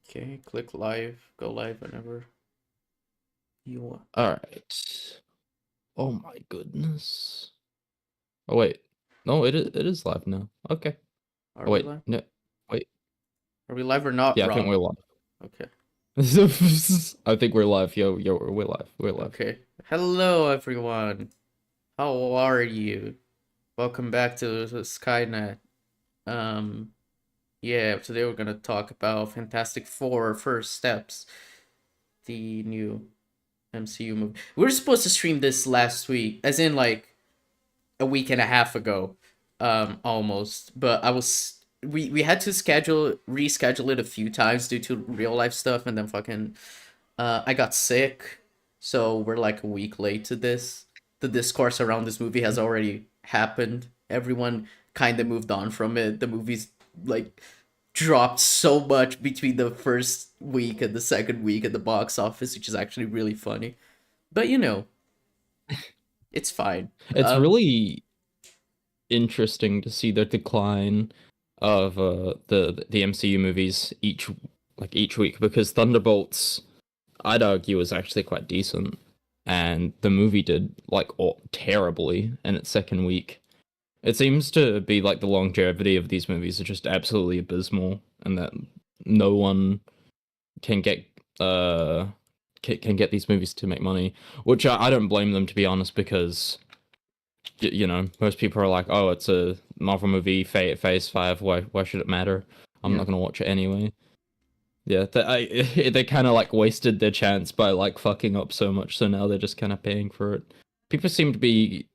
Okay, click live. Go live whenever you want. All right. Oh my goodness. Oh wait. No, it is live now. Okay. Are Oh we wait. live? No. Wait. Are we live or not, Yeah, I think Rob? we're live. Okay. I think we're live. Yo, we're live. We're live. Okay. Hello, everyone. How are you? Welcome back to the SKYENET. Um, yeah, today we're gonna talk about Fantastic Four First Steps, the new MCU movie. We were supposed to stream this last week, as in like a week and a half ago, almost. But we had to reschedule it a few times due to real life stuff, and then fucking I got sick, so we're like a week late to this. The discourse around this movie has already happened. Everyone kind of moved on from it. The movie's like dropped so much between the first week and the second week at the box office, which is actually really funny. But it's fine. It's really interesting to see the decline of the MCU movies each week because Thunderbolts, I'd argue, was actually quite decent, and the movie did terribly in its second week. It seems to be like the longevity of these movies are just absolutely abysmal, and that no one can get can get these movies to make money, which I don't blame them, to be honest, because most people are like, oh, it's a Marvel movie, Phase 5, why should it matter? I'm Yeah. not gonna watch it anyway. Yeah, they kind of like wasted their chance by like fucking up so much, so now they're just kind of paying for it. People seem to be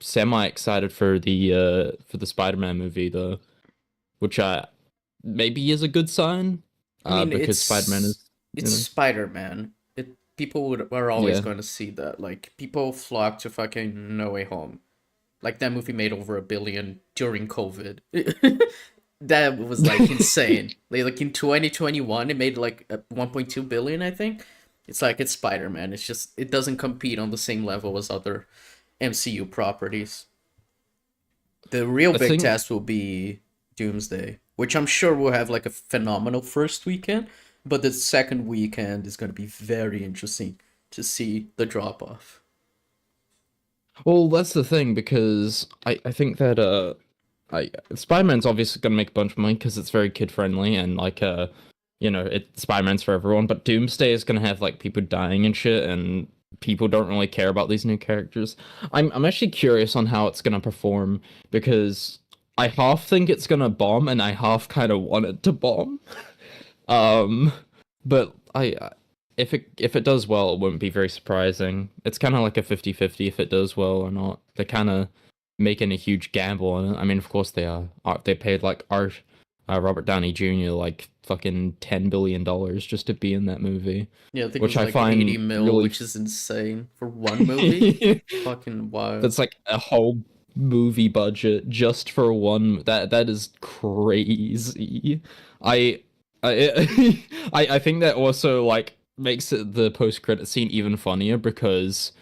semi excited for the Spider-Man movie though, which maybe is a good sign, I mean, because Spider-Man is, it's Spider-Man. Are always yeah. going to see that. Like people flock to fucking No Way Home. Like that movie made over 1 billion during COVID. That was like insane. Like in 2021, it made like 1.2 billion, I think. It's like it's Spider-Man. It's just it doesn't compete on the same level as other MCU properties. The real I big think test will be Doomsday, which I'm sure will have like a phenomenal first weekend, but the second weekend is going to be very interesting to see the drop off. Well, that's the thing because I think that Spider-Man's obviously gonna make a bunch of money because it's very kid friendly and Spider-Man's for everyone. But Doomsday is gonna have like people dying and shit, and people don't really care about these new characters. I'm actually curious on how it's gonna perform because I half think it's gonna bomb and I half kind of want it to bomb. Um, but if it does well, it wouldn't be very surprising. It's kind of like a 50-50 if it does well or not. They're kind of making a huge gamble on it. I mean, of course they are. They paid like Robert Downey Jr. like fucking $10 billion just to be in that movie, Yeah, I think it which was I like 80 find mil, really which is insane for one movie. Fucking wild. that's like a whole movie budget just for one. That is crazy. I I think that also like makes the post credit scene even funnier because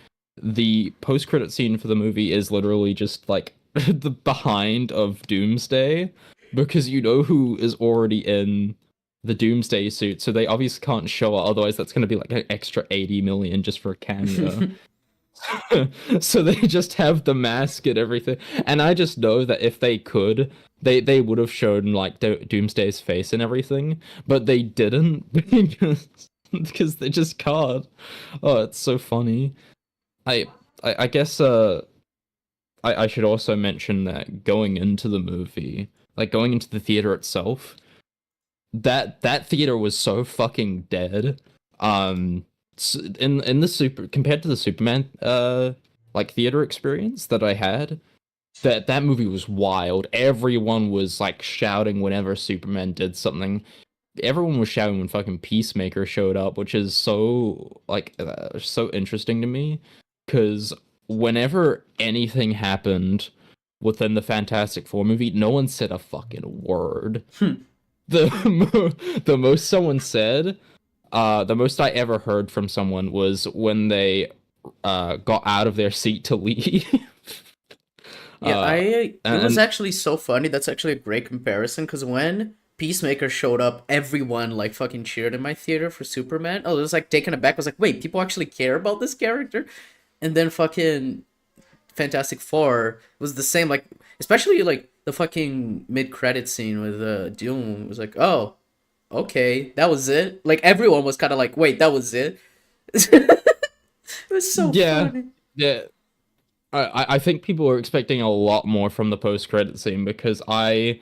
the post credit scene for the movie is literally just like the behind of Doomsday because you know who is already in the Doomsday suit, so they obviously can't show it, otherwise that's going to be like an extra 80 million just for a cameo. So they just have the mask and everything. And I just know that if they could, they would have shown like Doomsday's face and everything, but they didn't because they just can't. Oh, it's so funny. I I guess I should also mention that going into the movie, like going into the theater itself, that theater was so fucking dead. In the super compared to the Superman like theater experience that I had, that movie was wild. Everyone was like shouting whenever Superman did something. Everyone was shouting when fucking Peacemaker showed up, which is so interesting to me because whenever anything happened within the Fantastic Four movie, no one said a fucking word. The the most someone said, the most I ever heard from someone was when they got out of their seat to leave. Yeah, uh it was and actually so funny. That's actually a great comparison because when Peacemaker showed up, everyone like fucking cheered in my theater for Superman. Oh, it was like taken aback. I was like, wait, people actually care about this character? And then fucking Fantastic Four was the same. Like, especially like the fucking mid credit scene with Doom was like, oh, okay, that was it. Like everyone was kind of like, wait, that was it. It was so Yeah, funny. yeah. I think people were expecting a lot more from the post credit scene because I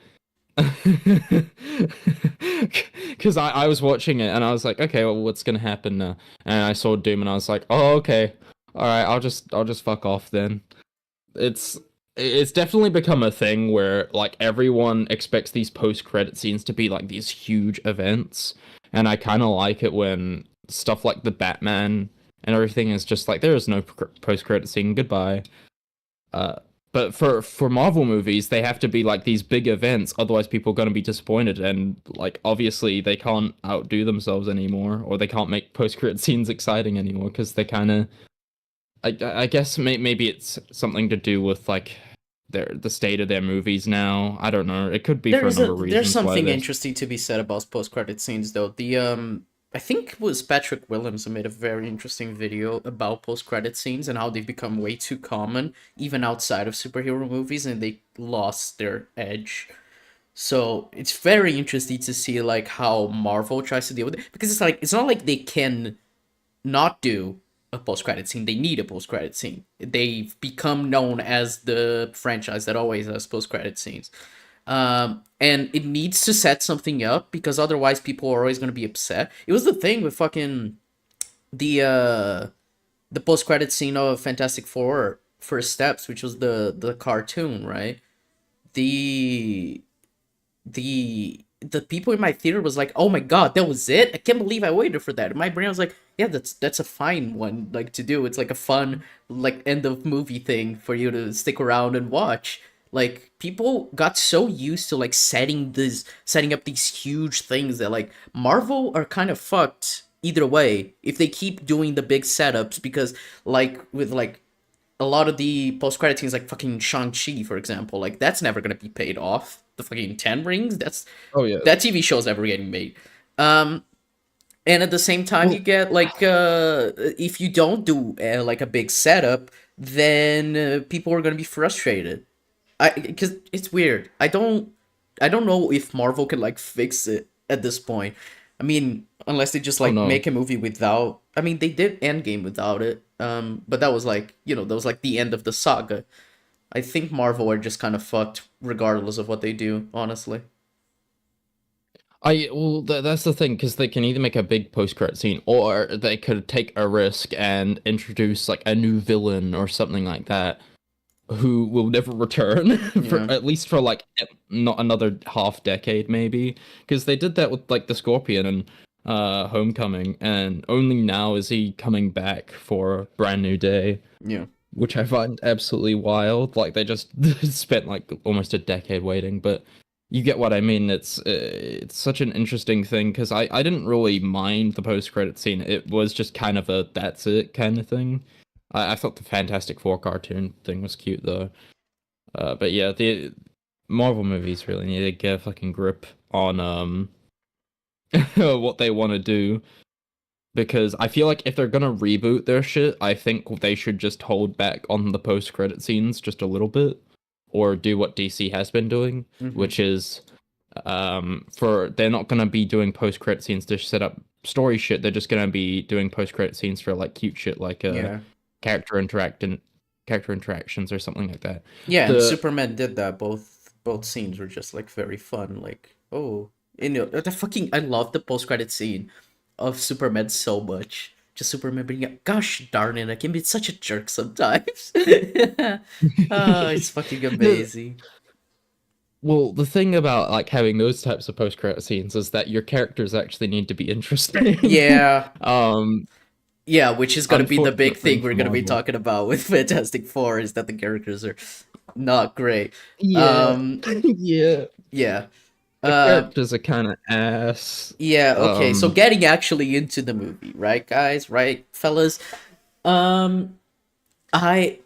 because I was watching it and I was like, okay, well, what's gonna happen now? And I saw Doom and I was like, oh, okay, all right, I'll just fuck off then. It's it's definitely become a thing where like everyone expects these post credit scenes to be like these huge events, and I kind of like it when stuff like the Batman and everything is just like there is no post credit scene, goodbye. Uh, but for Marvel movies, they have to be like these big events, otherwise people are going to be disappointed, and like obviously they can't outdo themselves anymore, or they can't make post credit scenes exciting anymore because they kind of. I guess maybe it's something to do with like the state of their movies now. I don't know. It could be for a number of There's reasons why something this. interesting to be said about post credit scenes though. The I think it was Patrick Willems who made a very interesting video about post credit scenes and how they've become way too common even outside of superhero movies and they lost their edge. So it's very interesting to see like how Marvel tries to deal with it because it's like it's not like they can not do a post credit scene. They need a post credit scene. They've become known as the franchise that always has post credit scenes. And it needs to set something up because otherwise people are always gonna be upset. It was the thing with fucking the uh the post credit scene of Fantastic Four First Steps, which was the cartoon, right? The the people in my theater was like, "Oh my god, that was it! I can't believe I waited for that." In my brain, I was like, "Yeah, that's a fine one like to do. It's like a fun like end of movie thing for you to stick around and watch." Like people got so used to like setting up these huge things that like Marvel are kind of fucked either way if they keep doing the big setups because like with like a lot of the post credit scenes, like fucking Shang-Chi, for example, like that's never gonna be paid off. The fucking Ten Rings, Oh yeah. that TV show's never getting made. Um, and at the same time, you Well, get like if you don't do like a big setup, then people are gonna be frustrated. Because it's weird. I don't know if Marvel can like fix it at this point. I mean, unless they just oh like no. make a movie without. I mean, they did Endgame without it. But that was like that was like the end of the saga. I think Marvel are just kind of fucked regardless of what they do. Honestly. That's the thing because they can either make a big post credit scene or they could take a risk and introduce like a new villain or something like that who will never return for Yeah. at least for like not another half decade maybe because they did that with like the Scorpion and Homecoming, and only now is he coming back for a brand new day, Yeah. which I find absolutely wild. Like they just spent like almost a decade waiting, but you get what I mean. It's such an interesting thing because I didn't really mind the post credit scene. It was just kind of a that's it kind of thing. I thought the Fantastic Four cartoon thing was cute though. But yeah, the Marvel movies really need to get a fucking grip on what they want to do, because I feel like if they're gonna reboot their shit, I think they should just hold back on the post credit scenes just a little bit, or do what DC has been doing, Mm-hmm. which is for they're not gonna be doing post credit scenes to set up story shit. They're just gonna be doing post credit scenes for like cute shit like Yeah. character interact and character interactions or something like that. Yeah, and The Superman did that. Both scenes were just like very fun. Like, oh, the fucking I love the post credit scene of Superman so much. Just Superman being like, gosh darn it, I can be such a jerk sometimes. Oh, it's fucking no, amazing. well, the thing about like having those types of post credit scenes is that your characters actually need to be interesting. Yeah, um, yeah, which is gonna be the big Unfortunately thing we're for gonna be Marvel. talking about with Fantastic Four is that the characters are not great. Yeah, Um, yeah. yeah. The Uh, characters are kind of ass. yeah, okay, so Um, getting actually into the movie, right, guys, right, fellas? Um, I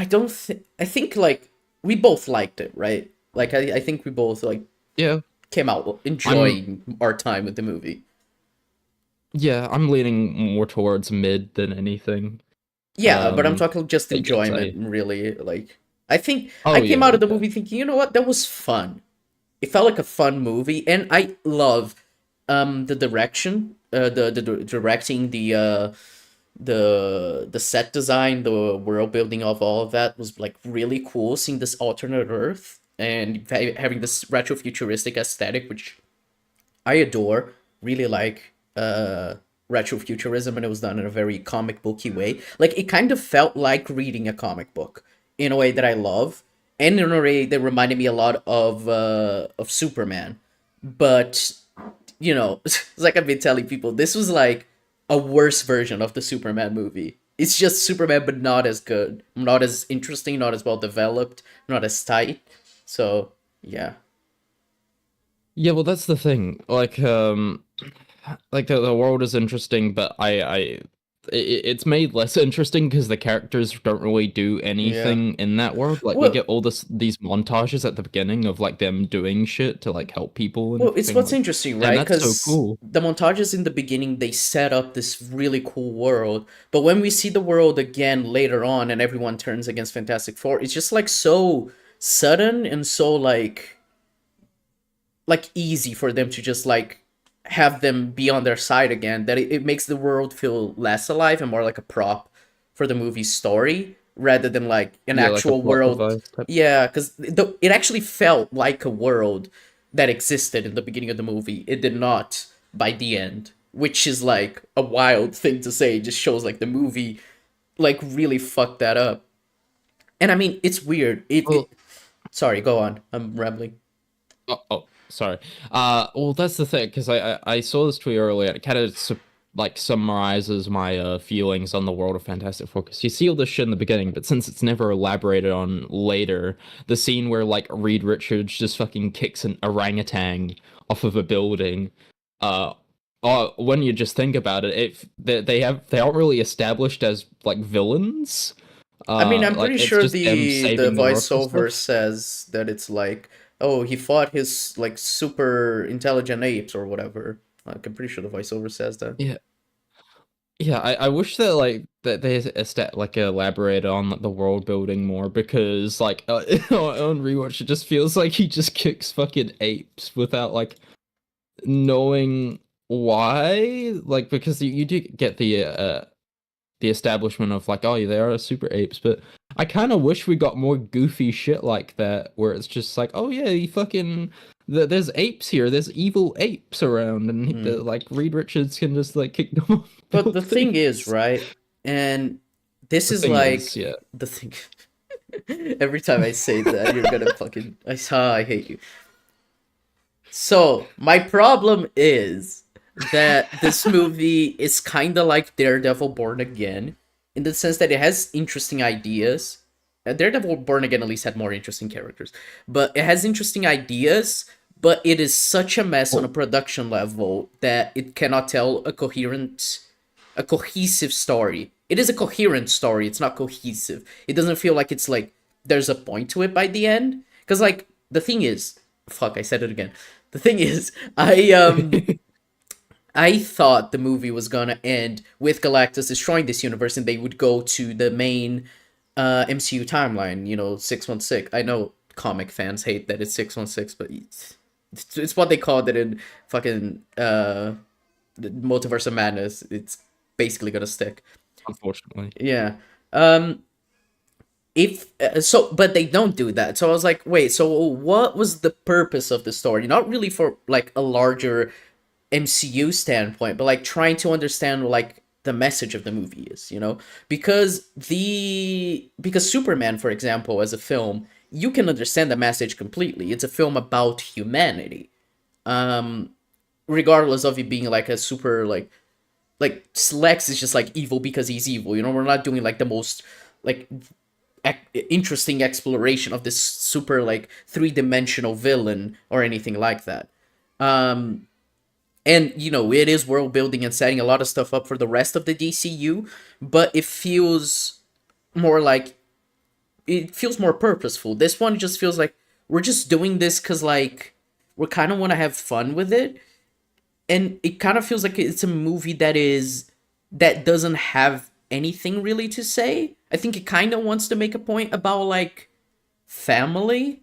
don't think I think like we both liked it, right? Like I think we both like yeah. came out I'm enjoying our time with the movie. yeah, I'm leaning more towards mid than anything. Yeah, but I'm Um, talking just yes, enjoyment, really. Like, I think I oh came yeah, out of the yeah, movie thinking, you know what, that was fun. It felt like a fun movie, and I love the direction, the directing, the set design, the world building of all of that was like really cool. Seeing this alternate Earth and having this retro futuristic aesthetic, which I adore, really like retro futurism, and it was done in a very comic booky way. Like it kind of felt like reading a comic book in a way that I love, and in a way that reminded me a lot of Superman. But you know, it's like I've been telling people, this was like a worse version of the Superman movie. It's just Superman, but not as good, not as interesting, not as well developed, not as tight. So yeah, yeah. Well, that's the thing. Like the world is interesting, but it's made less interesting because the characters don't really do yeah. anything in that world. Like we Well, get all these montages at the beginning of like them doing shit to like help people and Well, it's everything. what's Like, interesting, damn, right? that's so Because cool. the montages in the beginning, they set up this really cool world. But when we see the world again later on and everyone turns against Fantastic Four, it's just like so sudden and so like easy for them to just like have them be on their side again that it makes the world feel less alive and more like a prop for the movie's story rather than like an Yeah, like a actual plot world. device type. Yeah, because it actually felt like a world that existed in the beginning of the movie. It did not by the end, which is like a wild thing to say. It just shows like the movie like really fucked that up. And I mean, it's weird. Well, Sorry, go on. I'm rambling. sorry. Well, that's the thing because I saw this tweet earlier. It kind of like summarizes my feelings on the world of Fantastic Four. Because you see all this shit in the beginning, but since it's never elaborated on later, the scene where like Reed Richards just fucking kicks an orangutan off of a building, uh. When you just think about it, they aren't really established as like villains. I mean, I'm Like pretty it's sure just them the saving the roof and voiceover stuff. says that it's like, oh, he fought his like super intelligent apes or whatever. Like, I'm pretty sure the voiceover says that. Yeah, yeah, I wish that like that they like elaborate on like, the world building more because like on rewatch it just feels like he just kicks fucking apes without like knowing why like because you do get the establishment of like oh they are super apes but I kind of wish we got more goofy shit like that where it's just like oh yeah you fucking there's apes here there's evil apes around and Hmm. like Reed Richards can just like kick them off But the thing is, buildings. right? And this The is thing is, like yeah. the thing. Every time I say that, you're gonna fucking. I hate you. So, my problem is that this movie is kind of like Daredevil Born Again in the sense that it has interesting ideas. Daredevil Born Again at least had more interesting characters, but it has interesting ideas, but it is such a mess on a Well, production level that it cannot tell a cohesive story. It is a coherent story, it's not cohesive. It doesn't feel like it's like there's a point to it by the end. Because like the thing is, fuck, I said it again. The thing is, I thought the movie was gonna end with Galactus destroying this universe and they would go to the main MCU timeline, you know, 616. I know comic fans hate that it's 616, but it's what they called it in fucking the Multiverse of Madness. It's basically gonna stick. unfortunately. Yeah. Um if so but they don't do that. So I was like, wait, so what was the purpose of the story? Not really for like a larger MCU standpoint, but like trying to understand like the message of the movie is, you know? Because Superman, for example, as a film, you can understand the message completely. It's a film about humanity. Um Regardless of it being like a super like Lex is just like evil because he's evil. You know, we're not doing like the most like interesting exploration of this super like three-dimensional villain or anything like that. Um and you know, it is world building and setting a lot of stuff up for the rest of the DCU, but more like it feels more purposeful. This one just feels like we're just doing this cuz like we kind of want to have fun with it, and it kind of feels like it's a movie that doesn't have anything really to say. I think it kind of wants to make a point about like family,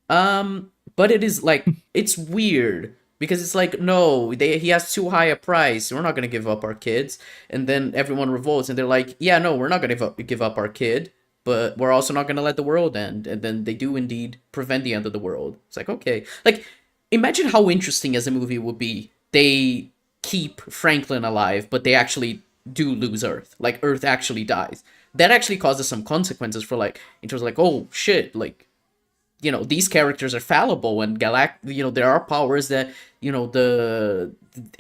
but it is like it's weird because it's like no, he has too high a price. We're not gonna give up our kids, and then everyone revolts and they're like, yeah, no, we're not gonna give up our kid, but we're also not gonna let the world end. And then they do indeed prevent the end of the world. It's like okay, like imagine how interesting as a movie would be. They keep Franklin alive, but they actually do lose Earth. Like Earth actually dies. That actually causes some consequences for like in terms of like oh shit like these characters are fallible and there are powers that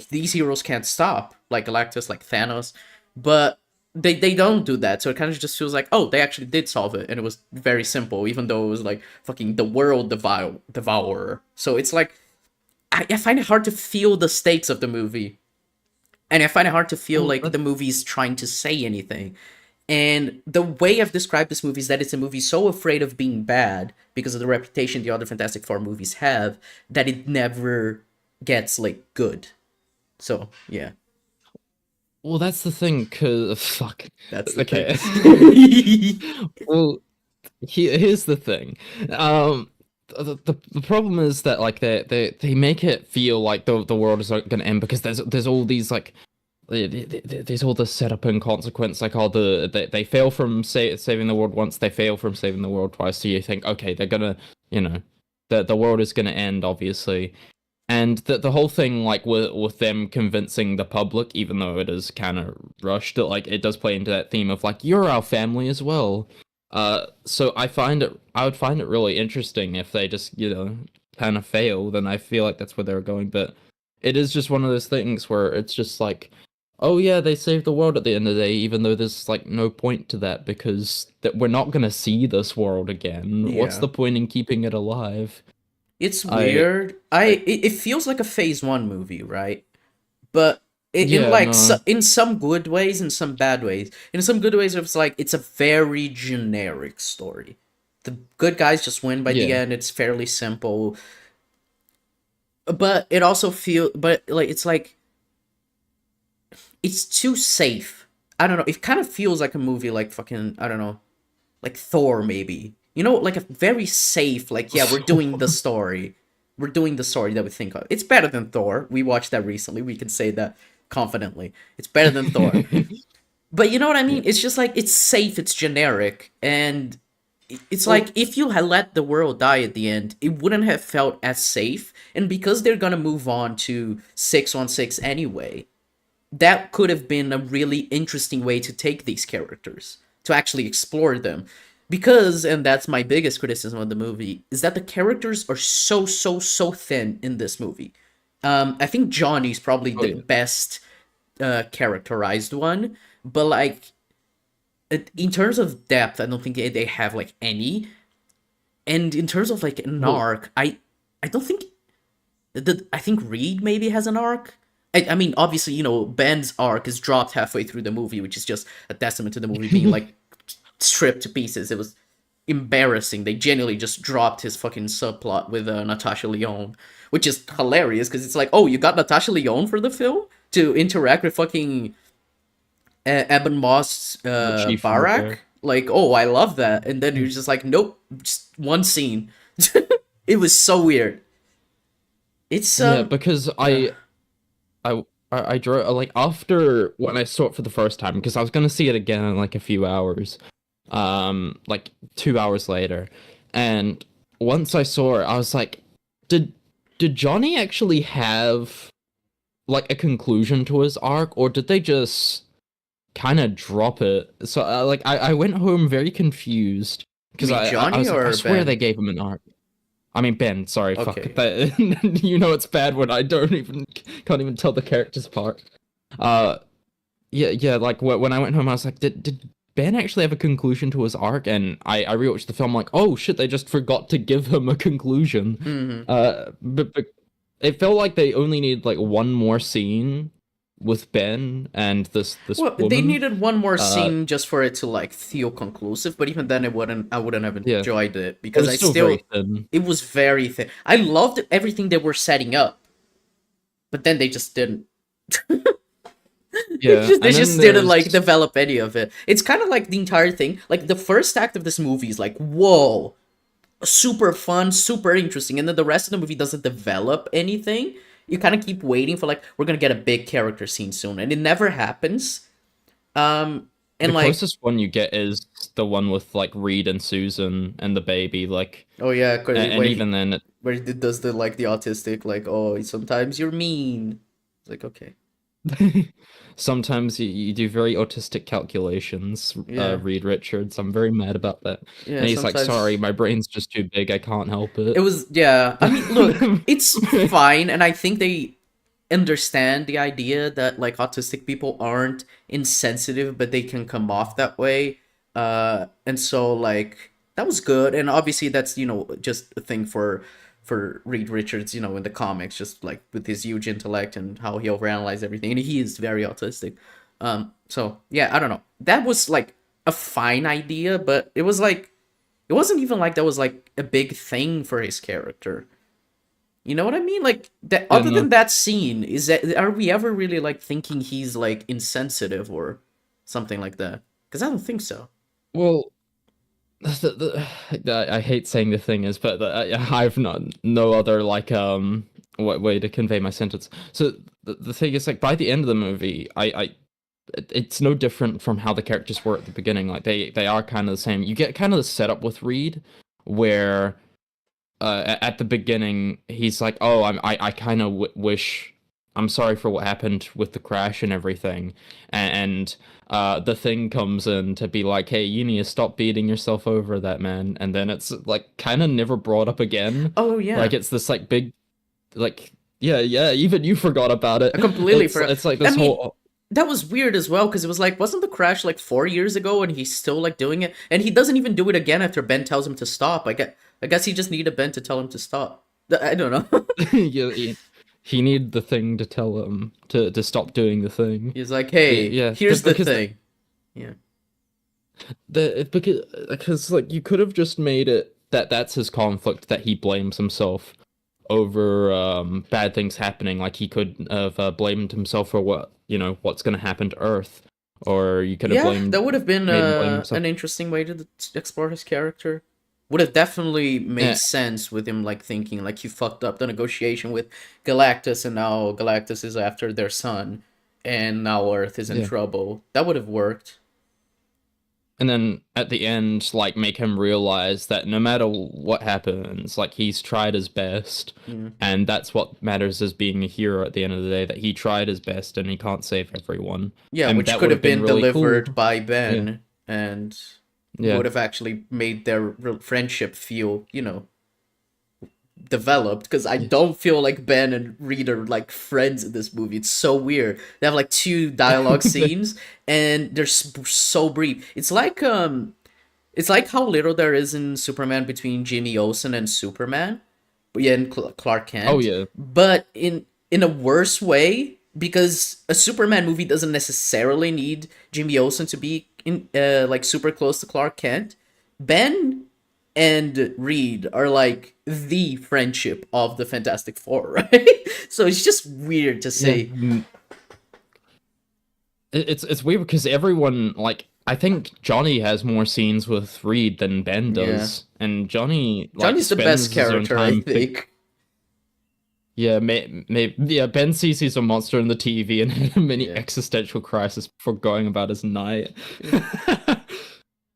these heroes can't stop, like Galactus, like Thanos, but they don't do that. So it kind of just feels like oh they actually did solve it, and it was very simple, even though it was like fucking the world devourer. So it's like I find it hard to feel the stakes of the movie, and I find it hard to feel Well, like the movie's trying to say anything. And the way I've described this movie is that it's a movie so afraid of being bad because of the reputation the other Fantastic Four movies have that it never gets like good. So yeah, well, that's the thing, cause fuck. that's the Okay. thing. Well, here's the thing. The problem is that like they make it feel like the world is like gonna end because there's all these like there's all the setup and consequence, like all they fail from saving the world once, they fail from saving the world twice. So you think, okay, they're gonna, the world is gonna end, obviously, and the whole thing, like with them convincing the public, even though it is kind of rushed, like it does play into that theme of like you're our family as well. So I would find it really interesting if they just kind of fail. Then I feel like that's where they're going, but it is just one of those things where it's just like oh yeah, they saved the world at the end of the day, even though there's like no point to that because that we're not gonna see this world again. What's Yeah, the point in keeping it alive? it's I, weird. I It feels like a Phase One movie, right? But in yeah, like no, in some good ways and some bad ways. In some good ways, it's like it's a very generic story. The good guys just win by the yeah, end. It's fairly simple, but it also but like it's like it's too safe. I don't know. It kind of feels like a movie like fucking I don't know, like Thor maybe. Like a very safe like yeah, we're doing the story. We're doing the story that we think of. It's better than Thor. We watched that recently. We can say that confidently. It's better than Thor. But you know what I yeah, mean? It's just like it's safe, it's generic, and it's well, like if you had let the world die at the end, it wouldn't have felt as safe. And because they're gonna move on to 616 anyway, that could have been a really interesting way to take these characters, to actually explore them. Because, and that's my biggest criticism of the movie, is that the characters are so, so, so thin in this movie. I think Johnny's probably oh the yeah, best characterized one, but like, in terms of depth, I don't think they have like any. And in terms of like an well, arc, I don't think I think Reed maybe has an arc. I mean, obviously, Ben's arc is dropped halfway through the movie, which is just a testament to the movie being like stripped to pieces. It was embarrassing. They genuinely just dropped his fucking subplot with Natasha Lyonne, which is hilarious because it's like, oh, you got Natasha Lyonne for the film to interact with fucking Eben Moss the chief Barak. repair. Like, oh, I love that. And then you're just like, nope, just one scene. It was so weird. It's Yeah, because uh, I drove like after when I saw it for the first time because I was gonna see it again in like a few hours, like 2 hours later, and once I saw it, I was like, did did Johnny actually have like a conclusion to his arc, or did they just kind of drop it? So like I went home very confused you because mean I Johnny was like I or swear they Ben? gave him an arc. I mean Ben, sorry, fuck Okay. that. It's bad when I don't even can't even tell the characters apart. Uh, yeah. Like when I went home, I was like, did Ben actually have a conclusion to his arc? And I rewatched the film, like, oh shit, they just forgot to give him a conclusion. Mm-hmm. But it felt like they only needed like one more scene with Ben and this Well, they woman. needed one more Uh, scene just for it to like feel conclusive, but even then, I wouldn't have yeah, enjoyed it it because was still very thin. it was very thin. I loved everything they were setting up, but then they just didn't. Yeah, They and then just didn't like there's develop any of it. It's kind of like the entire thing. Like the first act of this movie is like, whoa, super fun, super interesting, and then the rest of the movie doesn't develop anything. You kind of keep waiting for like we're gonna get a big character scene soon, and it never happens. Um, and the like, closest one you get is the one with like Reed and Susan and the baby. Like, oh yeah, and even then, where he does the like the autistic like, oh, sometimes you're mean. It's like okay, sometimes you do very autistic calculations, yeah, Reed Richards. I'm very mad about that. yeah. And he's like, sorry, Sometimes my brain's just too big. I can't help it it. was yeah. I mean, look, it's fine, and I think they understand the idea that like autistic people aren't insensitive, but they can come off that way. And so like that was good, and obviously that's just a thing for Reed Richards, in the comics, just like with his huge intellect and how he overanalyzes everything, and he is very autistic. So yeah, I don't know. That was like a fine idea, but it was like it wasn't even like that was like a big thing for his character. You know what I mean? Like that. Yeah, Other no. than that scene, is that are we ever really like thinking he's like insensitive or something like that? Because I don't think so. Well, I hate saying the thing is, but I've not no other like what way to convey my sentence. So the thing is, like, by the end of the movie, it's no different from how the characters were at the beginning. Like they are kind of the same. You get kind of the setup with Reed, where at the beginning he's like, oh, I kind of wish I'm sorry for what happened with the crash and everything, and the thing comes in to be like, hey, you need to stop beating yourself over that, man. And then it's like kind of never brought up again. Oh Like yeah, it's this like big, like, yeah, even you forgot about it. I completely It's forgot. it's like I this mean, whole that was weird as well because it was like, wasn't the crash like 4 years ago, and he's still like doing it, and he doesn't even do it again after Ben tells him to stop. I guess he just needed Ben to tell him to stop. I don't know. yeah, he needed the thing to tell him to stop doing the thing. He's like, hey, Yeah, here's the because thing. Yeah. because like you could have just made it that that's his conflict, that he blames himself over bad things happening. Like he could have blamed himself for what's going to happen to Earth, or you could have Yeah, blamed that would have been made him blame himself. an interesting way to explore his character. Would have definitely made Eh, sense with him like thinking like he fucked up the negotiation with Galactus, and now Galactus is after their son, and now Earth is in yeah. trouble. That would have worked. And then at the end, like, make him realize that no matter what happens, like, he's tried his best, Yeah, and that's what matters as being a hero at the end of the day, that he tried his best and he can't save everyone. yeah, And which that could would have have been been really delivered cool. by Yeah. Ben, and Yeah. would have actually made their friendship feel, developed, because I Yeah. don't feel like Ben and Reed are like friends in this movie. It's so weird. They have like two dialogue scenes and they're so brief. It's like how little there is in Superman between Jimmy Olsen and Superman. But yeah, and Clark Oh, Kent, yeah. but in a worse way, because a Superman movie doesn't necessarily need Jimmy Olsen to be in like super close to Clark Kent. Ben and Reed are like the friendship of the Fantastic Four, right? So it's just weird to Yeah. say. It's weird because everyone, like, I think Johnny has more scenes with Reed than Ben Yeah, does. And Johnny, like, Johnny's the best spends his own character, I time. think. Yeah, yeah, Ben sees he's a monster in the TV and had a mini Yeah. existential crisis before going about his night.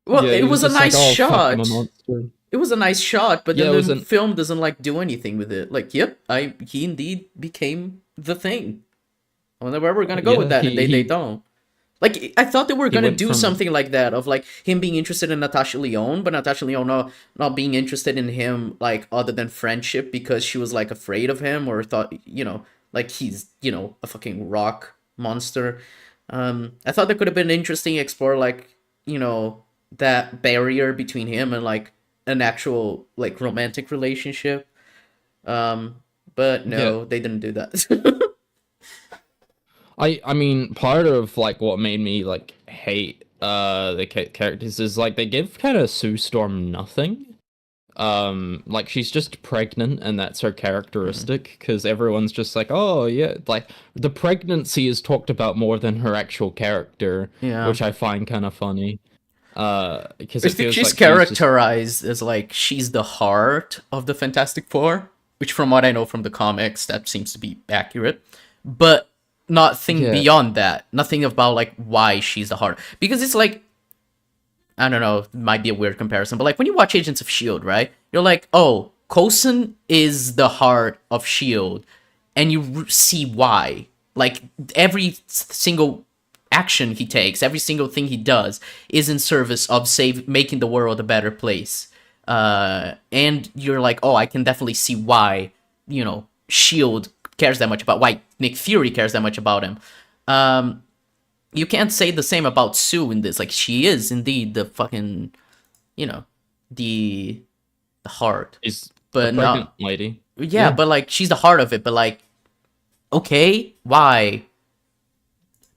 Well, Yeah, it he was was a just like, nice oh fuck, I'm a shot. monster. It was a nice shot, but Yeah, then it was the an film doesn't like do anything with it. Like, yep, he indeed became the thing. I wonder where we're gonna go with yeah, that, and they don't. Like, I thought they were he gonna went do from something like that, of like him being interested in Natasha Lyonne, but Natasha Lyonne not being interested in him, like, other than friendship, because she was like afraid of him, or thought, like he's, a fucking rock monster. I thought that could have been interesting, explore like, that barrier between him and like an actual like romantic relationship. Um, but yeah. no, they didn't do that. I mean, part of like what made me like hate the characters is like they give kind of Sue Storm nothing. Like she's just pregnant and that's her Mm. characteristic because everyone's just like, oh yeah, like the pregnancy is talked about more than her actual character, Yeah. which I find kind of funny. Because I it think feels she's like she's just characterized as like she's the heart of the Fantastic Four, which from what I know from the comics, that seems to be accurate. But nothing yeah. beyond that. Nothing about like why she's the heart. Because it's like I don't know, it might be a weird comparison, but like when you watch Agents of Shield, right? You're like, oh, Coulson is the heart of Shield, and you see why. Like every single action he takes, every single thing he does, is in service of making the world a better place. And you're like, oh, I can definitely see why, Shield cares that much about why Nick Fury cares that much about him. You can't say the same about Sue in this. Like she is indeed the fucking, you know, the the heart. She's the But pregnant not lady. yeah, Yeah. but like she's the heart of it, but like okay, why?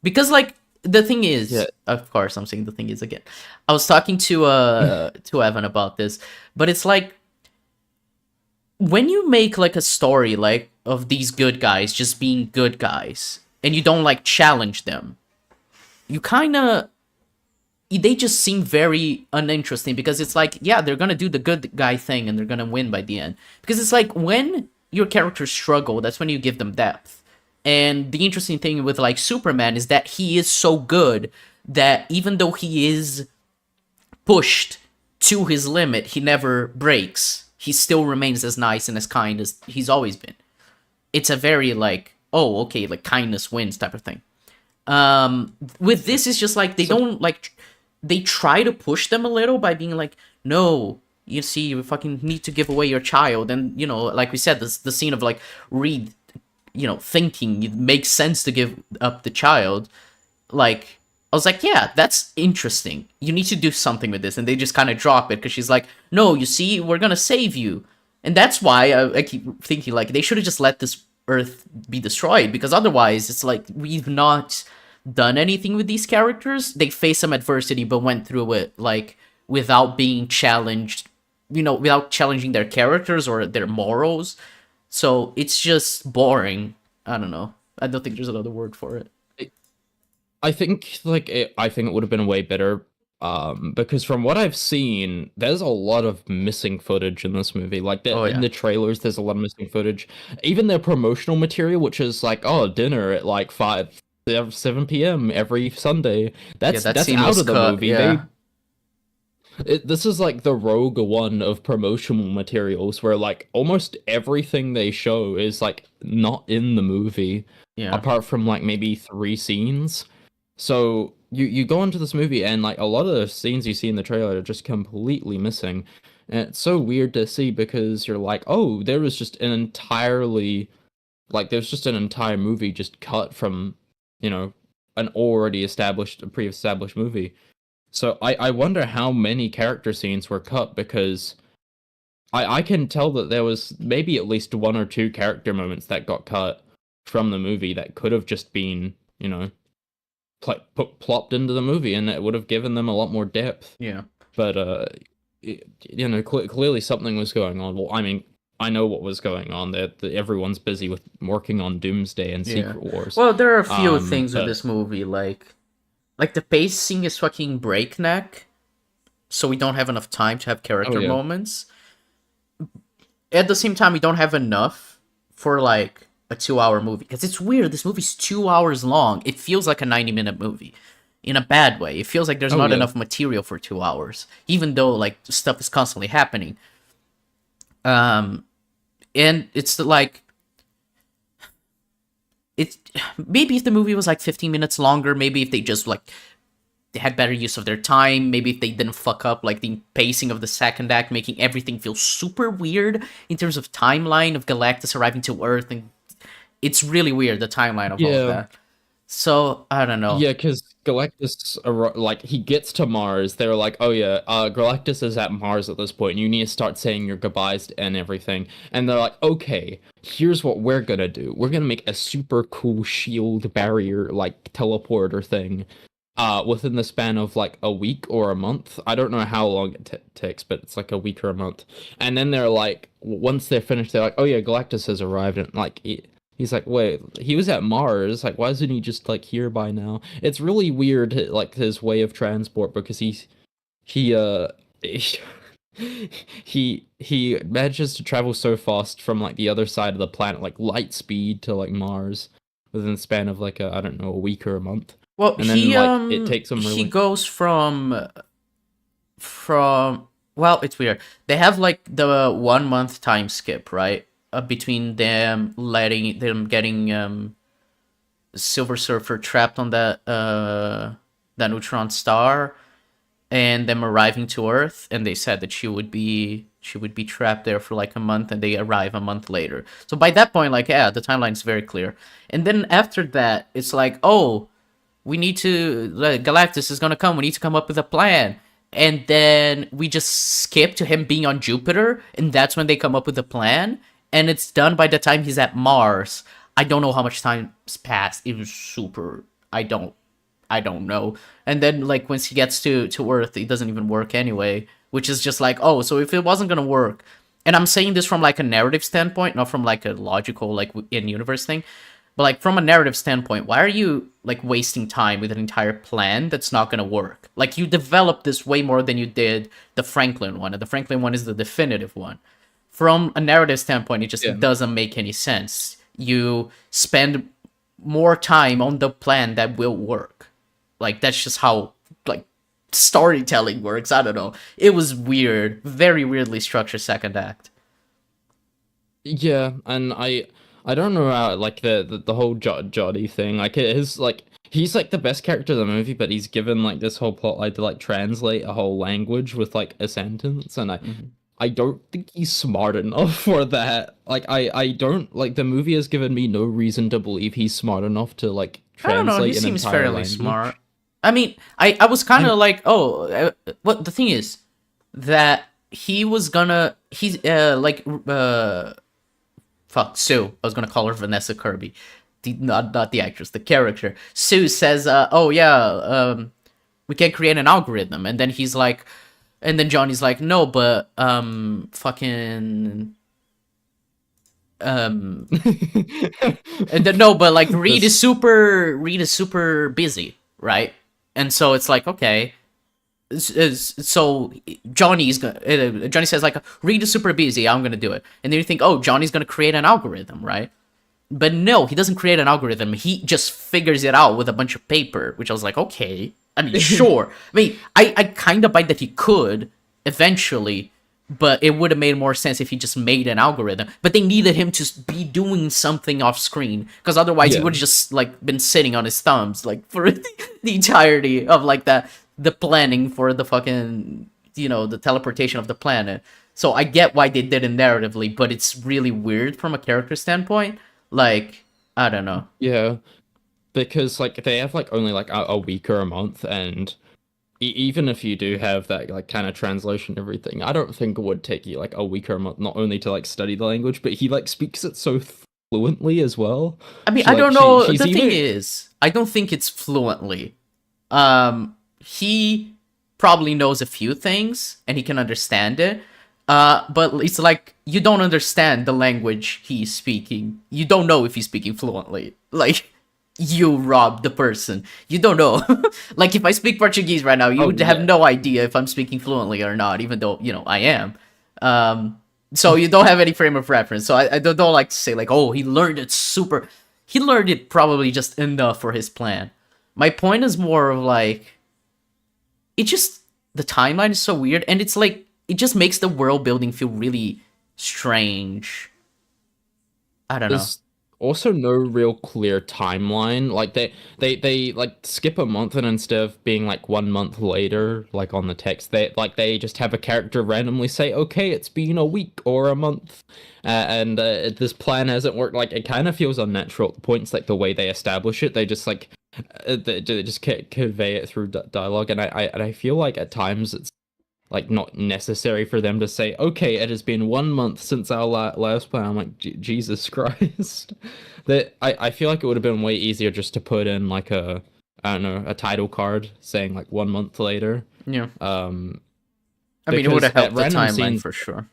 Because like the thing Yeah. is, of course I'm saying the thing is again. I was talking to Evan about this, but it's like when you make like a story like of these good guys just being good guys and you don't like challenge them, you kind of they just seem very uninteresting because it's like, yeah, they're gonna do the good guy thing and they're gonna win by the end. Because it's like when your characters struggle, that's when you give them depth. And the interesting thing with like Superman is that he is so good that even though he is pushed to his limit, he never breaks. He still remains as nice and as kind as he's always been. It's a very like, oh, okay, like kindness wins type of thing. With this it's just like they So don't like they try to push them a little by being like, no, you see, you fucking need to give away your child. And like we said, this the scene of like Reed, thinking it makes sense to give up the child. Like I was like, yeah, that's interesting, you need to do something with this. And they just kind of drop it because she's like, no, you see, we're gonna save you. And that's why I keep thinking like they should have just let this earth be destroyed, because otherwise it's like we've not done anything with these characters. They faced some adversity but went through it like without being challenged, without challenging their characters or their morals. So it's just boring. I don't know, I don't think there's another word for it. I think I think it would have been way better because from what I've seen there's a lot of missing footage in this movie. Like Oh in yeah. the trailers there's a lot of missing footage. Even their promotional material, which is like, oh, dinner at like 7 p.m. every Sunday. Yeah, that That's scene out was of the cut. movie. Yeah. This is like the Rogue One of promotional materials where like almost everything they show is like not in the movie Yeah. apart from like maybe 3 scenes. So you go into this movie and like a lot of the scenes you see in the trailer are just completely missing. And it's so weird to see because you're like, oh, there was just an entirely like there's just an entire movie just cut from, you know, an already established, a pre-established movie. So I wonder how many character scenes were cut because I can tell that there was maybe at least one or two character moments that got cut from the movie that could have just been, you know, plopped into the movie and it would have given them a lot more depth. Yeah. But you know, clearly something was going on. Well, I mean, I know what was going on. That everyone's busy with working on Doomsday and Yeah. Secret Wars. Well, there are a few things with But this movie, like the pacing is fucking breakneck, so we don't have enough time to have oh character yeah, moments. At the same time, we don't have enough for like a 2 hour movie. Because it's weird, this movie's 2 hours long. It feels like a 90-minute movie. In a bad way. It feels like there's oh not yeah, enough material for 2 hours. Even though like stuff is constantly happening. Um and it's like it's maybe if the movie was like 15 minutes longer, maybe if they just like they had better use of their time, maybe if they didn't fuck up like the pacing of the second act, making everything feel super weird in terms of timeline of Galactus arriving to Earth, and it's really weird the timeline of all of yeah. that. So I don't know. Yeah, because Like he gets to Mars, they're like, oh yeah, Galactus is at Mars at this point. You need to start saying your goodbyes and everything. And they're like, okay, here's what we're gonna do. We're gonna make a super cool shield barrier like teleporter thing. Within the span of like a week or a month. I don't know how long it takes, but it's like a week or a month. And then they're like, once they're finished, they're like, oh yeah, Galactus has arrived, and like he's like, wait, he was at Mars. Like, why isn't he just like here by now? It's really weird, like his way of transport because he he manages to travel so fast from like the other side of the planet, like light speed to like Mars within the span of like I don't know, a week or a month. Well, And then like it takes him he really. goes from well, it's weird. They have like the 1 month time skip, right? Between them letting them getting Silver Surfer trapped on that neutron star and them arriving to Earth, and they said that she would be trapped there for like a month, and they arrive a month later. So by that point, like, yeah, the timeline is very clear. And then after that, it's like, oh, we need to, Galactus is gonna come. We need to come up with a plan. And then we just skip to him being on Jupiter, and that's when they come up with a plan. And it's done by the time he's at Mars. I don't know how much time's passed. It was super. I don't know. And then like once he gets to Earth, it doesn't even work anyway, which is just like, oh, so if it wasn't gonna work, and I'm saying this from like a narrative standpoint, not from like a logical like in universe thing, but like from a narrative standpoint, why are you like wasting time with an entire plan that's not gonna work? Like you developed this way more than you did the Franklin one, and the Franklin one is the definitive one. From a narrative standpoint, it Yeah. just doesn't make any sense. You spend more time on the plan that will work. Like that's just how like storytelling works. I don't know. It was weird, very weirdly structured second act. Yeah, and I don't know how like the whole Jody thing. Like it is like he's like the best character of the movie, but he's given like this whole plot like to like translate a whole language with like a sentence, and Mhm. I don't think he's smart enough for that. Like I don't like the movie has given me no reason to believe he's smart enough to like I don't know. He translate an seems entire fairly smart. language. I mean, I was kind I'm of like, oh, what the thing is that he was gonna he's fuck Sue. I was gonna call her Vanessa Kirby, not the actress, the character. Sue says, oh yeah, we can create an algorithm, and then he's like, and then Johnny's like, no, but fucking and then no, but like this Reed is super busy, right? And so it's like, okay, so Johnny says like, Reed is super busy, I'm gonna do it, and then you think, oh, Johnny's gonna create an algorithm, right? But no, he doesn't create an algorithm. He just figures it out with a bunch of paper, which I was like, okay. I mean, sure. I mean, I kind of buy that he could eventually, but it would have made more sense if he just made an algorithm. But they needed him to be doing something off screen, because otherwise he yeah. would have just like been sitting on his thumbs like for the entirety of like the planning for the fucking the teleportation of the planet. So I get why they did it narratively, but it's really weird from a character standpoint. Like, I don't know. Yeah, because like they have like only like a week or a month, and even if you do have that like kind of translation and everything, I don't think it would take you like a week or a month not only to like study the language, but he like speaks it so fluently as well. I mean, She I like don't know. she's The thing even is, I don't think it's fluently. He probably knows a few things and he can understand it. But it's like you don't understand the language he's speaking. You don't know if he's speaking fluently. Like you robbed the person. You don't know. Like if I speak Portuguese right now, you oh would have yeah. no idea if I'm speaking fluently or not, even though I am. So you don't have any frame of reference. So I don't like to say like, oh, he learned it super. He learned it probably just enough for his plan. My point is more of like it just the timeline is so weird, and it's like it just makes the world building feel really strange. I don't know. There's also no real clear timeline. Like they like skip a month, and instead of being like 1 month later, like on the text, they just have a character randomly say, "Okay, it's been a week or a month," and this plan hasn't worked. Like it kind of feels unnatural at the points. Like the way they establish it, they just like They just convey it through dialogue, and I feel like at times it's like not necessary for them to say, okay, it has been 1 month since our last plan. I'm like, Jesus Christ. That I feel like it would have been way easier just to put in like a, I don't know, a title card saying like 1 month later. Yeah. Um, I mean, it would because have at helped the random timeline scenes, for sure.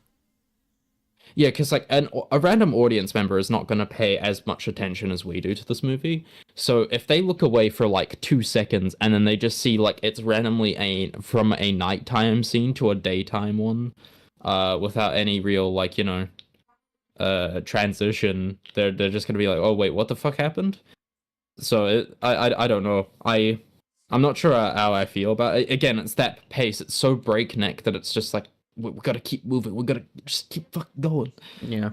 yeah, because like a random audience member is not going to pay as much attention as we do to this movie. So if they look away for like 2 seconds and then they just see like it's randomly from a nighttime scene to a daytime one, without any real like transition, they're just gonna be like, oh wait, what the fuck happened? So I don't know. I'm not sure how I feel about it. Again, it's that pace. It's so breakneck that it's just like we gotta keep moving. We gotta just keep fucking going. Yeah.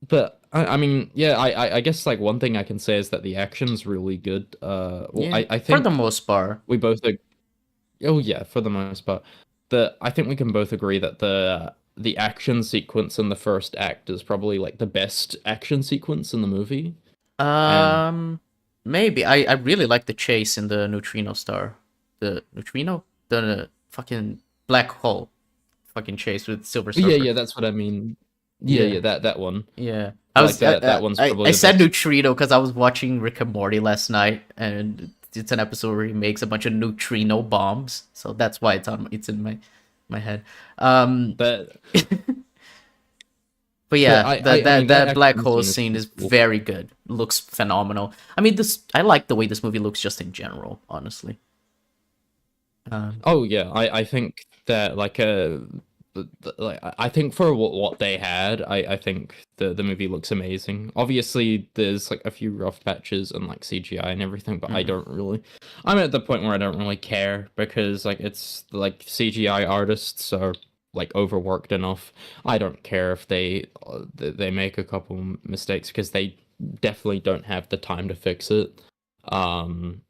But I mean, yeah, I guess like one thing I can say is that the action's really good. Well, Yeah. I For the think most part. we both oh yeah, for the most part. I think we can both agree that the action sequence in the first act is probably like the best action sequence in the movie. And Um, Maybe. I really like the chase in the neutrino star. The neutrino? The fucking black hole. Fucking chase with Silver yeah, Surfer. yeah, that's what I mean. Yeah, Yeah. yeah, that one. Yeah. Like that one's I probably the said best. neutrino because I was watching Rick and Morty last night, and it's an episode where he makes a bunch of neutrino bombs, so that's why it's in my head. Um, But but but yeah, I mean that that black action hole scene scene is is cool. very good. Looks phenomenal. I mean, this I like the way this movie looks just in general, honestly. Um, Oh yeah, I think that like like I think for what they had, I think the movie looks amazing. Obviously, there's like a few rough patches and like CGI and everything, but mhm. I'm at the point where I don't really care because like it's like CGI artists are like overworked enough. I don't care if they make a couple mistakes because they definitely don't have the time to fix it. Um,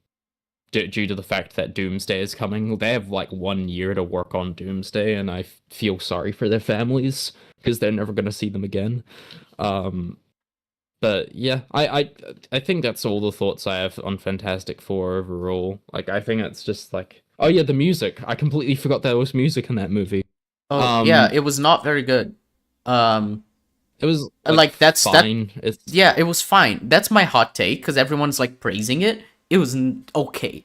due to the fact that Doomsday is coming. They have like 1 year to work on Doomsday, and I feel sorry for their families because they're never going to see them again. Um, but yeah, I think that's all the thoughts I have on Fantastic Four overall. Like, I think it's just like, oh yeah, the music. I completely forgot there was music in that movie. Oh yeah, Um, it was not very good. Um, it was like like that. fine. It's Yeah, it was fine. That's my hot take because everyone's like praising it. It was okay.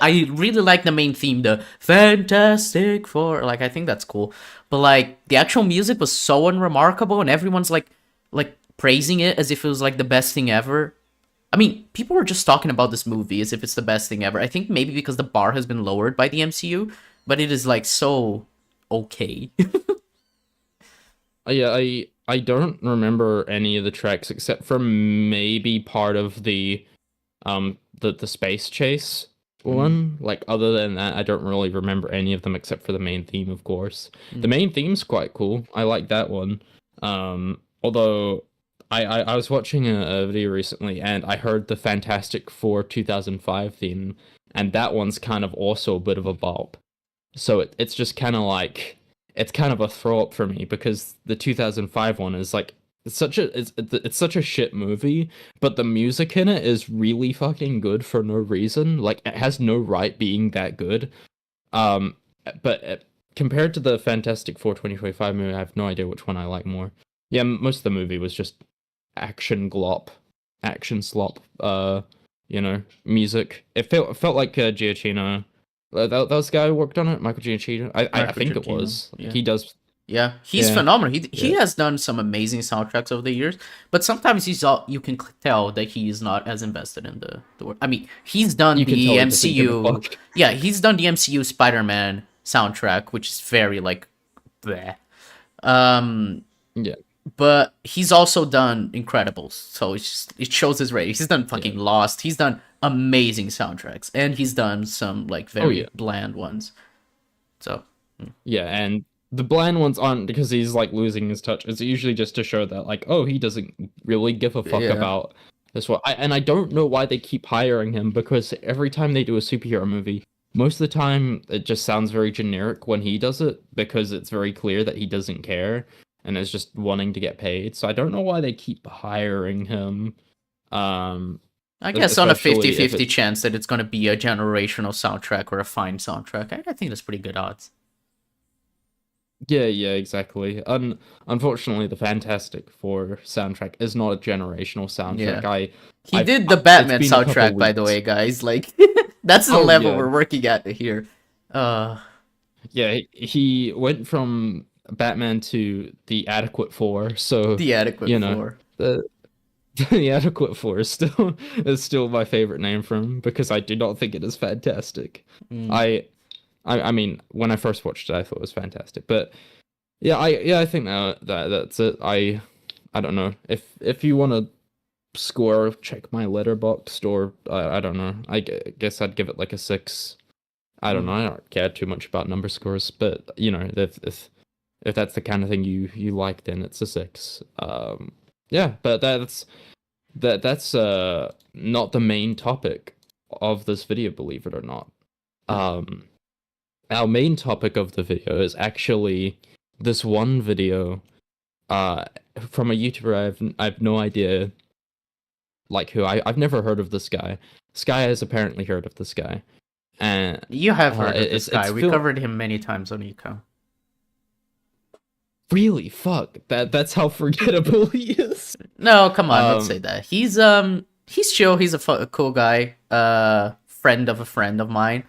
I really like the main theme, the Fantastic Four. Like I think that's cool, but like the actual music was so unremarkable, and everyone's like praising it as if it was like the best thing ever. I mean, people were just talking about this movie as if it's the best thing ever. I think maybe because the bar has been lowered by the MCU, but it is like so okay. yeah, I don't remember any of the tracks except for maybe part of the space chase Mm, one. Like other than that, I don't really remember any of them except for the main theme, of course. The mm. main theme's quite cool. I like that one. Although I was watching a video recently and I heard the Fantastic Four 2005 theme, and that one's kind of also a bit of a bop. So it's just kind of like it's kind of a throw up for me because the 2005 one is like it's such a shit movie, but the music in it is really fucking good for no reason. Like it has no right being that good. Um, but compared to the Fantastic Four 2025 movie, I have no idea which one I like more. Yeah, most of the movie was just action glop, action slop. Music. It felt like Giacchino. That was the guy who worked on it, Michael Giacchino. I Marco think it Giacchino, was. Like yeah. he does. Yeah, he's Yeah, phenomenal. He yeah. has done some amazing soundtracks over the years, but sometimes he's all, you can tell that he is not as invested in the work. I mean, he's done You can the tell he doesn't give a MCU. fuck. Yeah, he's done the MCU Spider-Man soundtrack, which is very like bleh. Um, Yeah, but he's also done Incredibles, so it shows his range. He's done yeah. fucking Lost. He's done amazing soundtracks, and he's done some like Oh very yeah, bland ones. So yeah. And the bland ones aren't because he's like losing his touch. It's usually just to show that like, oh, he doesn't really give a fuck yeah. about this one. And I don't know why they keep hiring him because every time they do a superhero movie, most of the time it just sounds very generic when he does it because it's very clear that he doesn't care and is just wanting to get paid. So I don't know why they keep hiring him. Um, I guess on a especially if 50-50 it's chance that it's going to be a generational soundtrack or a fine soundtrack. I think that's pretty good odds. yeah, exactly. Unfortunately, the Fantastic Four soundtrack is not a generational soundtrack. Yeah. I He I've did the it's Batman been a couple soundtrack, by the weeks. way, guys. Like, that's the Oh level yeah, we're working at here. Uh, yeah. He went from Batman to the Adequate Four, so the adequate you know four. the the Adequate Four is still my favorite name from him because I do not think it is fantastic. Mm. I I mean, when I first watched it, I thought it was fantastic, but I think that's it. I don't know if you want to score, check my letterboxd, or I don't know. Guess I'd give it like a 6. I don't know. Mm. I don't care too much about number scores, but if that's the kind of thing you like, then it's a 6. Yeah, but that's not the main topic of this video, believe it or not. Um, our main topic of the video is actually this one video uh from a YouTuber I've no idea like who I've never heard of this guy. Sky has apparently heard of this guy, and You have heard of this it's guy. We Phil. covered him many times on Eco. Really, fuck that's how forgettable he is. No, come on, don't say Um, that. He's chill. He's a cool guy. Friend of a friend of mine.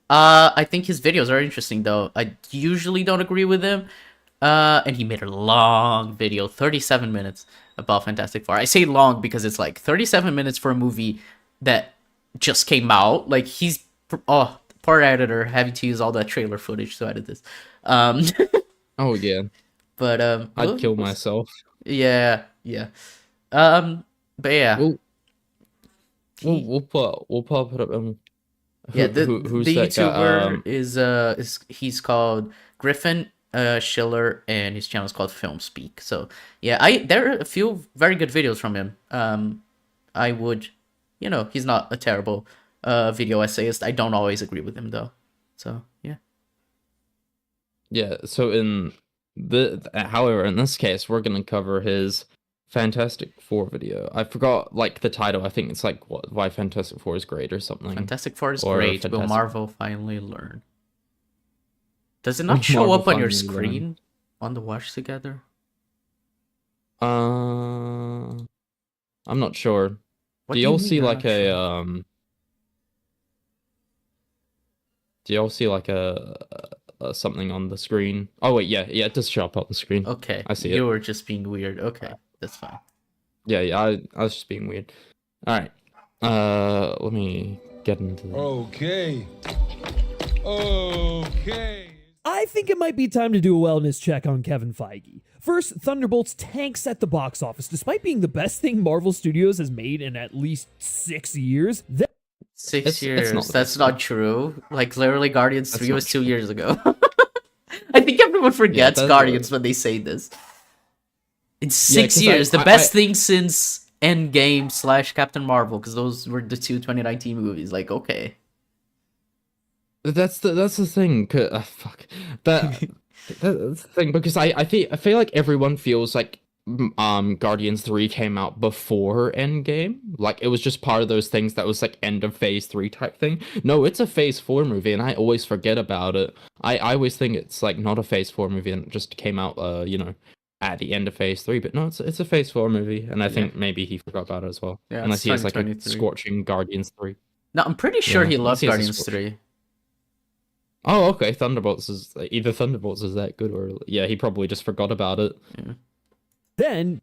I think his videos are interesting though. I usually don't agree with him. And he made a long video, 37 minutes about Fantastic Four. I say long because it's like 37 minutes for a movie that just came out. Like oh, poor editor having to use all that trailer footage to edit this. Um, oh yeah, but I'd kill myself. yeah, yeah. Um, but yeah, We'll we'll he we'll pop it up. yeah, Who's the that guy? YouTuber is he's called Griffin Schiller, and his channel is called Film Speak. So yeah, I there are a few very good videos from him. I would, he's not a terrible video essayist. I don't always agree with him though. So yeah. Yeah, so however, in this case, we're gonna cover his Fantastic Four video. I forgot like the title. I think it's like why Fantastic Four is great or something. Fantastic Four is Or great. Will Fantastic Marvel finally learn? Does it Will not show Marvel up on your finally learn? screen on the watch together? I'm not sure. What Do do you y'all mean see you're like not a sure? do y'all see like a something on the screen? Oh wait, yeah, it does show up on the screen. Okay, I see you it. were just being weird. Okay, that's fine. Yeah, I was just being weird. All right. Let me get into the Okay. Okay. I think it might be time to do a wellness check on Kevin Feige. First, Thunderbolts tanks at the box office, despite being the best thing Marvel Studios has made in at least 6 years. Then 6 It's years. not the That's best not true. Like literally, Guardians That's 3 not was true. 2 years ago. I think everyone forgets that's Guardians when they say this. It's Yeah, 6 'cause years. The I best thing since Endgame / Captain Marvel, because those were the two 2019 movies. Like, okay. that's the thing. Fuck that. That's the thing because I feel like everyone feels like Guardians 3 came out before Endgame. Like it was just part of those things that was like end of phase 3 type thing. No, it's a phase 4 movie and I always forget about it. I always think it's like not a phase 4 movie and it just came out at the end of phase 3, but no, it's a phase 4 movie and I think maybe he forgot about it as well. Yeah, Unless it's he has like a 2023. scorching Guardians 3. No, I'm pretty sure Yeah, he unless loved he has a Guardians scorching. 3. Oh, okay. Thunderbolts is either Thunderbolts is that good or yeah, he probably just forgot about it. Yeah. Then,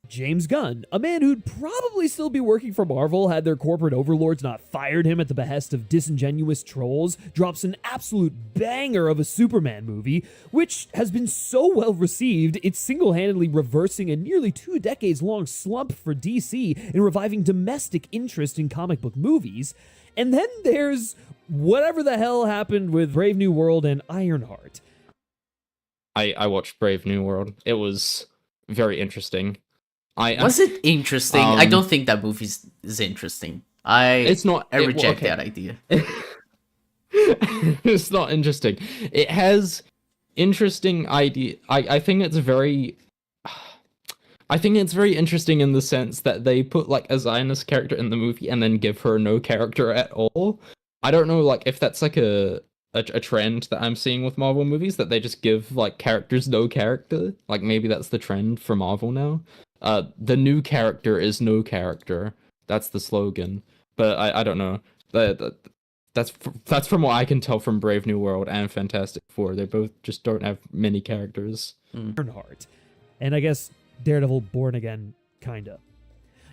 James Gunn, a man who'd probably still be working for Marvel had their corporate overlords not fired him at the behest of disingenuous trolls, drops an absolute banger of a Superman movie, which has been so well received, it's single-handedly reversing a nearly 2 decades long slump for DC and reviving domestic interest in comic book movies. And then there's whatever the hell happened with Brave New World and Ironheart. I watched Brave New World. It was very interesting. Was it interesting? I Um, don't think that movie is interesting. It's not. I reject okay. that idea. It's not interesting. It has interesting idea. I think it's very. I think it's very interesting in the sense that they put like a Zionist character in the movie and then give her no character at all. I don't know like if that's like a trend that I'm seeing with Marvel movies, that they just give like characters no character. Like maybe that's the trend for Marvel now. The new character is no character. That's the slogan. But I don't know. That's from what I can tell from Brave New World and Fantastic Four. They both just don't have many characters. Earnhardt. And I guess Daredevil Born Again, kinda.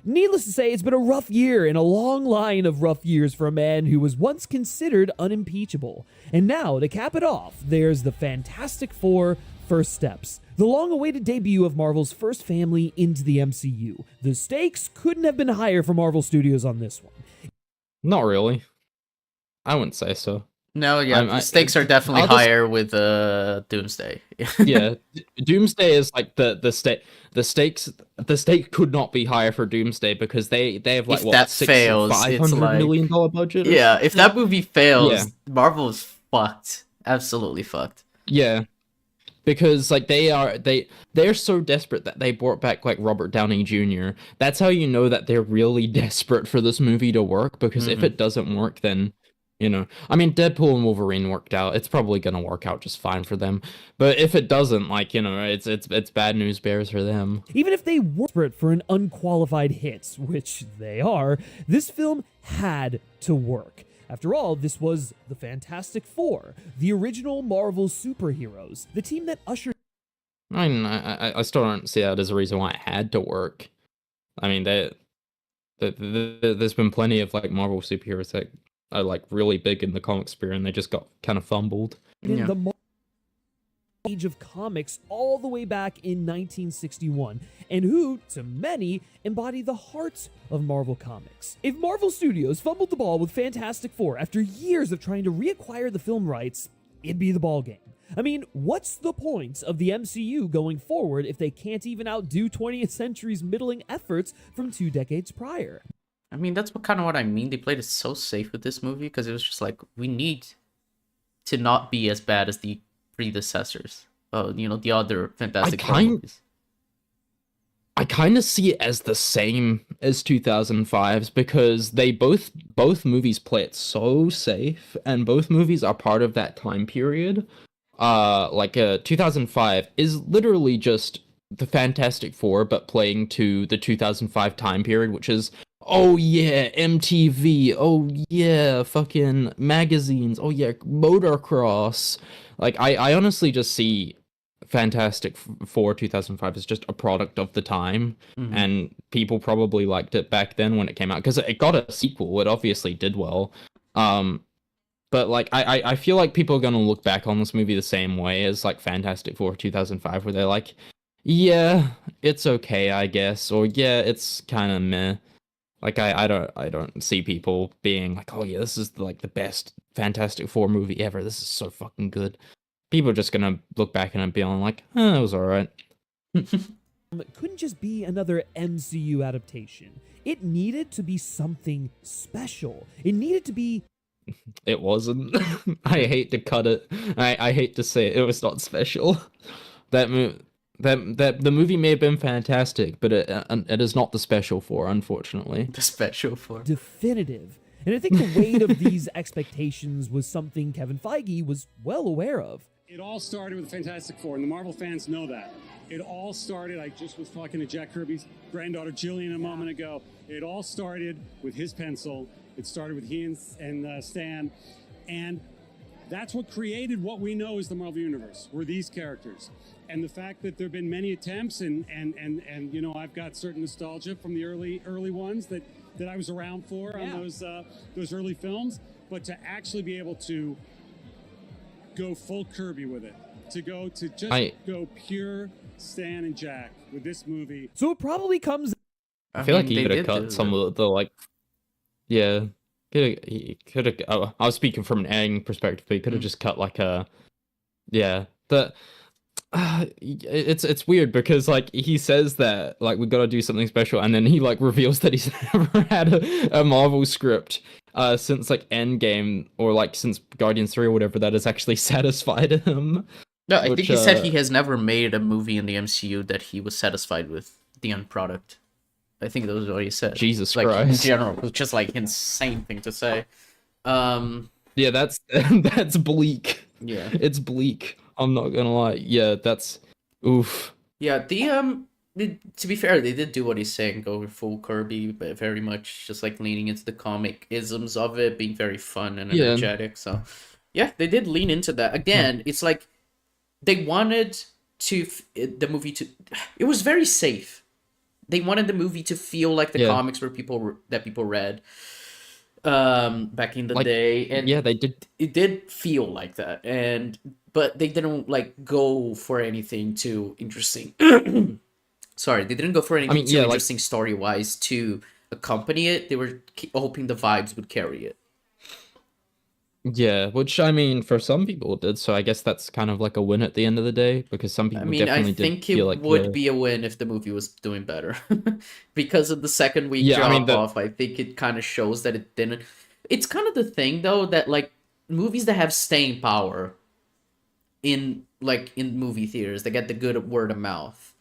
Needless to say, it's been a rough year and a long line of rough years for a man who was once considered unimpeachable. And now, to cap it off, there's the Fantastic Four First Steps, the long-awaited debut of Marvel's first family into the MCU. The stakes couldn't have been higher for Marvel Studios on this one. Not really. I wouldn't say so. No, yeah, the stakes are definitely higher with Doomsday. Yeah, Doomsday is like the stake could not be higher for Doomsday because they have like If what that fails, it's $500 like million budget. Yeah, if that movie fails, Yeah. Marvel is fucked. Absolutely fucked. Yeah, because like they're so desperate that they brought back like Robert Downey Jr. That's how you know that they're really desperate for this movie to work. Because if it doesn't work, then I mean, Deadpool and Wolverine worked out. It's probably gonna work out just fine for them. But if it doesn't, like it's bad news bears for them. Even if they were desperate for an unqualified hit, which they are, this film had to work. After all, this was the Fantastic Four, the original Marvel superheroes, the team that ushered. I mean, I still don't see that as a reason why it had to work. I mean, there's been plenty of like Marvel superheroes that are like really big in the comic sphere, and they just got kind of fumbled. In the age of comics all the way back in 1961, and who, to many, embody the heart of Marvel Comics. If Marvel Studios fumbled the ball with Fantastic Four after years of trying to reacquire the film rights, it'd be the ballgame. I mean, what's the point of the MCU going forward if they can't even outdo 20th century's middling efforts from 2 decades prior? I mean, that's what I mean. They played it so safe with this movie because it was just like, we need to not be as bad as the predecessors. The other Fantastic Four movies. I kind of see it as the same as 2005's because they both movies play it so safe, and both movies are part of that time period. 2005 is literally just the Fantastic Four, but playing to the 2005 time period, which is, oh yeah, MTV, oh yeah, fucking magazines, oh yeah, motocross. Like, I honestly just see Fantastic Four 2005 as just a product of the time, and people probably liked it back then when it came out, because it got a sequel, it obviously did well. But like, I feel like people are gonna look back on this movie the same way as like Fantastic Four 2005, where they're like, yeah, it's okay, I guess, or yeah, it's kind of meh. Like, I don't see people being like, oh yeah, this is like the best Fantastic Four movie ever, this is so fucking good. People are just gonna look back and be on like, it was alright. It couldn't just be another MCU adaptation. It needed to be something special. It needed to be... It wasn't. I hate to cut it. I hate to say it was not special. That the movie may have been fantastic, but it is not the Special Four, unfortunately. The Special Four. Definitive. And I think the weight of these expectations was something Kevin Feige was well aware of. It all started with Fantastic Four, and the Marvel fans know that. It all started, I just was talking to Jack Kirby's granddaughter Jillian a moment ago. It all started with his pencil. It started with he and Stan. And that's what created what we know as the Marvel Universe, were these characters. And the fact that there have been many attempts, and I've got certain nostalgia from the early ones that I was around for on those early films, but to actually be able to go full Kirby with it, to go pure Stan and Jack with this movie. So it probably comes... I feel like he could have cut some of the like, yeah, he could have. I was speaking from an editing perspective, but he could have just cut like it's weird because like he says that like we got to do something special, and then he like reveals that he's never had a Marvel script since like Endgame, or like since Guardians 3 or whatever, that has actually satisfied him. No, I think he said he has never made a movie in the MCU that he was satisfied with. the end product. I think that was what he said. Jesus like, Christ. in general, it was just like insane thing to say. Yeah, that's that's bleak. Yeah. It's bleak. I'm not gonna lie. Yeah, that's oof. Yeah, to be fair, they did do what he's saying, going full Kirby, but very much just like leaning into the comic isms of it, being very fun and Yeah. energetic. So, yeah, they did lean into that. Again, it's like they wanted the movie to. It was very safe. They wanted the movie to feel like the Yeah. comics were that people read back in the Like, day, and yeah, they did. it did feel like that, but they didn't like go for anything too interesting. Sorry, they didn't go for anything too yeah, like- interesting story-wise to accompany it. They were hoping the vibes would carry it. Yeah, which I mean, for some people it did. So I guess that's kind of like a win at the end of the day, because some people I mean, definitely I did think it feel like would be a win if the movie was doing better. Because of the second week drop off, I think it kind of shows that it didn't. It's kind of the thing though that like movies that have staying power in movie theaters, that get the good word of mouth,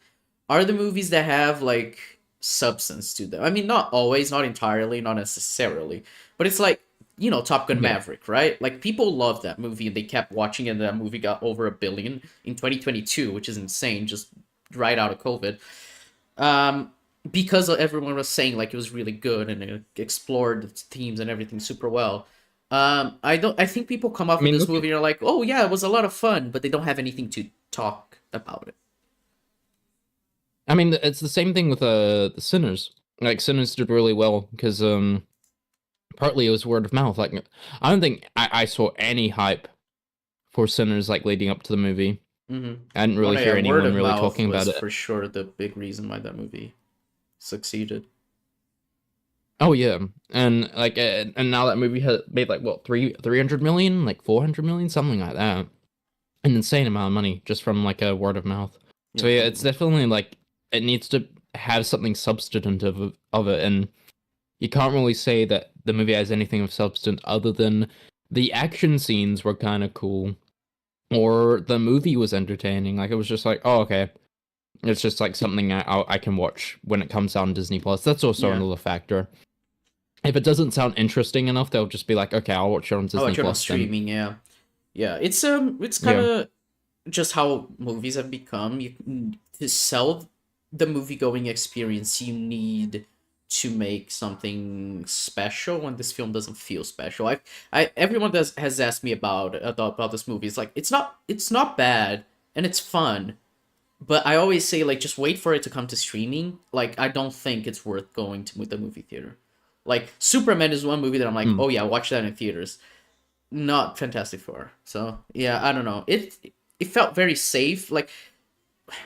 are the movies that have like substance to them. I mean, not always, not entirely, not necessarily, but it's like, you know, Top Gun Maverick, right? Like, people love that movie and they kept watching it, and that movie got over $1 billion in 2022, which is insane, just right out of COVID. Because everyone was saying like it was really good and it explored its themes and everything super well. I think people come off with this movie and are like, oh yeah, it was a lot of fun, but they don't have anything to talk about it. I mean, it's the same thing with the Sinners. Like, Sinners did really well because partly it was word of mouth. Like, I don't think I saw any hype for Sinners like leading up to the movie. Mm-hmm. I didn't really hear anyone really talking about it. For sure, the big reason why that movie succeeded. Oh yeah, and like, and now that movie has made like what 300 million, like 400 million, something like that. An insane amount of money just from like a word of mouth. So yeah, it's definitely like it needs to have something substantive of it, and you can't really say that the movie has anything of substance other than the action scenes were kind of cool, or the movie was entertaining. Like, it was just like, oh okay, it's just like something I can watch when it comes out on Disney Plus. That's also another factor. If it doesn't sound interesting enough, they'll just be like, okay, I'll watch it on Disney Plus. On streaming, then. Yeah. It's kind of just how movies have become. To sell the movie-going experience, you need to make something special, and this film doesn't feel special. Everyone has asked me about this movie. It's like, it's not bad and it's fun, but I always say, like, just wait for it to come to streaming. Like, I don't think it's worth going to the movie theater. Like, Superman is one movie that I'm like, oh yeah, watch that in theaters. Not Fantastic Four. So yeah, I don't know. It felt very safe. Like,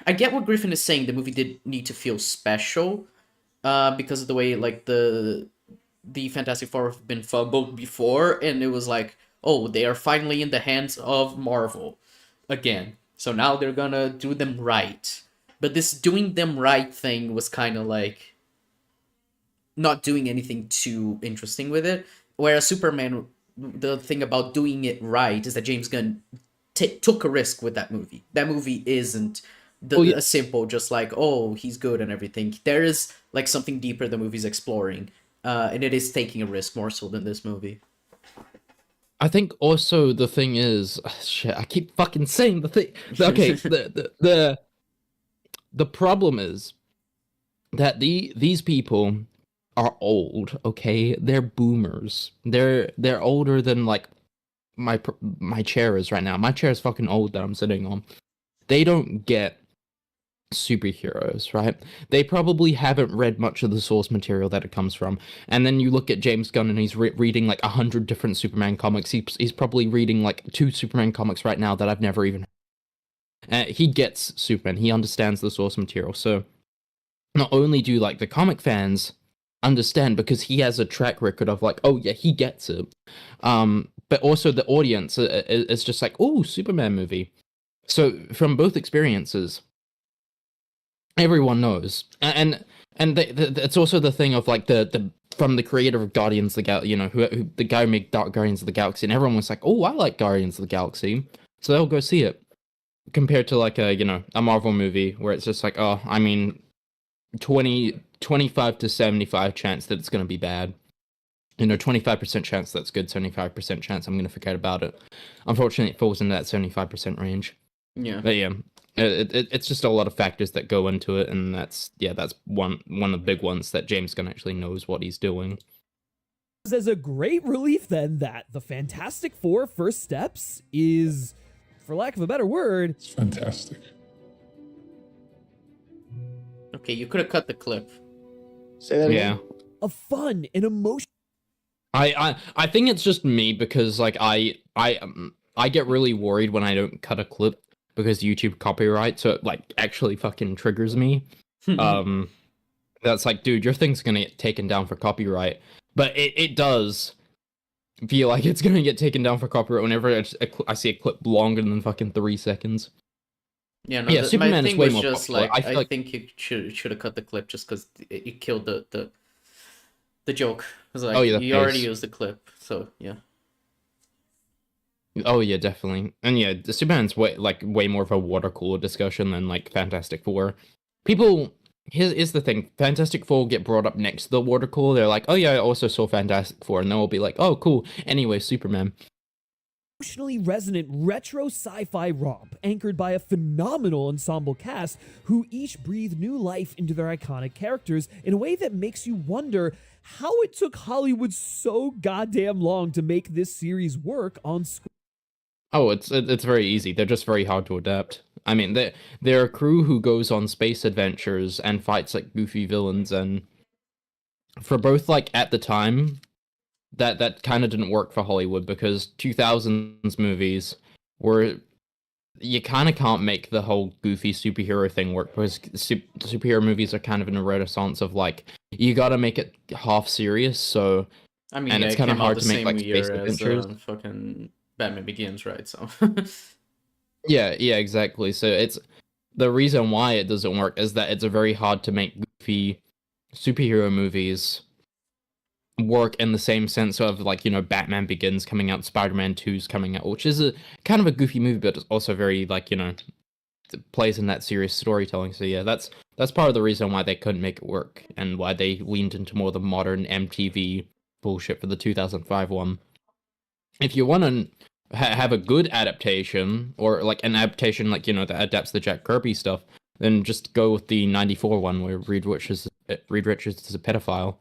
I get what Griffin is saying. The movie did need to feel special, because of the way like the Fantastic Four have been fumbled before, and it was like, oh, they are finally in the hands of Marvel again. So now they're gonna do them right. But this doing them right thing was kind of like not doing anything too interesting with it. Whereas Superman, the thing about doing it right is that James Gunn took a risk with that movie. That movie isn't a simple just like, oh, he's good and everything. There is like something deeper the movie's exploring, and it is taking a risk more so than this movie. I think also the thing is, shit, I keep fucking saying the thing. Okay, the problem is that these people are old. Okay, they're boomers. They're older than like my chair is right now. My chair is fucking old that I'm sitting on. They don't get superheroes, right? They probably haven't read much of the source material that it comes from. And then you look at James Gunn and he's reading like 100 different Superman comics. He's probably reading like 2 Superman comics right now that I've never even heard. He gets Superman. He understands the source material. So not only do like the comic fans understand, because he has a track record of like, oh yeah, he gets it, but also the audience is just like, oh, Superman movie. So from both experiences, everyone knows, and it's also the thing of like the from the creator of Guardians of the Galaxy, you know, who the guy who made Guardians of the Galaxy, and everyone was like, oh, I like Guardians of the Galaxy, so they'll go see it. Compared to like a Marvel movie where it's just like, oh, I mean, 25 to 75 chance that it's going to be bad. 25% chance that's good, 75% chance I'm going to forget about it. Unfortunately, it falls in that 75% range. Yeah. But yeah, it's just a lot of factors that go into it, and that's one of the big ones that James Gunn actually knows what he's doing. As a great relief then that the Fantastic Four First Steps is, for lack of a better word, It's fantastic. Okay, you could have cut the clip. Say that again. Yeah. a fun and emotional. I think it's just me because like I get really worried when I don't cut a clip because YouTube copyright, so it like actually fucking triggers me. That's like, dude, your thing's gonna get taken down for copyright. But it does feel like it's gonna get taken down for copyright whenever I see a clip longer than fucking 3 seconds. Yeah, no, Yeah, my Superman is thing way was more just popular. like, I feel like- think you should have cut the clip just because it killed the joke. It was like, Oh, yeah, the you already face. used the clip, so yeah. Oh yeah, definitely. And yeah, the Superman's way more of a water cooler discussion than like Fantastic Four. People, here's the thing: Fantastic Four get brought up next to the water cooler. They're like, oh yeah, I also saw Fantastic Four, and then we'll be like, oh cool. Anyway, Superman. Emotionally resonant retro sci-fi romp anchored by a phenomenal ensemble cast who each breathe new life into their iconic characters in a way that makes you wonder how it took Hollywood so goddamn long to make this series work on screen. Oh, it's very easy. They're just very hard to adapt. I mean, they're a crew who goes on space adventures and fights like goofy villains, and for both like at the time, that kind of didn't work for Hollywood because 2000s movies were you kind of can't make the whole goofy superhero thing work because superhero movies are kind of in a renaissance of like you got to make it half serious. So I mean, and yeah, it's it kind of came out hard the to make same like year space as adventures. fucking Batman Begins, right? So Yeah, exactly. So it's the reason why it doesn't work is that it's very hard to make goofy superhero movies work in the same sense of like, Batman Begins coming out, Spider-Man 2's coming out, which is a kind of a goofy movie, but it's also very like, it plays in that serious storytelling. So yeah, that's part of the reason why they couldn't make it work and why they leaned into more of the modern MTV bullshit for the 2005 one. If you want to have a good adaptation, or like an adaptation like that adapts the Jack Kirby stuff, then just go with the 94 one where Reed Richards is a pedophile.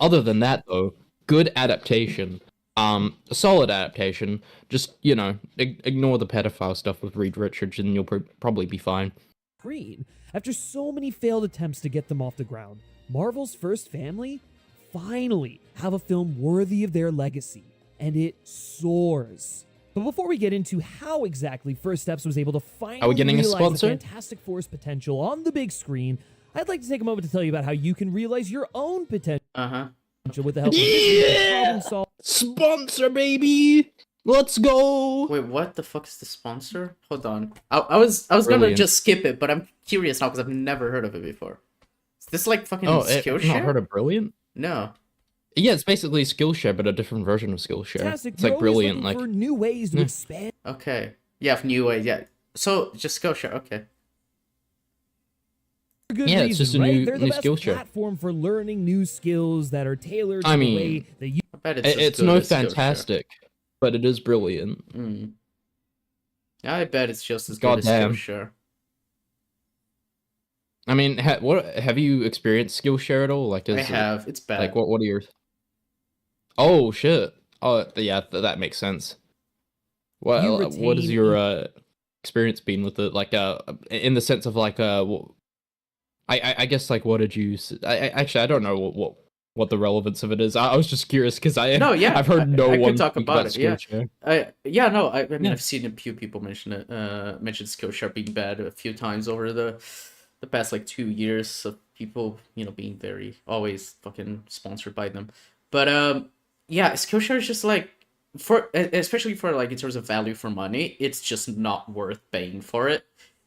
Other than that though, good adaptation, a solid adaptation, just ignore the pedophile stuff with Reed Richards and you'll probably be fine. After so many failed attempts to get them off the ground, Marvel's first family finally have a film worthy of their legacy, and it soars. But before we get into how exactly First Steps was able to finally getting a realize the sponsor? Fantastic Four's potential on the big screen, I'd like to take a moment to tell you about how you can realize your own potential with the help of this problem solving. Sponsor, baby! Let's go! wait, what the fuck is the sponsor? Hold on, I was gonna Brilliant. just skip it, but I'm curious now because I've never heard of it before. Is this like fucking Oh, Skillshare? I've not heard of Brilliant? No. Yeah, it's basically Skillshare, but a different version of Skillshare. Fantastic It's like Four is Brilliant, looking like for new ways to expand Okay. Yeah, new way. Yeah. So just Skillshare. Okay. for good Yeah, reason, it's just a right? new- They're the new best Skillshare. platform for learning new skills that are tailored to I the mean, way that you. I bet it's as it's good no as Skillshare. fantastic, but it is brilliant. I bet it's just as good as Goddamn. Skillshare. I mean, what have you experienced Skillshare at all? Like, I have. It's bad. Like, what are your? Oh shit! Oh yeah, that makes sense. What You what has retain your experience been with it? Like, in the sense of like, I guess like, what did you? Actually, I don't know what the relevance of it is. I was just curious because No, yeah, I've heard no I could one talk speak about it, yeah. Skillshare. I mean, Yeah. I've seen a few people mention Skillshare being bad a few times over the past like 2 years of people, being very always fucking sponsored by them. But yeah, Skillshare is just like especially for like in terms of value for money, it's just not worth paying for it.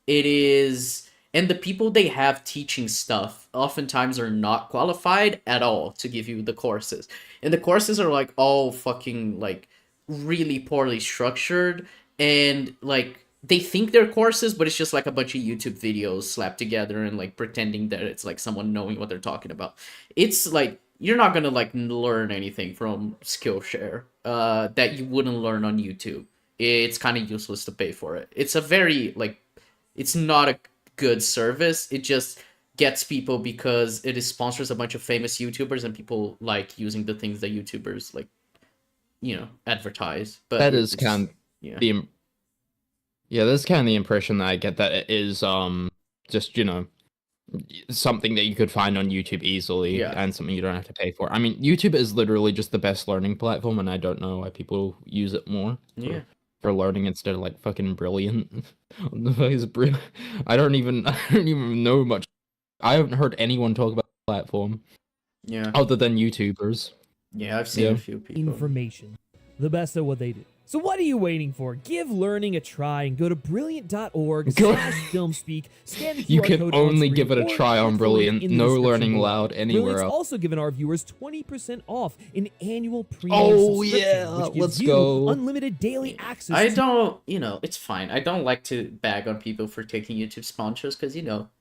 It is, and the people they have teaching stuff oftentimes are not qualified at all to give you the courses. And the courses are like all fucking like really poorly structured, and like they think they're courses, but it's just like a bunch of YouTube videos slapped together and like pretending that it's like someone knowing what they're talking about. It's like you're not gonna like learn anything from Skillshare that you wouldn't learn on YouTube. It's kind of useless to pay for it. It's a very like it's not a good service. It just gets people because it is sponsors a bunch of famous YouTubers and people like using the things that YouTubers like, advertise. But That is it's, kind of yeah. yeah, that's kind of the impression that I get, that it is just, something that you could find on YouTube easily, Yeah. and something you don't have to pay for. I mean, YouTube is literally just the best learning platform, and I don't know why people use it more. Yeah. For learning instead of like fucking brilliant. I don't even know much. I haven't heard anyone talk about the platform Yeah. other than YouTubers. Yeah, I've seen Yeah. a few people. Information. The best at what they do. So what are you waiting for? Give learning a try and go to brilliant.org/filmspeak. Scan the QR You can code on only screen give it a or try on click the link Brilliant. in the No description learning below. allowed anywhere Brilliant's else. also giving our viewers 20% off an annual premium Oh, subscription, yeah, which gives let's you go. unlimited daily access. I to don't, it's fine. I don't like to bag on people for taking YouTube sponsors because,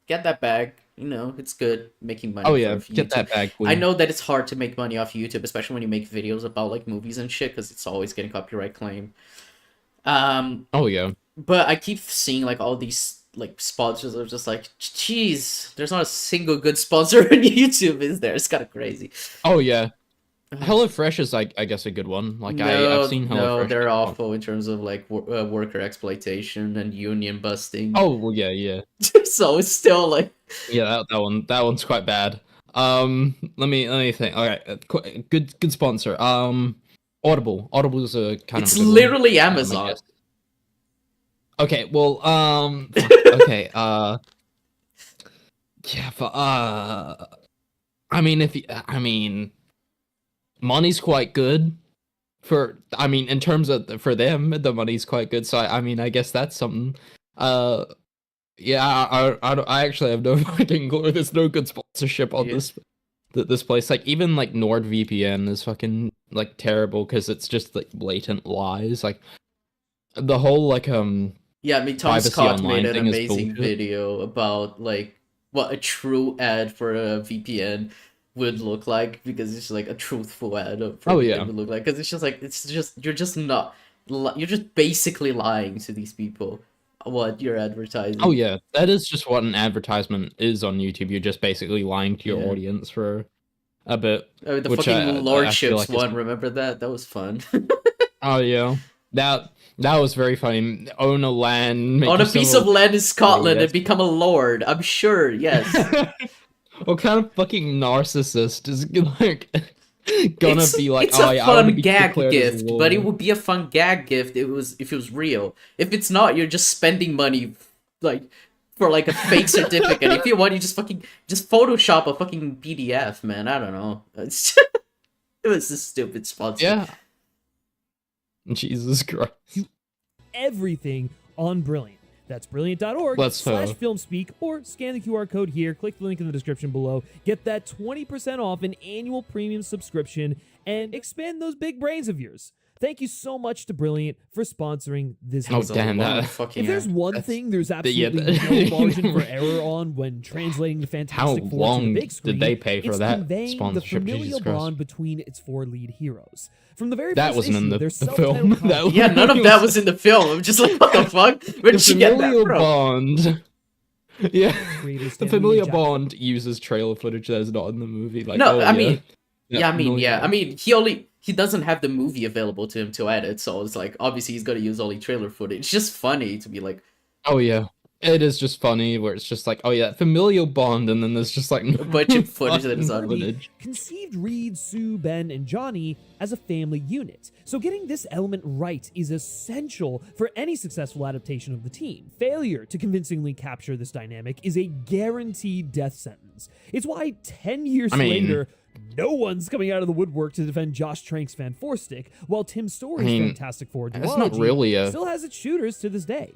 get that bag. It's good making money. Oh yeah, off get that YouTube. back. I know that it's hard to make money off YouTube, especially when you make videos about like movies and shit, because it's always getting copyright claim. Oh yeah. But I keep seeing like all these like sponsors are just like, geez, there's not a single good sponsor on YouTube, is there? It's kind of crazy. Oh yeah. HelloFresh is I guess a good one. Like I've seen HelloFresh. No, they're get one. awful in terms of like worker exploitation and union busting. Oh well, yeah. So it's still like, Yeah, that one's quite bad. Let me think. All right, good sponsor. Audible. Audible is a kind it's of a good one, literally I Amazon. guess. Okay, well, okay, yeah, but I mean, money's quite good in terms of for them, the money's quite good. So I guess that's something. Yeah, I actually have no fucking clue. There's no good sponsorship on this place. Like even like NordVPN is fucking like terrible because it's just like blatant lies. Like the whole like Yeah, I mean, Tom privacy Scott online made an thing is amazing bullshit. video about like what a true ad for a VPN would look like, because it's like a truthful ad for Oh, a VPN yeah. would look like, because it's just you're just not you're just basically lying to these people what you're advertising. Oh yeah, that is just what an advertisement is on YouTube. You're just basically lying to your Yeah. audience for a bit. I mean, the which, fucking I feel Lordships like is- one, remember that? That was fun. Oh yeah, that was very funny. Own a land, make On a yourself piece of land in Scotland yes. and become a lord. I'm sure, yes. What kind of fucking narcissist is like gonna be like, it's oh a yeah, I wanna fun be gag declared as gift, a but it lord." would be a fun gag gift if it was real. If it's not, you're just spending money like for like a fake certificate. If you want, you just Photoshop a fucking PDF, man. I don't know. It's it was a stupid sponsor. Yeah. Jesus Christ. everything on Brilliant. That's brilliant.org Let's /filmspeak, or scan the QR code here, click the link in the description below, get that 20% off an annual premium subscription, and expand those big brains of yours. Thank you so much to Brilliant for sponsoring this Oh, video. damn, Long that- fucking If there's ad. one That's- thing there's yeah, absolutely no margin for error on when translating the How Fantastic Four to the long big screen, did they pay for it's that conveying the sponsorship? familial Jesus Christ. bond between its four lead heroes. From the very That first wasn't in issue, the their film. self-titled That Yeah, none of that was in the film. I'm just like, what the fuck? Where The did she get that familial from? bond. Yeah. creators The Stan Lee familial and Jack- bond uses trailer footage that is not in the movie. Like, No, oh, I yeah. mean, yeah, no, I mean, he doesn't have the movie available to him to edit, so it's like obviously he's gonna use only trailer footage. It's just funny to be like Oh yeah, it is just funny where it's just like, oh yeah, familial bond, and then there's just like a bunch of footage that is fucking on footage. conceived Reed, Sue, Ben, and Johnny as a family unit. So getting this element right is essential for any successful adaptation of the team. Failure to convincingly capture this dynamic is a guaranteed death sentence. It's why 10 years later, no one's coming out of the woodwork to defend Josh Trank's Van Forstick, while Tim Story's Fantastic Four That's not duology really a. still has its shooters to this day.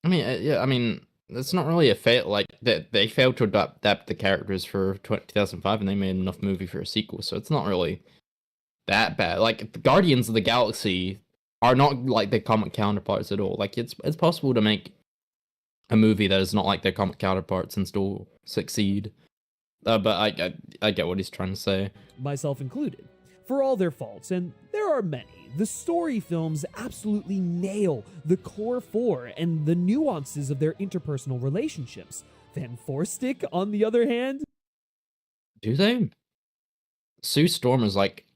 Yeah, I mean, that's not really a fail. Like they failed to adapt the characters for 2005, and they made enough movie for a sequel, so it's not really that bad. Like the Guardians of the Galaxy are not like their comic counterparts at all. Like it's possible to make a movie that is not like their comic counterparts and still succeed. But I get what he's trying to say. myself included. For all their faults, and there are many, the story films absolutely nail the core four and the nuances of their interpersonal relationships. Fantastic, on the other hand, Do they? Sue Storm is like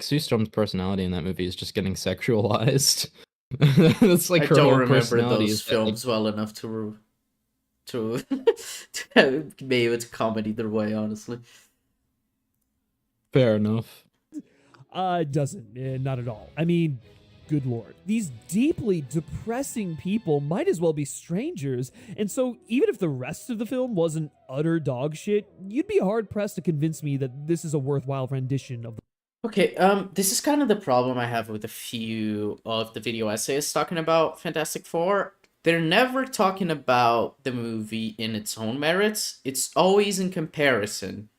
Sue Storm's personality in that movie is just getting sexualized. That's like I her don't whole remember personality those is that, like, films well enough to to be able to comment either way, honestly. fair enough. doesn't. Not at all. I mean, good lord. These deeply depressing people might as well be strangers, and so even if the rest of the film wasn't utter dog shit, you'd be hard-pressed to convince me that this is a worthwhile rendition of the Okay, this is kind of the problem I have with a few of the video essays talking about Fantastic Four. They're never talking about the movie in its own merits. It's always in comparison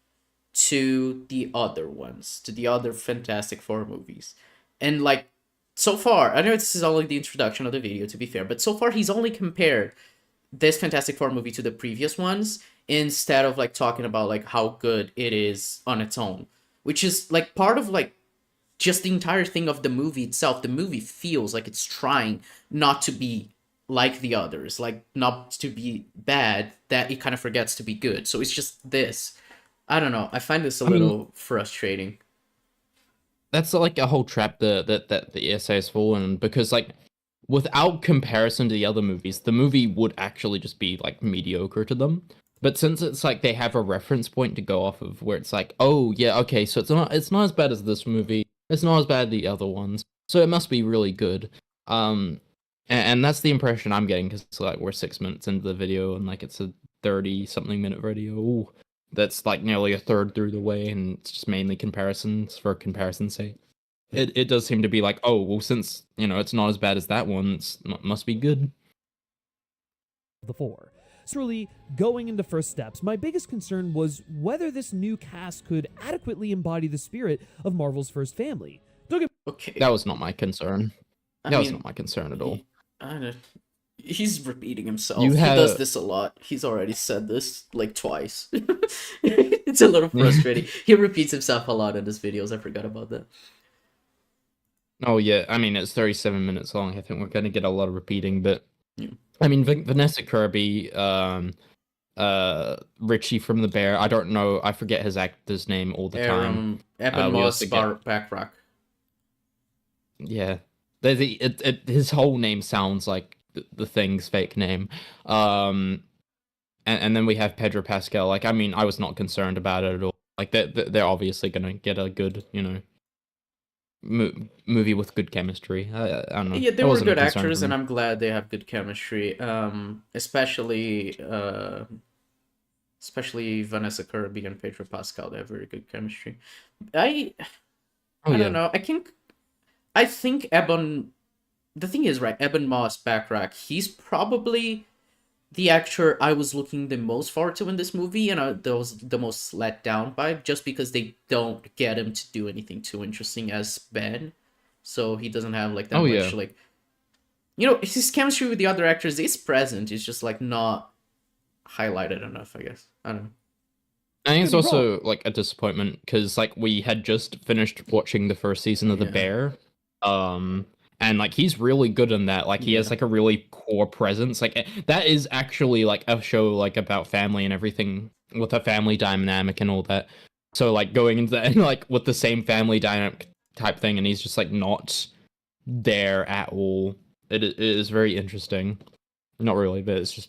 to the other ones, to the other Fantastic Four movies. And like, so far, I know this is only the introduction of the video, to be fair, but so far he's only compared this Fantastic Four movie to the previous ones instead of like talking about like how good it is on its own, which is like part of like just the entire thing of the movie itself. The movie feels like it's trying not to be like the others, like not to be bad, that it kind of forgets to be good. So it's just this. I don't know. I find this a little frustrating. That's like a whole trap that the essay has fallen, because like without comparison to the other movies, the movie would actually just be like mediocre to them. But since it's like they have a reference point to go off of, where it's like, oh yeah, okay, so it's not as bad as this movie, it's not as bad as the other ones, so it must be really good. And that's the impression I'm getting, because like we're 6 minutes into the video and like it's a 30-something minute video. Ooh, that's like nearly a third through the way, and it's just mainly comparisons for comparison's sake. It does seem to be like, oh well, since it's not as bad as that one, must be good. four. So really, going into first steps, my biggest concern was whether this new cast could adequately embody the spirit of Marvel's first family. Don't get Okay. That was not my concern. I Was mean, not my concern at all. I don't, he's repeating himself. You He have- does this a lot. He's already said this like twice. It's a little frustrating. He repeats himself a lot in his videos. I forgot about that. Oh yeah, I mean it's 37 minutes long. I think we're gonna get a lot of repeating, but Yeah. I mean Vanessa Kirby, Richie from The Bear. I don't know. I forget his actor's name all the time. Eben we Moss also get- Backrack. Yeah, his whole name sounds like the Thing's fake name. And then we have Pedro Pascal. Like, I mean, I was not concerned about it at all. Like they're obviously gonna get a good movie with good chemistry. I don't know. Yeah, they That were wasn't a good concern actors, for and me. I'm glad they have good chemistry. Especially Vanessa Kirby and Pedro Pascal. They have very good chemistry. I don't know. I think Eben. The thing is, right? Eben Moss Backrack. He's probably the actor I was looking the most forward to in this movie, and I was the most let down by, just because they don't get him to do anything too interesting as Ben, so he doesn't have like that Oh, much yeah. like, his chemistry with the other actors is present. It's just like not highlighted enough, I guess. I don't know. I think it's Could be also like a disappointment, because like we had just finished watching the first season of The Yeah. Bear, and like he's really good in that. Like he has Yeah. like a really core presence. Like that is actually like a show like about family and everything, with a family dynamic and all that. So like going into that like with the same family dynamic type thing, and he's just like not there at all. It is very interesting. Not really, but it's just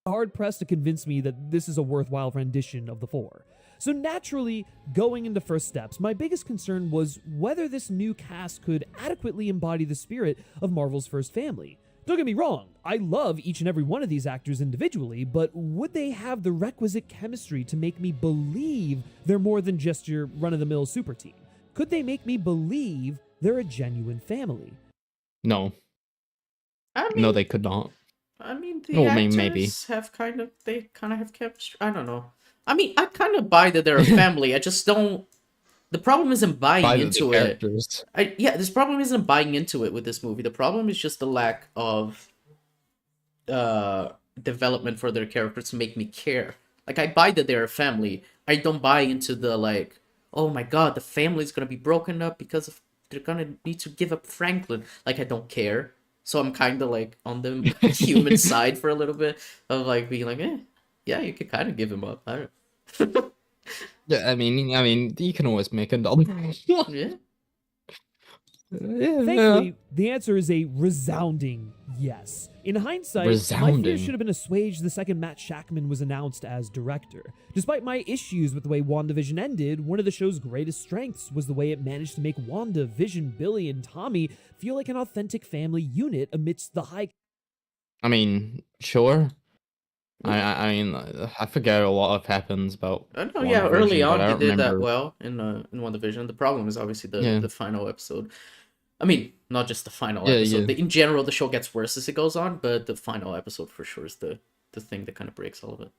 hard pressed to convince me that this is a worthwhile rendition of the four. So naturally, going into first steps, my biggest concern was whether this new cast could adequately embody the spirit of Marvel's first family. Don't get me wrong, I love each and every one of these actors individually, but would they have the requisite chemistry to make me believe they're more than just your run-of-the-mill super team? Could they make me believe they're a genuine family? no, I mean, no, they could not. I mean, the Well, I actors mean, maybe. have kind of have chemistry. I don't know. I mean, I kind of buy that they're a family. I just don't the problem isn't by buying the into it. characters. This problem isn't buying into it with this movie. The problem is just the lack of development for their characters to make me care. Like, I buy that they're a family. I don't buy into the, like, oh my god, the family's gonna be broken up because of they're gonna need to give up Franklin. Like, I don't care. So I'm kind of like on the human side for a little bit of like being like, yeah, you could kind of give him up. I don't. Yeah, I mean, you can always make a doll. Yeah. Yeah. Thankfully, the answer is a resounding yes. In hindsight, my Resounding. fears should have been assuaged the second Matt Shakman was announced as director. Despite my issues with the way WandaVision ended, one of the show's greatest strengths was the way it managed to make Wanda, Vision, Billy, and Tommy feel like an authentic family unit amidst the high. I mean, sure. I mean, I forget a lot of happens about. I know, yeah, early WandaVision, but on I he don't did that remember. well in WandaVision. The problem is obviously Yeah. the final episode. I mean, not just the final Yeah, episode. yeah. In general, the show gets worse as it goes on, but the final episode for sure is the thing that kind of breaks all of it.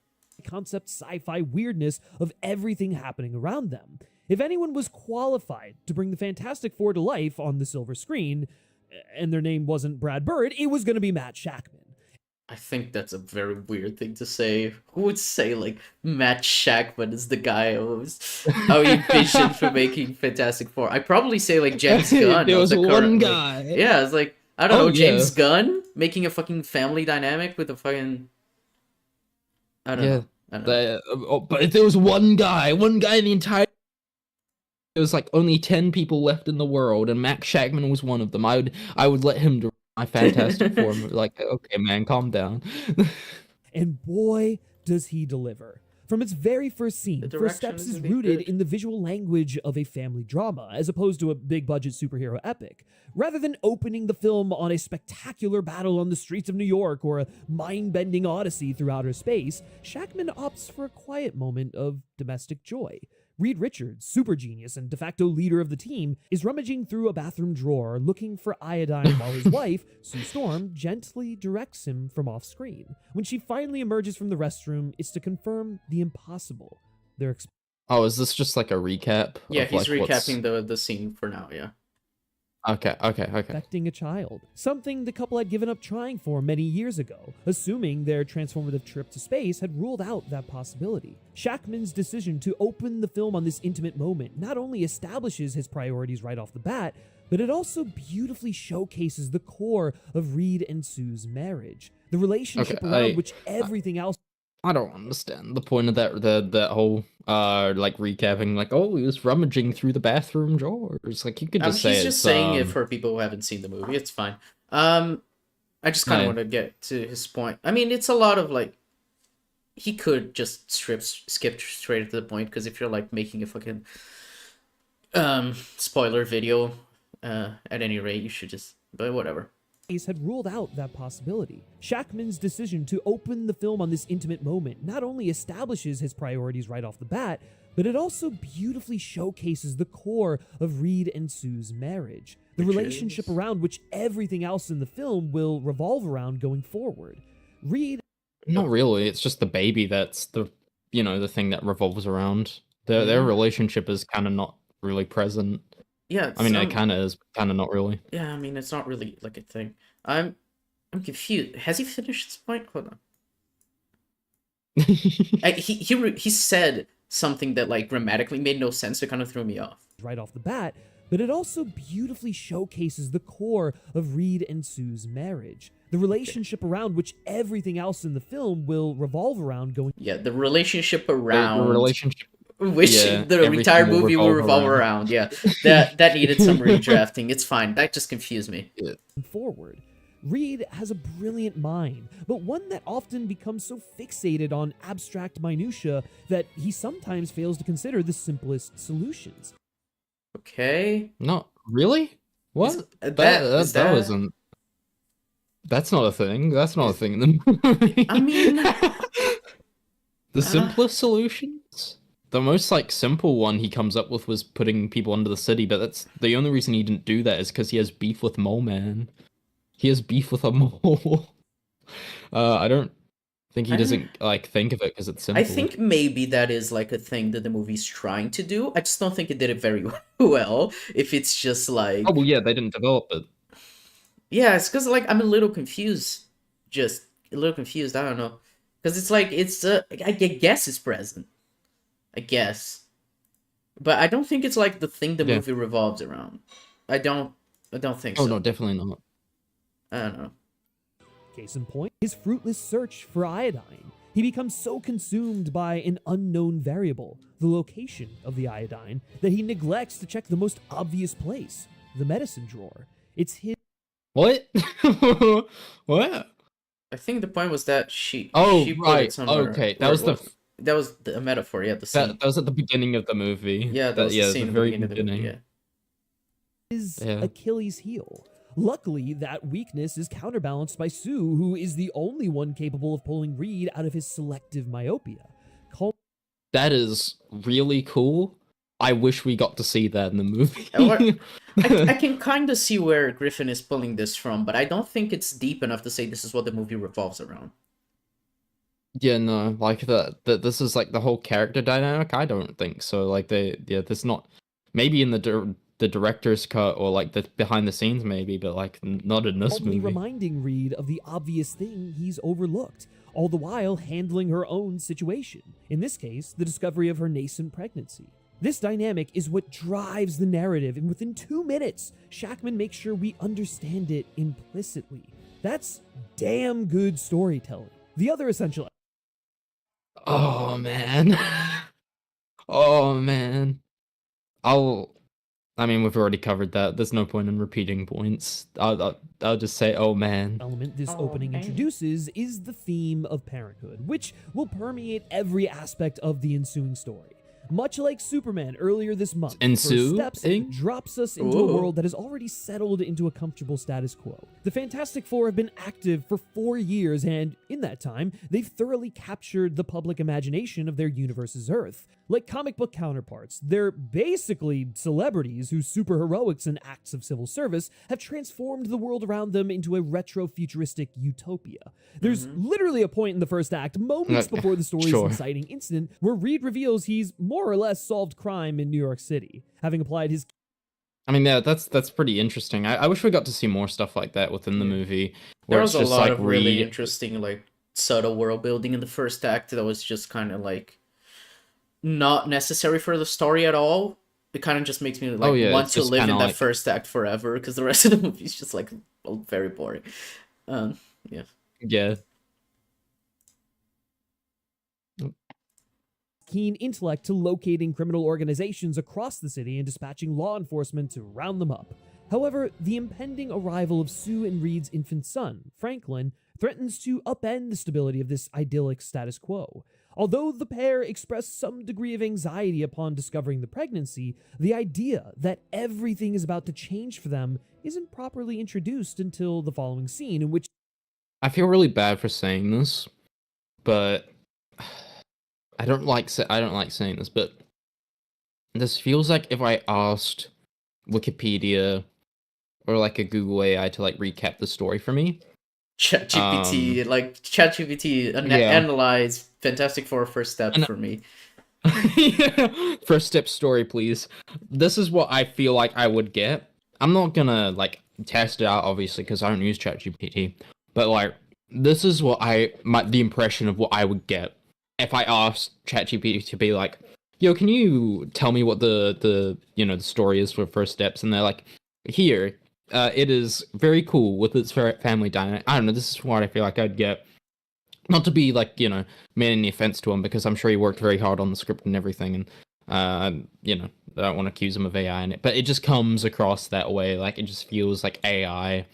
Concept sci-fi weirdness of everything happening around them. If anyone was qualified to bring the Fantastic Four to life on the silver screen, and their name wasn't Brad Bird, it was going to be Matt Shakman. I think that's a very weird thing to say. Who would say like Matt Shakman is the guy who's how he envisioned for making Fantastic Four? I'd probably say like James Gunn. There of was the one current, guy. Like, yeah, it's like I don't Oh, know, James yeah. Gunn making a fucking family dynamic with a fucking I don't know. I don't know. But if there was one guy in the entire. There was like only 10 people left in the world, and Max Shackman was one of them. I would let him direct my Fantastic Four. Like, okay, man, calm down. And boy, does he deliver. From its very first scene, The First direction Steps is is indeed rooted good. in the visual language of a family drama, as opposed to a big-budget superhero epic. Rather than opening the film on a spectacular battle on the streets of New York or a mind-bending odyssey through outer space, Shackman opts for a quiet moment of domestic joy. Reed Richards, super genius and de facto leader of the team, is rummaging through a bathroom drawer looking for iodine while his wife, Sue Storm, gently directs him from off-screen. When she finally emerges from the restroom, it's to confirm the impossible. They're Oh, is this just like a recap? Yeah, of, he's like, what's- recapping the scene for now, yeah. Okay. expecting a child, something the couple had given up trying for many years ago, assuming their transformative trip to space had ruled out that possibility. Shackman's decision to open the film on this intimate moment not only establishes his priorities right off the bat, but it also beautifully showcases the core of Reed and Sue's marriage, the relationship Okay, around which everything else. I don't understand the point of that whole like recapping, like, oh, he was rummaging through the bathroom drawers. Like, you could just say He's it's just saying it for people who haven't seen the movie. It's fine. I just kind of Yeah. want to get to his point. I mean, it's a lot of like he could just skip straight to the point, because if you're like making a fucking spoiler video, at any rate, you should just. But whatever. Had ruled out that possibility. Shackman's decision to open the film on this intimate moment not only establishes his priorities right off the bat, but it also beautifully showcases the core of Reed and Sue's marriage, the Which relationship is- around which everything else in the film will revolve around going forward. Reed Not really. It's just the baby that's the thing that revolves around. Their Yeah. relationship is kind of not really present. Yeah. I mean, it kind of is, but kind of not really. Yeah, I mean, it's not really like a thing. I'm confused. Has he finished this point? Hold on. He said something that like grammatically made no sense. It kind of threw me off. right off the bat, but it also beautifully showcases the core of Reed and Sue's marriage, the relationship around which everything else in the film will revolve around going. Yeah, the relationship The around relationship. which Yeah, the everything entire will movie will revolve revolve around. Yeah, that needed some redrafting. It's fine. That just confused me. Forward. Reed has a brilliant mind, but one that often becomes so fixated on abstract minutia that he sometimes fails to consider the simplest solutions. Okay. Not really. What? Is That that- wasn't. That's not a thing. That's not a thing in the movie. I mean, the simplest solutions. The most like simple one he comes up with was putting people under the city, but that's the only reason he didn't do that is because he has beef with Mole Man. He has beef with a mole. I don't think he doesn't like think of it because it's simple. I think maybe that is like a thing that the movie's trying to do. I just don't think it did it very well. If it's just like, Oh well, yeah, they didn't develop it. yeah, it's because like I'm a little confused, just a little confused. I don't know, because it's like I guess it's present, I guess, but I don't think it's like the thing the Yeah. movie revolves around. I don't think Oh so. no, definitely not. I don't know. Case in point, his fruitless search for iodine. He becomes so consumed by an unknown variable, the location of the iodine, that he neglects to check the most obvious place, the medicine drawer. It's his What? What? I think the point was that she Oh, she put right. it somewhere. Okay, where it that was a metaphor. Yeah, the scene. that was at the beginning of the movie. Yeah, that was the scene the at the very beginning of the movie. beginning. his Yeah. Achilles heel. Luckily, that weakness is counterbalanced by Sue, who is the only one capable of pulling Reed out of his selective myopia. That is really cool. I wish we got to see that in the movie. I can kind of see where Griffin is pulling this from, but I don't think it's deep enough to say this is what the movie revolves around. Yeah, no, like that this is like the whole character dynamic. I don't think so. Like there's not maybe in the director's cut or like the behind the scenes maybe, but like not in this Only movie. reminding Reed of the obvious thing he's overlooked, all the while handling her own situation. In this case, the discovery of her nascent pregnancy. This dynamic is what drives the narrative, and within 2 minutes, Shackman makes sure we understand it implicitly. That's damn good storytelling. The other essential Oh man. Oh man. I mean, we've already covered that. There's no point in repeating points. I'll just say, oh man. element this opening introduces is the theme of parenthood, which will permeate every aspect of the ensuing story. Much like Superman earlier this month, First Steps drops us into a world that has already settled into a comfortable status quo. The Fantastic Four have been active for 4 years, and in that time, they've thoroughly captured the public imagination of their universe's Earth. Like comic book counterparts, they're basically celebrities whose superheroics and acts of civil service have transformed the world around them into a retro-futuristic utopia. There's literally a point in the first act, moments before the story's inciting incident, where Reed reveals he's more or less solved crime in New York City, having applied his... I mean, yeah, that's pretty interesting. I wish we got to see more stuff like that within the movie. There Where was it's a just lot like of really interesting, like, subtle world building in the first act that was just kind of, like, not necessary for the story at all. It kind of just makes me, like, want to live in that first act forever, because the rest of the movie is just, like, very boring. Yeah. Yeah. Keen intellect to locating criminal organizations across the city and dispatching law enforcement to round them up. However, the impending arrival of Sue and Reed's infant son, Franklin, threatens to upend the stability of this idyllic status quo. Although the pair express some degree of anxiety upon discovering the pregnancy, the idea that everything is about to change for them isn't properly introduced until the following scene, in which... I feel really bad for saying this, but I don't like saying this, but this feels like if I asked Wikipedia or like a Google AI to like recap the story for me. ChatGPT, analyze Fantastic Four First Steps for me. First step story, please. This is what I feel like I would get. I'm not gonna like test it out, obviously, because I don't use ChatGPT. But like, this is what the impression of what I would get if I asked ChatGPT to be like, "Yo, can you tell me what the story is for First Steps?" And they're like, "Here, it is very cool with its family dynamic." I don't know. This is what I feel like I'd get. Not to be like mean any offense to him, because I'm sure he worked very hard on the script and everything, and I don't want to accuse him of AI in it, but it just comes across that way. Like it just feels like AI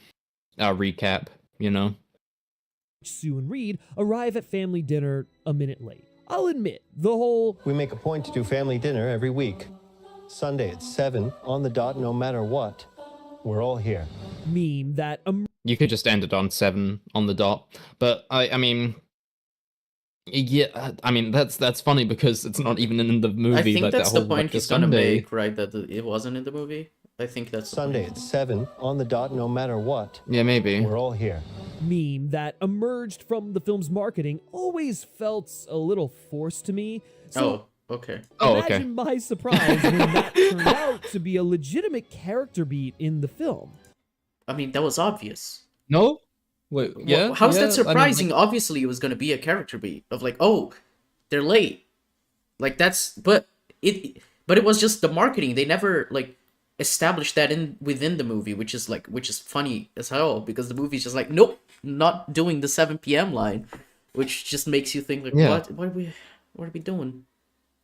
recap, Sue and Reed arrive at family dinner a minute late. I'll admit, the whole... We make a point to do family dinner every week. Sunday at 7, on the dot, no matter what. We're all here. Meme that... You could just end it on 7 on the dot. But, I mean... Yeah, I mean, that's funny because it's not even in the movie. I think like, that's that the whole, point like, he's the gonna Sunday... make, right? That it wasn't in the movie. I think that's Sunday at 7, on the dot, no matter what. Yeah, maybe. We're all here. meme that emerged from the film's marketing always felt a little forced to me. So Oh, okay. Oh, okay. imagine my surprise when that turned out to be a legitimate character beat in the film. I mean, that was obvious. No? Wait, yeah? How's yeah, that I mean, surprising? like, Obviously, it was gonna be a character beat of like, oh, they're late. Like that's, but it was just the marketing. They never like established that within the movie, which is funny as hell because the movie's just like, nope, not doing the 7 p.m. line, which just makes you think like, Yeah. what are we doing?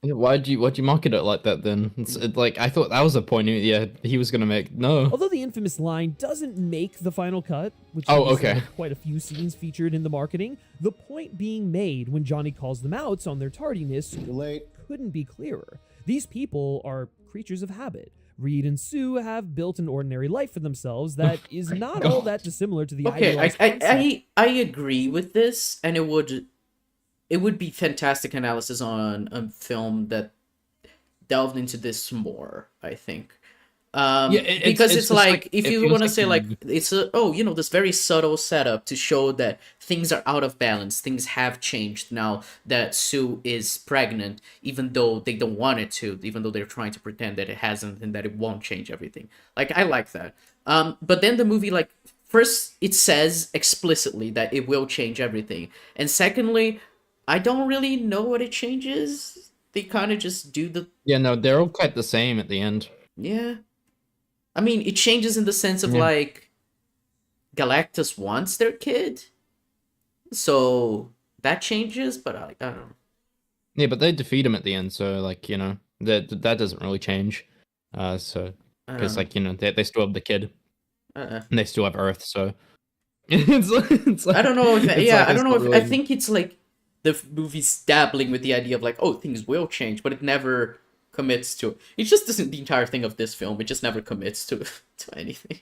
yeah, why'd you market it like that then? Like, I thought that was a point he was gonna make. No. Although the infamous line doesn't make the final cut, which Oh, is okay. quite a few scenes featured in the marketing, the point being made when Johnny calls them out on their tardiness You're late. couldn't be clearer. These people are creatures of habit. Reed and Sue have built an ordinary life for themselves that is not all that dissimilar to the Okay, idealized concept. I agree with this, and it would be fantastic analysis on a film that delved into this more, I think. Because it's just like if it you feels want to like say like it's this very subtle setup to show that things are out of balance, things have changed now that Sue is pregnant, even though they don't want it to, even though they're trying to pretend that it hasn't and that it won't change everything. Like I like that. But then the movie, like, first it says explicitly that it will change everything, and secondly, I don't really know what it changes. They kind of just do the Yeah, no, they're all quite the same at the end. yeah. I mean, it changes in the sense of Yeah. like Galactus wants their kid, so that changes. But I don't know. Yeah, but they defeat him at the end, so like, you know, that doesn't really change. So I because don't like, you know, they still have the kid know. and they still have Earth, so it's like, I don't know if it's yeah. like I it's don't know not if I really- think it's like the movie's dabbling with the idea of like, oh, things will change, but it never commits to it. It just isn't the entire thing of this film. It just never commits to anything.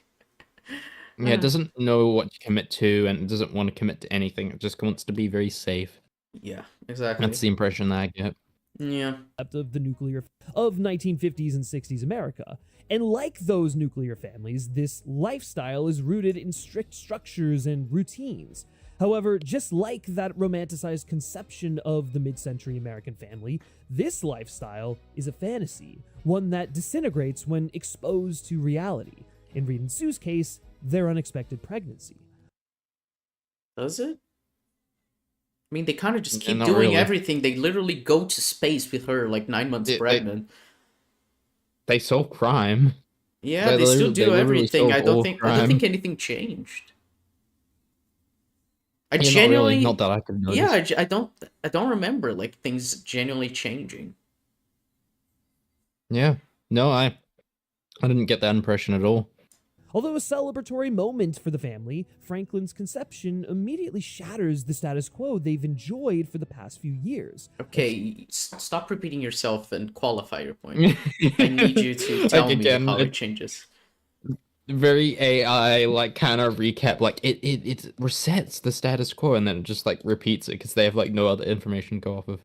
Yeah, it doesn't know what to commit to, and it doesn't want to commit to anything. It just wants to be very safe. Yeah, exactly. That's the impression that I get. Yeah. Of the nuclear of 1950s and 60s America. And like those nuclear families, this lifestyle is rooted in strict structures and routines. However, just like that romanticized conception of the mid-century American family, this lifestyle is a fantasy, one that disintegrates when exposed to reality. In Reed and Sue's case, their unexpected pregnancy. Does it? I mean, they kind of just keep not doing really. everything. They literally go to space with her like 9 months They- pregnant. They solve crime. Yeah, They they still literally- do they literally everything. solve I don't all think crime. anything changed. I Yeah, not genuinely, really, not that I could notice. yeah, I don't remember like things genuinely changing. Yeah. No, I didn't get that impression at all. Although a celebratory moment for the family, Franklin's conception immediately shatters the status quo they've enjoyed for the past few years. Okay, stop repeating yourself and qualify your point. I need you to tell Like, me again, how it changes. Very AI, like, kind of recap, like, it resets the status quo and then it just, like, repeats it because they have, like, no other information to go off of.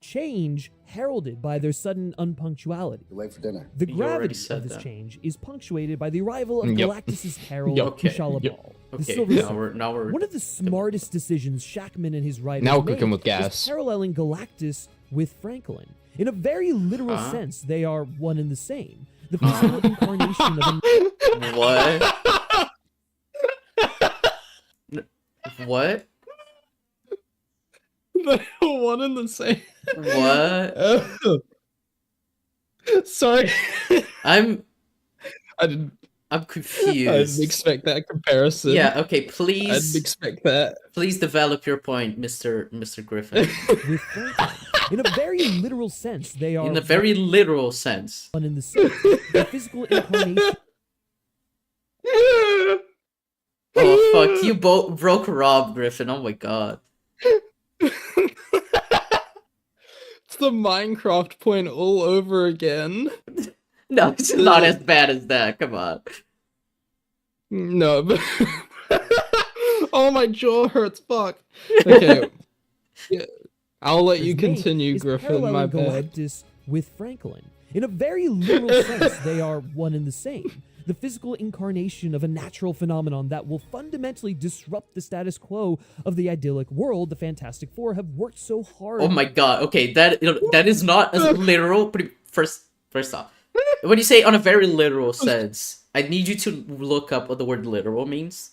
Change heralded by their sudden unpunctuality. You're late for dinner. The You already gravity said of this that. change is punctuated by the arrival of Yep. Galactus' herald, Yep. Okay, Kushala yep. Ball, the Okay, Silver Surfer. now we're One of the smartest decisions Shackman and his writers Now we're made cooking with was gas. paralleling Galactus with Franklin. In a very literal Huh? sense, they are one and the same. The physical incarnation of a what? What? They're one and the same. What? Sorry. I'm I'm confused. I didn't expect that comparison. Yeah, okay, I didn't please expect that. develop your point, Mr. Griffin. with Franklin. In a very literal sense, they are In a very literal sense. one and the same. The physical incarnation Oh fuck, you broke Rob Griffin. Oh my god. It's the Minecraft point all over again. No, it's not as bad as that. Come on. No, but oh, my jaw hurts. Fuck. Okay. Yeah, I'll let you made continue, is Griffin. My paralleling bad. Galactus with Franklin. In a very literal sense, they are one and the same. The physical incarnation of a natural phenomenon that will fundamentally disrupt the status quo of the idyllic world the Fantastic Four have worked so hard. Oh my god. Okay, that is not as literal. First off, when you say on a very literal sense, I need you to look up what the word literal means,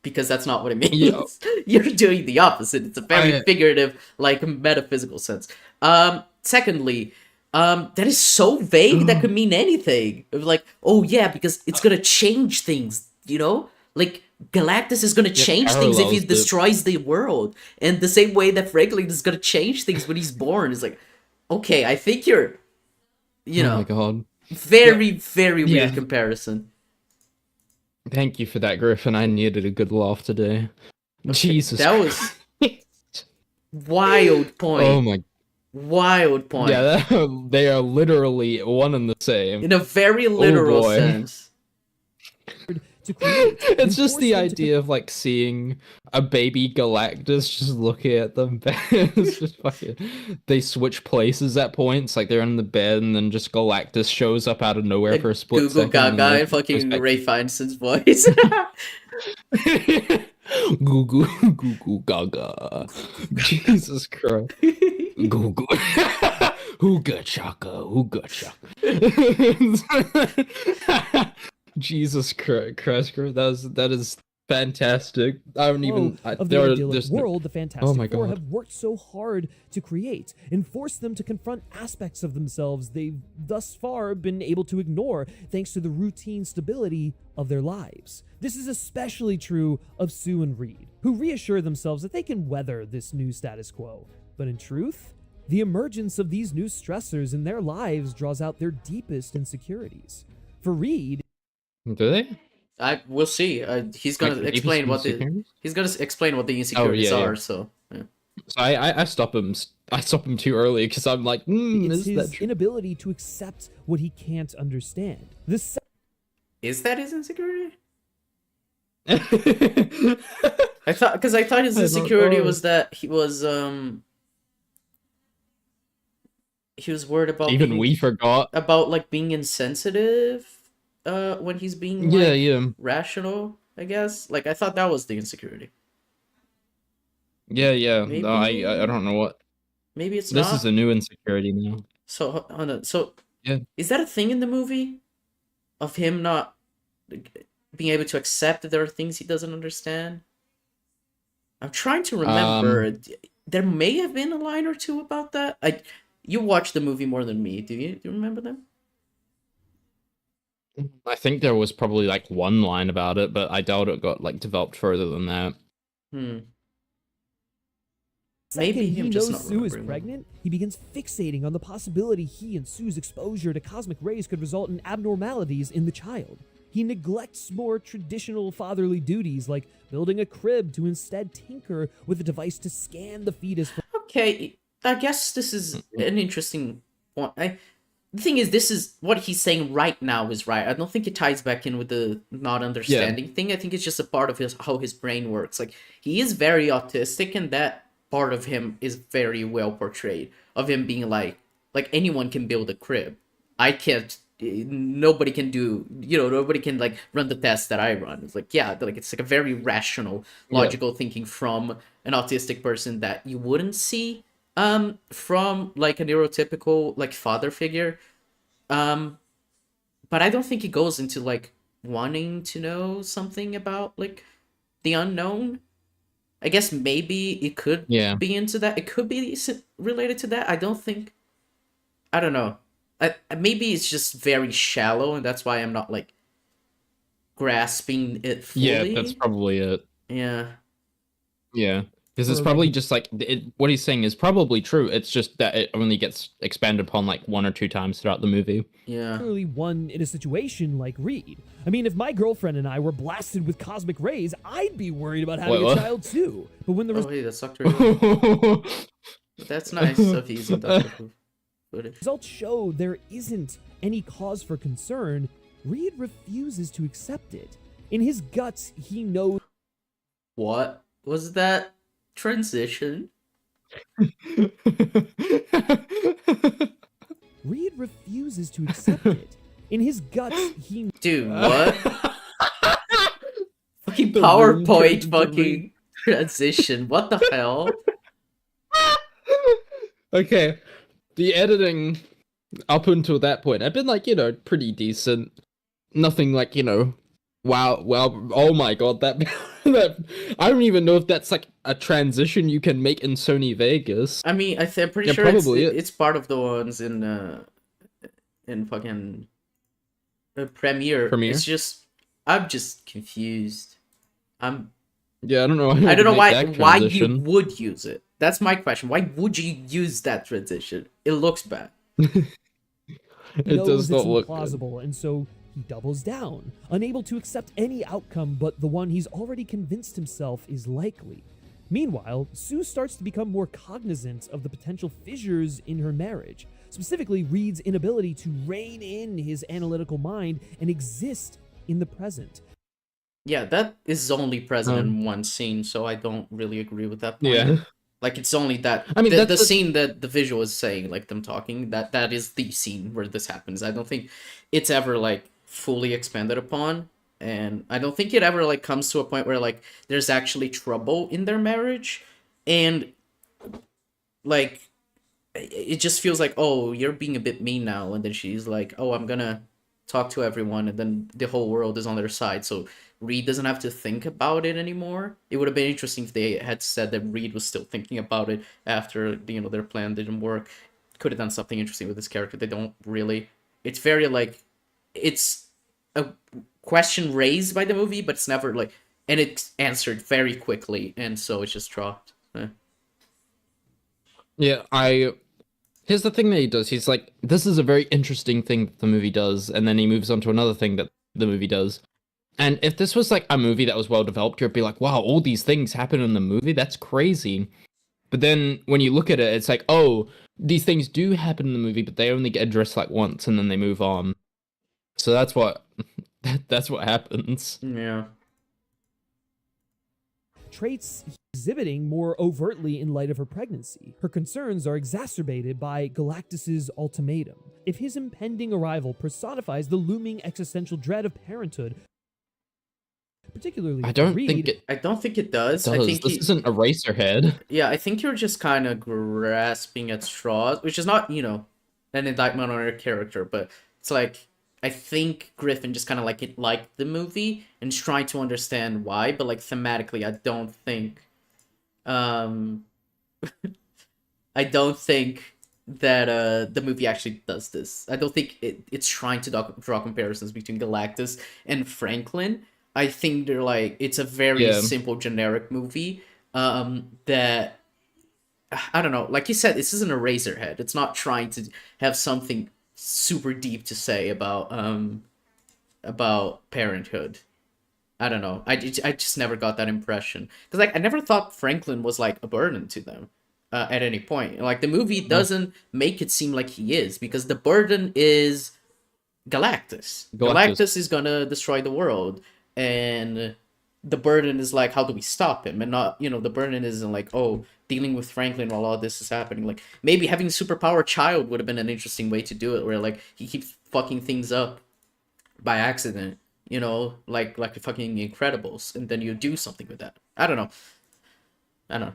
because that's not what it means. Yeah. You're doing the opposite. It's a very figurative, like metaphysical sense. Secondly, that is so vague that could mean anything. Like, oh yeah, because it's gonna change things, you know? Like, Galactus is gonna change things if he destroys the world. And the same way that Franklin is gonna change things when he's born. It's like, okay, I think you're, you know, Oh my god. very weird comparison. Thank you for that, Griffin. I needed a good laugh today. Okay, Jesus. that was wild point. Oh my. Wild point. Yeah, they are literally one and the same. In a very literal boy. sense. To create It's just the enforcement to idea of like seeing a baby Galactus just looking at them. It's just fucking. They switch places at points, like they're in the bed, and then just Galactus shows up out of nowhere Like for a split Google second. Gaga and fucking Ray Fiennes's voice. Goo Gaga. Jesus Christ. Google. Hooga chaka. Jesus Christ, that is fantastic. I don't even. of the idyllic world the Fantastic Four have worked so hard to create and force them to confront aspects of themselves they've thus far been able to ignore thanks to the routine stability of their lives. This is especially true of Sue and Reed, who reassure themselves that they can weather this new status quo. But in truth, the emergence of these new stressors in their lives draws out their deepest insecurities. For Reed, Do they? We'll see. He's gonna explain what the insecurities are. So yeah. So I stop him. I stop him too early because I'm like, it's is his that true? inability to accept what he can't understand. Is that his insecurity? I thought his insecurity was that he was worried about we forgot about like being insensitive when he's being rational, I guess. Like, I thought that was the insecurity. Maybe, no, I don't know what. Maybe it's this not. is a new insecurity now. So hold on. So yeah, is that a thing in the movie of him not being able to accept that there are things he doesn't understand? I'm trying to remember. There may have been a line or two about that. You watched the movie more than me. Do you remember them? I think there was probably like one line about it, but I doubt it got like developed further than that. Maybe he him just knows not Sue is remembering. pregnant, he begins fixating on the possibility he and Sue's exposure to cosmic rays could result in abnormalities in the child. He neglects more traditional fatherly duties like building a crib to instead tinker with a device to scan the fetus. Okay, I guess this is an interesting point. The thing is, this is what he's saying right now is right. I don't think it ties back in with the not understanding thing. I think it's just a part of how his brain works. Like, he is very autistic, and that part of him is very well portrayed. Of him being like anyone can build a crib. I can't. Nobody can do. Nobody can like run the tests that I run. It's like, yeah, like it's like a very rational, logical thinking from an autistic person that you wouldn't see from like a neurotypical like father figure. But I don't think it goes into like wanting to know something about like the unknown. I guess maybe it could be into that. It could be related to that. I don't know. Maybe it's just very shallow, and that's why I'm not like grasping it fully. Yeah, that's probably it. Yeah. Yeah. Because it's probably just like what he's saying is probably true. It's just that it only gets expanded upon like one or two times throughout the movie. Yeah. Clearly one in a situation like Reed. I mean, if my girlfriend and I were blasted with cosmic rays, I'd be worried about having a child too. But when the hey, that sucked really. That's nice of you using Dr. Who footage. Results show there isn't any cause for concern, Reed refuses to accept it. In his guts, he knows. What was that transition? Reed refuses to accept it. In his guts, he Dude, what? Fucking The PowerPoint Reed fucking transition. What the hell? Okay, the editing up until that point had been like, pretty decent. Nothing like, wow, oh my god, that that I don't even know if that's like a transition you can make in Sony Vegas. I mean, I'm pretty Yeah, sure it's probably it's part of the ones in fucking Premiere. Premiere? It's just I'm just confused. Yeah, I don't know. I don't know why you transition. would use it. That's my question. Why would you use that transition? It looks bad. It knows does not it's look good. implausible, and so he doubles down, unable to accept any outcome but the one he's already convinced himself is likely. Meanwhile, Sue starts to become more cognizant of the potential fissures in her marriage, specifically Reed's inability to rein in his analytical mind and exist in the present. Yeah, that is only present in one scene, so I don't really agree with that point. Yeah. Like, it's only that I mean, the that's scene that the visual is saying, like them talking, that is the scene where this happens. I don't think it's ever like fully expanded upon, and I don't think it ever like comes to a point where like there's actually trouble in their marriage, and like it just feels like, oh, you're being a bit mean now, and then she's like, oh, I'm gonna talk to everyone, and then the whole world is on their side, so Reed doesn't have to think about it anymore. It would have been interesting if they had said that Reed was still thinking about it after, their plan didn't work. Could have done something interesting with this character. They don't really. It's very like, it's a question raised by the movie, but it's never like, and it's answered very quickly, and so it's just dropped. Yeah, here's the thing that he does. He's like, this is a very interesting thing that the movie does, and then he moves on to another thing that the movie does. And if this was like a movie that was well developed, you'd be like, wow, all these things happen in the movie? That's crazy. But then when you look at it, it's like, oh, these things do happen in the movie, but they only get addressed like once and then they move on. So that's what happens. Yeah. Traits exhibiting more overtly in light of her pregnancy. Her concerns are exacerbated by Galactus's ultimatum. If his impending arrival personifies the looming existential dread of parenthood, particularly I don't Reed, think it I don't think it does. I does. think This isn't Eraserhead. Yeah, I think you're just kind of grasping at straws, which is not, an indictment on her character, but it's like, I think Griffin just kind of liked the movie and is trying to understand why, but like thematically, I don't think, I don't think that the movie actually does this. I don't think it's trying to draw comparisons between Galactus and Franklin. I think they're like, it's a very simple, generic movie that, I don't know, like you said, this isn't a Eraserhead. It's not trying to have something super deep to say about parenthood. I don't know. I just never got that impression. Because, like, I never thought Franklin was, like, a burden to them at any point. Like, the movie doesn't make it seem like he is, because the burden is Galactus. Galactus is gonna destroy the world. And the burden is like, how do we stop him? And not, the burden isn't like, oh, dealing with Franklin while all this is happening. Like, maybe having a superpower child would have been an interesting way to do it, where like he keeps fucking things up by accident, like the fucking Incredibles, and then you do something with that. I don't know.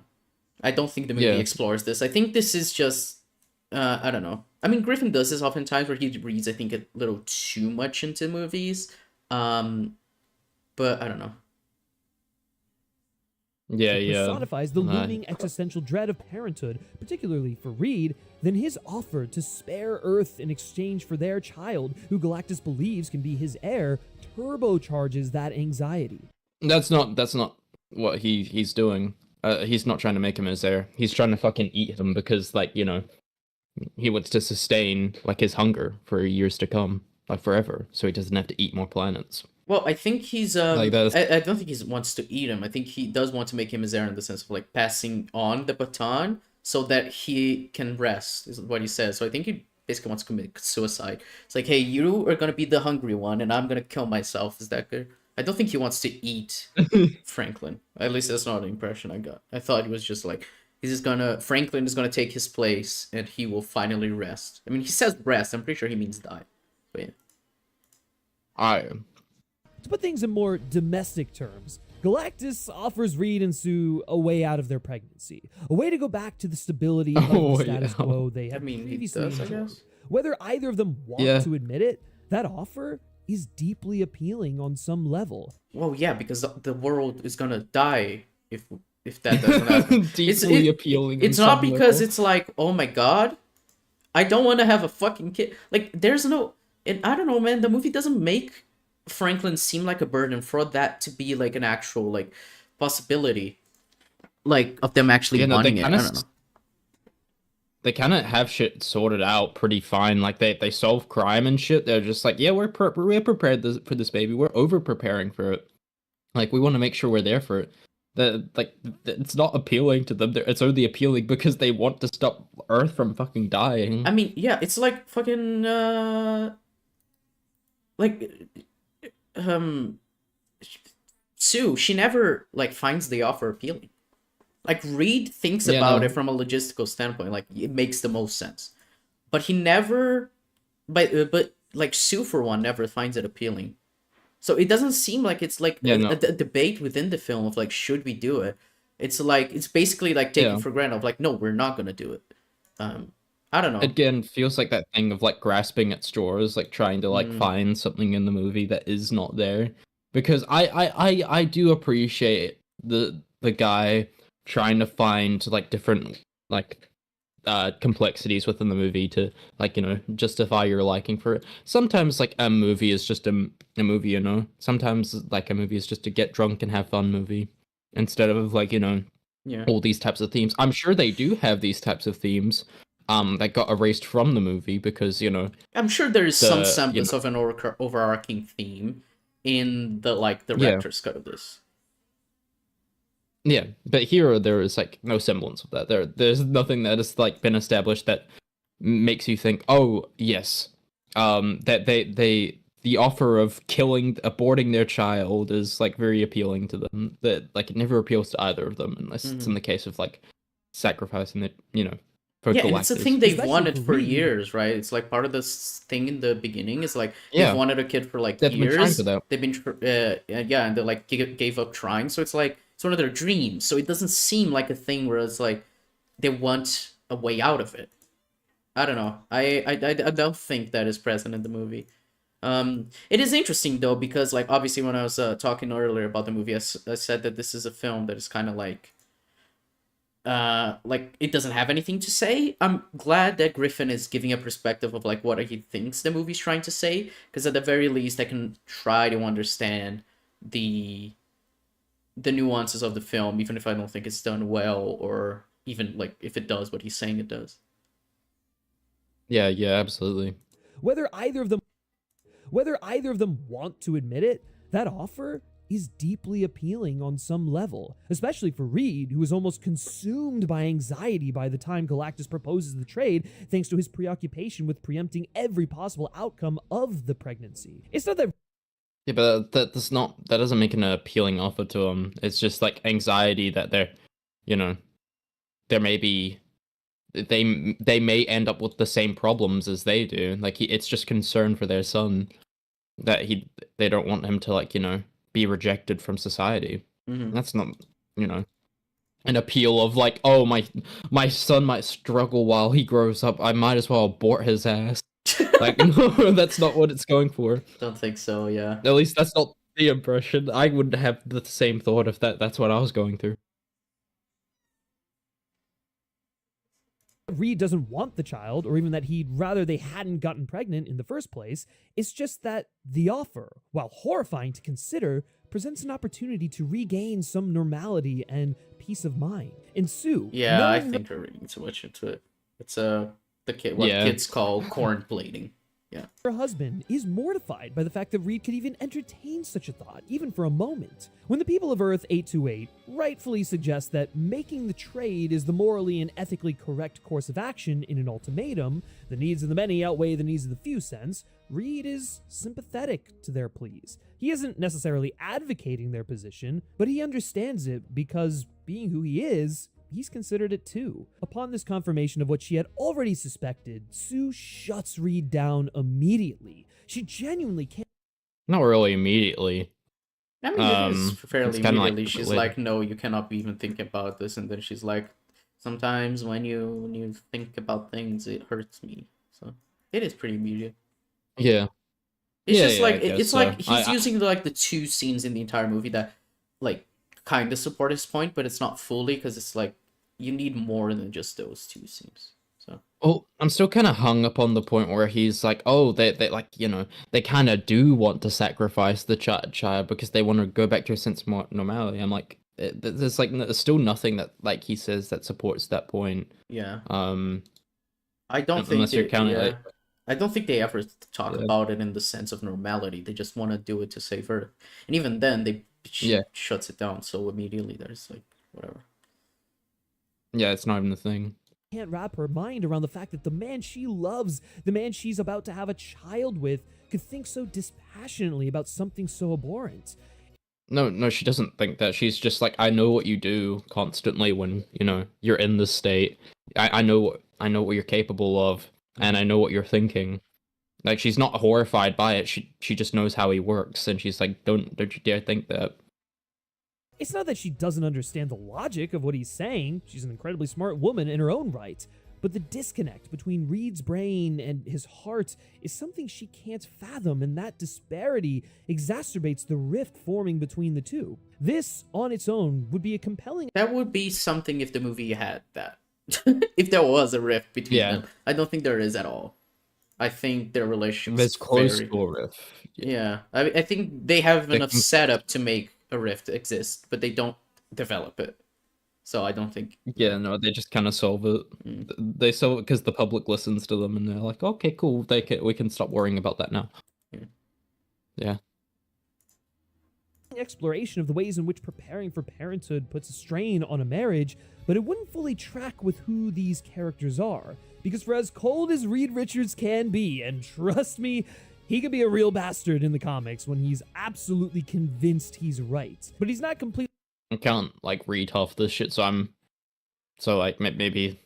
I don't think the movie explores this. I think this is just I don't know. I mean, Griffin does this oftentimes where he reads, I think, a little too much into movies. But I don't know. personifies the looming existential dread of parenthood, particularly for Reed, then his offer to spare Earth in exchange for their child, who Galactus believes can be his heir, turbocharges that anxiety. That's not what he's doing. He's not trying to make him his heir. He's trying to fucking eat him because, like, he wants to sustain, like, his hunger for years to come, like, forever, so he doesn't have to eat more planets. Well, I think he's I don't think he wants to eat him. I think he does want to make him his heir in the sense of like passing on the baton so that he can rest, is what he says. So I think he basically wants to commit suicide. It's like, hey, you are gonna be the hungry one, and I'm gonna kill myself. Is that good? I don't think he wants to eat Franklin. At least that's not the impression I got. I thought he was just like, Franklin is gonna take his place, and he will finally rest. I mean, he says rest. I'm pretty sure he means die. But yeah. I To put things in more domestic terms, Galactus offers Reed and Sue a way out of their pregnancy, a way to go back to the stability of Oh, the status yeah. quo they had I mean, he previously does, I enjoyed. guess. Whether either of them want Yeah. to admit it, that offer is deeply appealing on some level. Well, yeah, because the world is gonna die if that doesn't happen. Deeply appealing It's on not some because level. it's like, oh my god, I don't want to have a fucking kid. Like, there's no, and I don't know, man. The movie doesn't make Franklin seem like a burden for that to be like an actual like possibility, like of them actually Yeah, no, wanting it. I don't know. They kind of have shit sorted out pretty fine. Like they solve crime and shit. They're just like, yeah, we're prepared for this baby. We're over preparing for it. Like we want to make sure we're there for it. It's not appealing to them. It's only appealing because they want to stop Earth from fucking dying. I mean, yeah, it's like fucking like Sue. She never like finds the offer appealing. Like Reed thinks Yeah, about no. it from a logistical standpoint, like it makes the most sense. But he never, but like Sue for one never finds it appealing. So it doesn't seem like it's like Yeah, no. a debate within the film of like should we do it? It's like it's basically like taking Yeah. for granted of like no, we're not gonna do it. I don't know. Again, feels like that thing of like grasping at straws, like trying to like Mm. find something in the movie that is not there. Because I do appreciate the guy trying to find like different like complexities within the movie to like, you know, justify your liking for it. Sometimes like a movie is just a movie, you know. Sometimes like a movie is just a get drunk and have fun movie instead of like, you know, Yeah. all these types of themes. I'm sure they do have these types of themes that got erased from the movie because, you know, I'm sure there is some you semblance of an overarching theme in the like the Yeah. director's cut of this. yeah, but here there is like no semblance of that. There's nothing that has like been established that makes you think, oh yes, that the offer of aborting their child is like very appealing to them. That like it never appeals to either of them unless it's in the case of like sacrificing it, you know, for Yeah, and it's a Galactus. thing they've Especially wanted for for Reed. years, right? It's like part of this thing in the beginning is like Yeah. they've wanted a kid for like They've been trying years. for that. They've been yeah, and they like gave up trying. So it's like it's one of their dreams. So it doesn't seem like a thing where it's like they want a way out of it. I don't know. I don't think that is present in the movie. It is interesting though because like obviously when I was talking earlier about the movie, I said that this is a film that is kind of like it doesn't have anything to say. I'm glad that Griffin is giving a perspective of like what he thinks the movie's trying to say, because at the very least I can try to understand the nuances of the film, even if I don't think it's done well, or even like if it does what he's saying it does. Yeah, absolutely. Whether either of them want to admit it, that offer is deeply appealing on some level, especially for Reed, who is almost consumed by anxiety by the time Galactus proposes the trade, thanks to his preoccupation with preempting every possible outcome of the pregnancy. It's not that Yeah, but that doesn't make an appealing offer to them. It's just like anxiety that they're, you know, they may end up with the same problems as they do. Like it's just concern for their son that they don't want him to like, you know, be rejected from society. Mm-hmm. That's not, you know, an appeal of like, oh my son might struggle while he grows up. I might as well abort his ass. Like no, that's not what it's going for. Don't think so. Yeah. At least that's not the impression. I wouldn't have the same thought if that's what I was going through. Reed doesn't want the child, or even that he'd rather they hadn't gotten pregnant in the first place. It's just that the offer, while horrifying to consider, presents an opportunity to regain some normality and peace of mind. And Sue, Yeah, I knowing think we're reading too much into it. It's what Yeah. kids call corn blading. her husband is mortified by the fact that Reed could even entertain such a thought, even for a moment. When the people of Earth 828 rightfully suggest that making the trade is the morally and ethically correct course of action in an ultimatum, the needs of the many outweigh the needs of the few sense, Reed is sympathetic to their pleas. He isn't necessarily advocating their position, but he understands it because, being who he is, he's considered it too. Upon this confirmation of what she had already suspected, Sue shuts Reed down immediately. She genuinely can't. Not really immediately. I mean, it is It's fairly kinda like immediately. a bit She's later. like, no, you cannot even think about this. And then she's like, sometimes when you think about things, it hurts me. So it is pretty immediate. Yeah. It's Yeah, just yeah, I like guess it's so. like he's I using like the two scenes in the entire movie that like kind of support his point, but it's not fully because it's like you need more than just those two scenes. So well, I'm still kind of hung up on the point where he's like, oh, they like, you know, they kind of do want to sacrifice the child because they want to go back to a sense of normality. I'm like, there's like there's still nothing that like he says that supports that point. yeah, Um, I don't think unless you're they counting yeah. like, I don't think they ever talk yeah, about it in the sense of normality. They just want to do it to save Earth, and even then, she yeah, shuts it down so immediately. There's like whatever. yeah, it's not even the thing. Can't wrap her mind around the fact that the man she loves, the man she's about to have a child with, could think so dispassionately about something so abhorrent. No, she doesn't think that. She's just like, I know what you do constantly when, you know, you're in this state. I know what you're capable of, and I know what you're thinking. Like, she's not horrified by it. She just knows how he works, and she's like, don't you dare think that. It's not that she doesn't understand the logic of what he's saying. She's an incredibly smart woman in her own right. But the disconnect between Reed's brain and his heart is something she can't fathom, and that disparity exacerbates the rift forming between the two. This, on its own, would be a compelling. That would be something if the movie had that. If there was a rift between them. I don't think there is at all. I think their relationship It's is close very... to a riff. Yeah, I think they have They enough can- setup to make a rift exist, but they don't develop it. So I don't think... Yeah, no, they just kind of solve it. They solve it because the public listens to them, and they're like, okay, cool, we can stop worrying about that now. Yeah. Yeah. Exploration of the ways in which preparing for parenthood puts a strain on a marriage, but it wouldn't fully track with who these characters are. Because for as cold as Reed Richards can be, and trust me, he can be a real bastard in the comics when he's absolutely convinced he's right. But he's not completely. I can't like read half this shit, so like maybe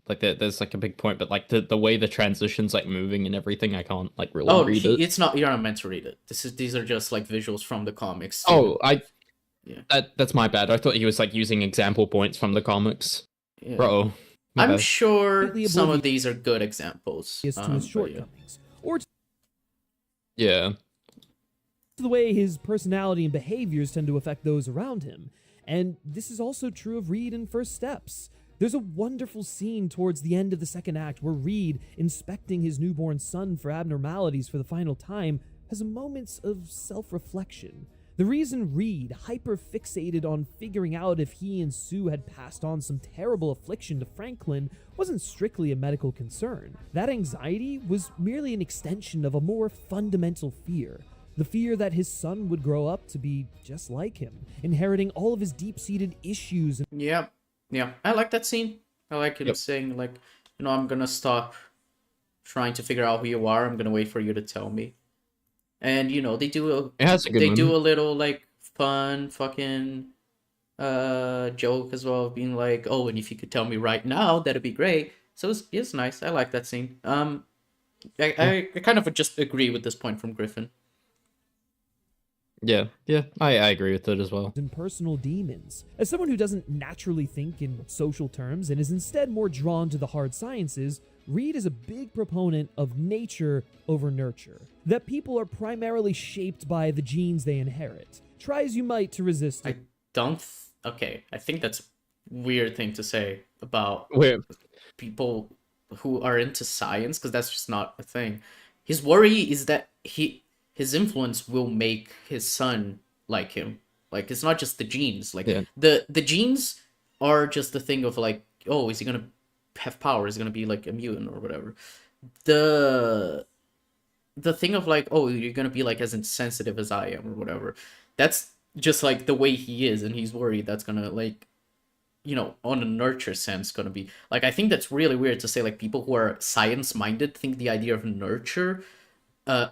like there's like a big point, but like the way the transitions like moving and everything, I can't like really read it. It's not... You're not meant to read it. These are just like visuals from the comics. Oh, Yeah. That's my bad. I thought he was like using example points from the comics. Yeah. Bro, my I'm bad. sure Completely some of oblivious these are good examples. to his but yeah. shortcomings, or to Yeah. the way his personality and behaviors tend to affect those around him. And this is also true of Reed in First Steps. There's a wonderful scene towards the end of the second act where Reed, inspecting his newborn son for abnormalities for the final time, has moments of self-reflection. The reason Reed hyper-fixated on figuring out if he and Sue had passed on some terrible affliction to Franklin wasn't strictly a medical concern. That anxiety was merely an extension of a more fundamental fear. The fear that his son would grow up to be just like him, inheriting all of his deep-seated issues. Yeah, yeah. I like that scene. I like him saying, like, you know, I'm gonna stop trying to figure out who you are. I'm gonna wait for you to tell me. And you know, they do It has a good they do moment. a little like fun fucking joke as well, being like, oh, and if you could tell me right now, that'd be great. So it's nice. I like that scene. I kind of just agree with this point from Griffin. Yeah, I agree with it as well. And personal demons. As someone who doesn't naturally think in social terms and is instead more drawn to the hard sciences, Reed is a big proponent of nature over nurture. That people are primarily shaped by the genes they inherit. Try as you might to resist it. I don't... Okay, I think that's a weird thing to say about Wait, people who are into science, because that's just not a thing. His worry is that his influence will make his son like him. Like, it's not just the genes. Like, Yeah. the genes are just the thing of, like, oh, is he gonna have power? Is he gonna be, like, immune or whatever? The thing of, like, oh, you're gonna be, like, as insensitive as I am or whatever. That's just, like, the way he is, and he's worried that's gonna, like, you know, on a nurture sense, gonna be... Like, I think that's really weird to say, like, people who are science-minded think the idea of nurture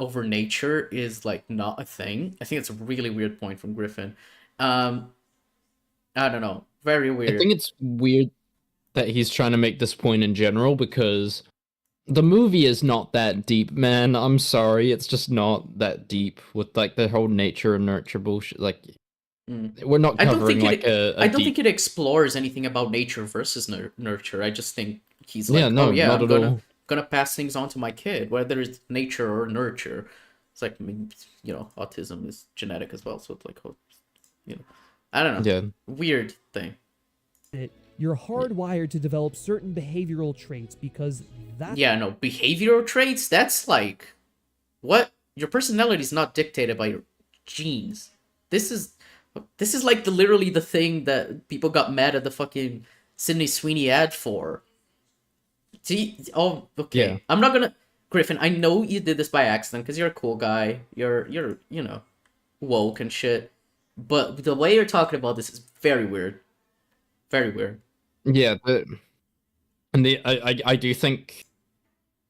over nature is like not a thing. I think it's a really weird point from Griffin. I don't know, very weird. I think it's weird that he's trying to make this point in general, because the movie is not that deep, man. I'm sorry, it's just not that deep with like the whole nature and nurture bullshit. Like, we're not covering I don't think it explores anything about nature versus nurture. I just think he's like, Yeah, no, oh yeah, not I'm at all. gonna pass things on to my kid, whether it's nature or nurture. It's like, I mean, you know, autism is genetic as well, so it's like, oh, you know, I don't know. Yeah. Weird thing. You're hardwired to develop certain behavioral traits because that's Yeah, no, behavioral traits, that's like, what? Your personality is not dictated by your genes. This is like literally the thing that people got mad at the fucking Sydney Sweeney ad for. Oh, okay. Yeah. I'm not gonna... Griffin, I know you did this by accident because you're a cool guy. You're, you know, woke and shit. But the way you're talking about this is very weird. Very weird. Yeah, I do think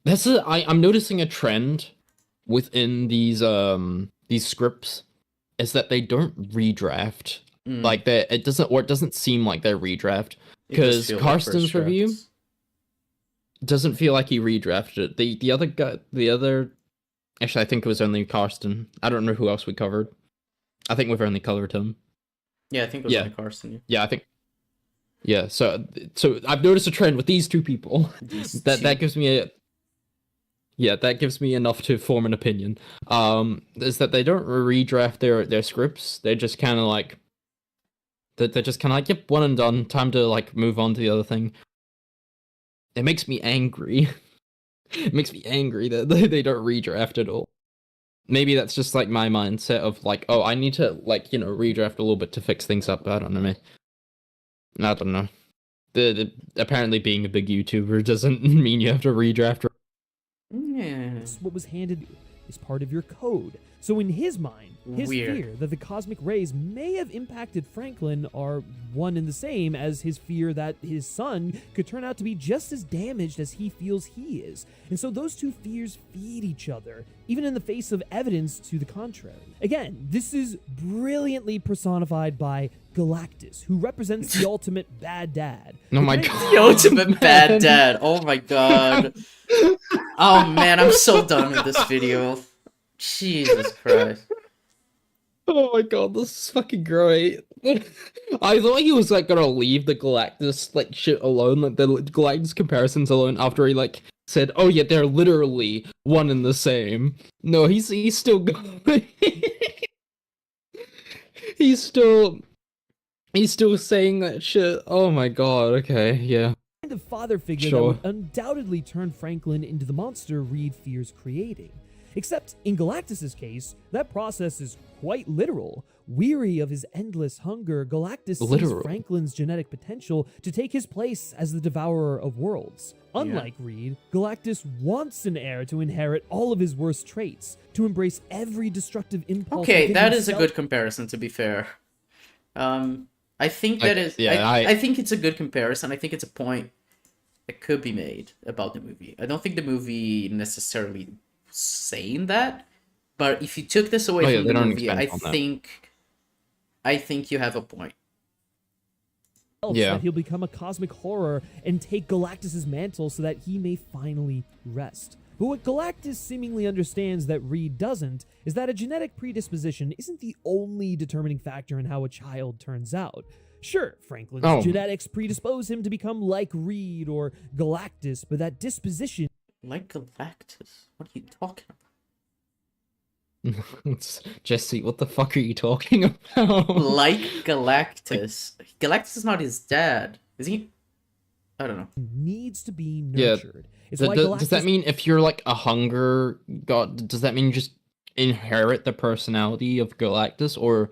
I'm noticing a trend within these scripts is that they don't redraft. Like it doesn't seem like they're redraft, because Karsten's review doesn't feel like he redrafted it. The other guy, actually, I think it was only Karsten. I don't know who else we covered. I think we've only covered him. Yeah, I think it was only Carson. Yeah, I think. Yeah, so I've noticed a trend with these two people. That gives me enough to form an opinion. Is that they don't redraft their scripts. They're just kind of like, they're just kind of like, yep, one and done. Time to like move on to the other thing. It makes me angry. It makes me angry that they don't redraft at all. Maybe that's just like my mindset of like, oh, I need to like, you know, redraft a little bit to fix things up. I don't know, I don't know. The apparently being a big YouTuber doesn't mean you have to redraft. Yeah. what was handed is part of your code. So in his mind, his Weird. fear that the cosmic rays may have impacted Franklin are one and the same as his fear that his son could turn out to be just as damaged as he feels he is. And so those two fears feed each other, even in the face of evidence to the contrary. Again, this is brilliantly personified by Galactus, who represents the ultimate bad dad. Oh my The god. The ultimate bad dad. Oh my god. Oh man, I'm so done with this video. Jesus Christ. Oh my god, this is fucking great. I thought he was like gonna leave the Galactus like shit alone, like the Galactus comparisons alone, after he like said, "Oh yeah, they're literally one and the same." No, he's still going. he's still saying that shit. Oh my god. Okay, yeah. kind of father figure Sure. that would undoubtedly turn Franklin into the monster Reed fears creating. Except in Galactus's case, that process is quite literal. Weary of his endless hunger, Galactus sees Franklin's genetic potential to take his place as the devourer of worlds. Unlike Reed, Galactus wants an heir to inherit all of his worst traits, to embrace every destructive impulse. Okay, within that is a himself. good comparison, to be fair. I think that is... yeah, I think it's a good comparison. I think it's a point that could be made about the movie. I don't think the movie necessarily saying that, but if you took this away from the movie, I think you have a point. That he'll become a cosmic horror and take Galactus's mantle so that he may finally rest. But what Galactus seemingly understands that Reed doesn't is that a genetic predisposition isn't the only determining factor in how a child turns out. Sure, Franklin's genetics predispose him to become like Reed or Galactus, but that disposition... Like Galactus? What are you talking It's Jesse, what the fuck are you talking about? about? Like Galactus. Galactus is not his dad. Is he? I don't know. Needs to be nurtured. It's why Does that mean if you're like a hunger god, does that mean you just inherit the personality of Galactus? Or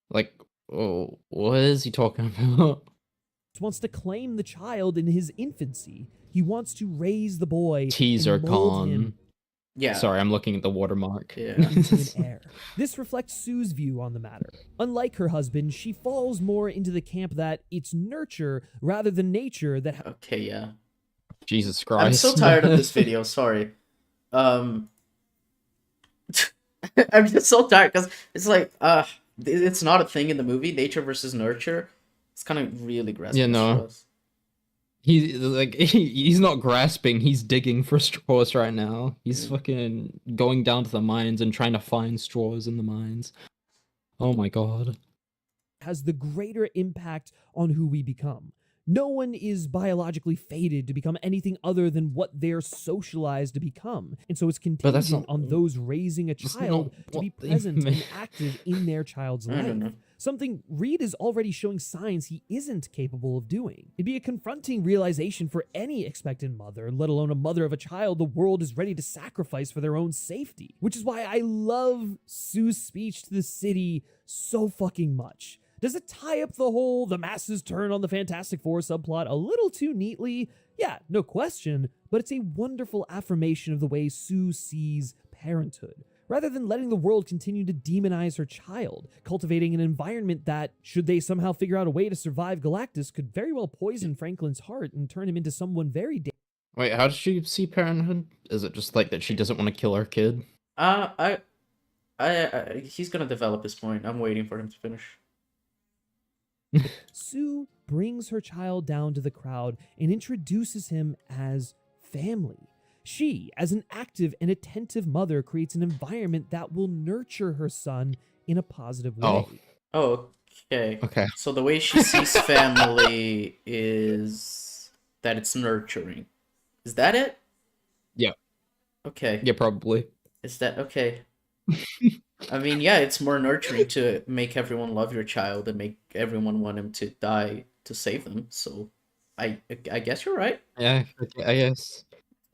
like, oh, what is he talking about? wants to claim the child in his infancy. He wants to raise the boy. Teaser and mold con. him Yeah. Sorry, I'm looking at the watermark. Yeah. into an heir. This reflects Sue's view on the matter. Unlike her husband, she falls more into the camp that it's nurture rather than nature that... Okay, yeah. Jesus Christ. I'm so tired of this video, sorry. I'm just so tired because it's like, it's not a thing in the movie, nature versus nurture. It's kind of really aggressive. Yeah, no. He's not grasping, he's digging for straws right now. He's fucking going down to the mines and trying to find straws in the mines. Oh my god. has the greater impact on who we become. No one is biologically fated to become anything other than what they're socialized to become. And so it's But that's contingent not on those raising a that's child not to be what they present meant. and active in their child's I don't life. know. Something Reed is already showing signs he isn't capable of doing. It'd be a confronting realization for any expectant mother, let alone a mother of a child the world is ready to sacrifice for their own safety. Which is why I love Sue's speech to the city so fucking much. Does it tie up the masses turn on the Fantastic Four subplot a little too neatly? Yeah, no question, but it's a wonderful affirmation of the way Sue sees parenthood. Rather than letting the world continue to demonize her child, cultivating an environment that, should they somehow figure out a way to survive Galactus, could very well poison Franklin's heart and turn him into someone very Wait, how does she see parenthood? Is it just like that she doesn't want to kill her kid? He's gonna develop his point. I'm waiting for him to finish. Sue brings her child down to the crowd and introduces him as family. She, as an active and attentive mother, creates an environment that will nurture her son in a positive way. Oh. Okay. Okay. So the way she sees family is that it's nurturing. Is that it? Yeah. Okay. Yeah, probably. Is that okay? I mean, yeah, it's more nurturing to make everyone love your child and make everyone want him to die to save them. So, I guess you're right. Yeah, I guess.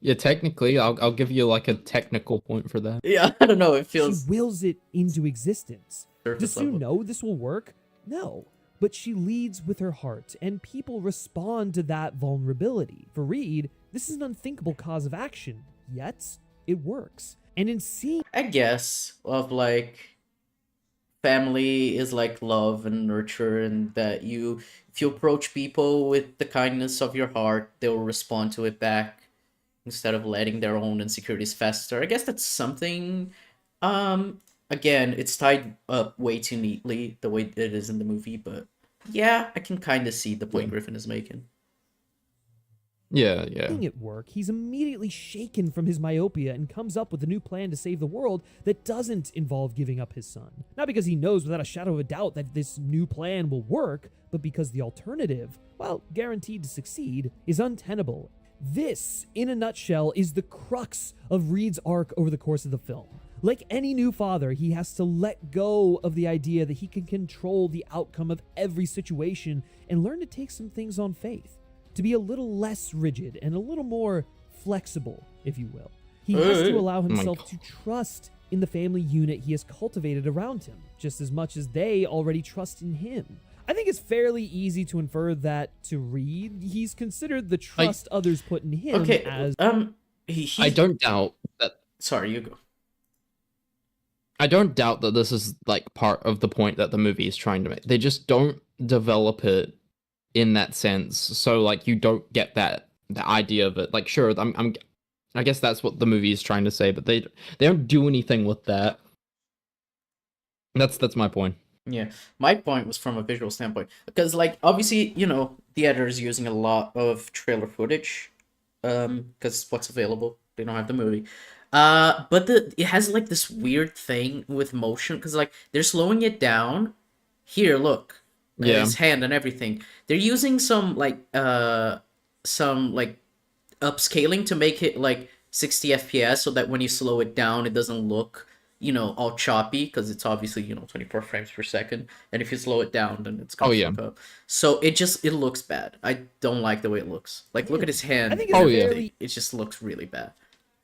Yeah, technically, I'll give you like a technical point for that. Yeah, I don't know. It She feels wills it into existence. Does surface Sue level. know this will work? No. But she leads with her heart, and people respond to that vulnerability. For Reed, this is an unthinkable cause of action, yet it works. And in seeing I guess of like family is like love and nurture, and that if you approach people with the kindness of your heart, they'll respond to it back instead of letting their own insecurities fester. I guess that's something. Again, it's tied up way too neatly the way it is in the movie, but yeah, I can kind of see the point Griffin is making. Yeah. it work, he's immediately shaken from his myopia and comes up with a new plan to save the world that doesn't involve giving up his son. Not because he knows without a shadow of a doubt that this new plan will work, but because the alternative, while guaranteed to succeed, is untenable. This, in a nutshell, is the crux of Reed's arc over the course of the film. Like any new father, he has to let go of the idea that he can control the outcome of every situation and learn to take some things on faith. To be a little less rigid and a little more flexible, if you will. He has to allow himself to trust in the family unit he has cultivated around him, just as much as they already trust in him. I think it's fairly easy to infer that to Reed, he's considered the trust others put in him Okay, as... I don't doubt that. Sorry, you go. I don't doubt that this is like part of the point that the movie is trying to make. They just don't develop it in that sense, so like you don't get the idea of it. Like, sure, I guess that's what the movie is trying to say, but they don't do anything with that. That's my point. Yeah, my point was from a visual standpoint, because like obviously, you know, the editor is using a lot of trailer footage, because what's available, they don't have the movie. But it has like this weird thing with motion, because like they're slowing it down. Here, look, his hand and everything. They're using some upscaling to make it like 60 FPS, so that when you slow it down, it doesn't look, you know, all choppy, because it's obviously, you know, 24 frames per second, and if you slow it down, then it's gonna fuck up. So it looks bad. I don't like the way it looks. Like, look at his hand. I think it's it just looks really bad.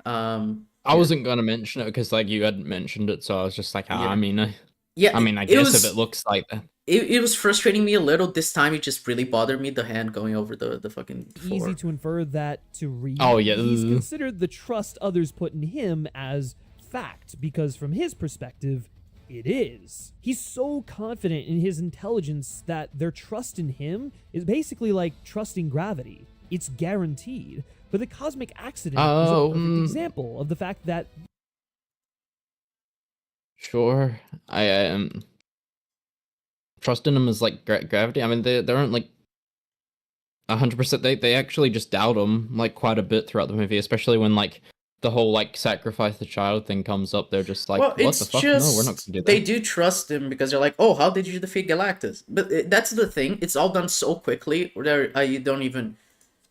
I wasn't gonna mention it because like you hadn't mentioned it, so I was just like, I mean, I guess if it looks like that. It was frustrating me a little. This time it just really bothered me, the hand going over the fucking floor. Easy to infer that to Reed, he's considered the trust others put in him as fact, because from his perspective, it is. He's so confident in his intelligence that their trust in him is basically like trusting gravity. It's guaranteed. But the cosmic accident is a perfect example of the fact that... Sure, I am trusting him as like gravity. I mean, they aren't like 100%. They actually just doubt him like quite a bit throughout the movie, especially when like the whole like sacrifice the child thing comes up. They're just like, Well, what the it's fuck? No, we're not just gonna do they that. do trust him because they're like, oh, how did you defeat Galactus? But that's the thing; it's all done so quickly, where you don't even.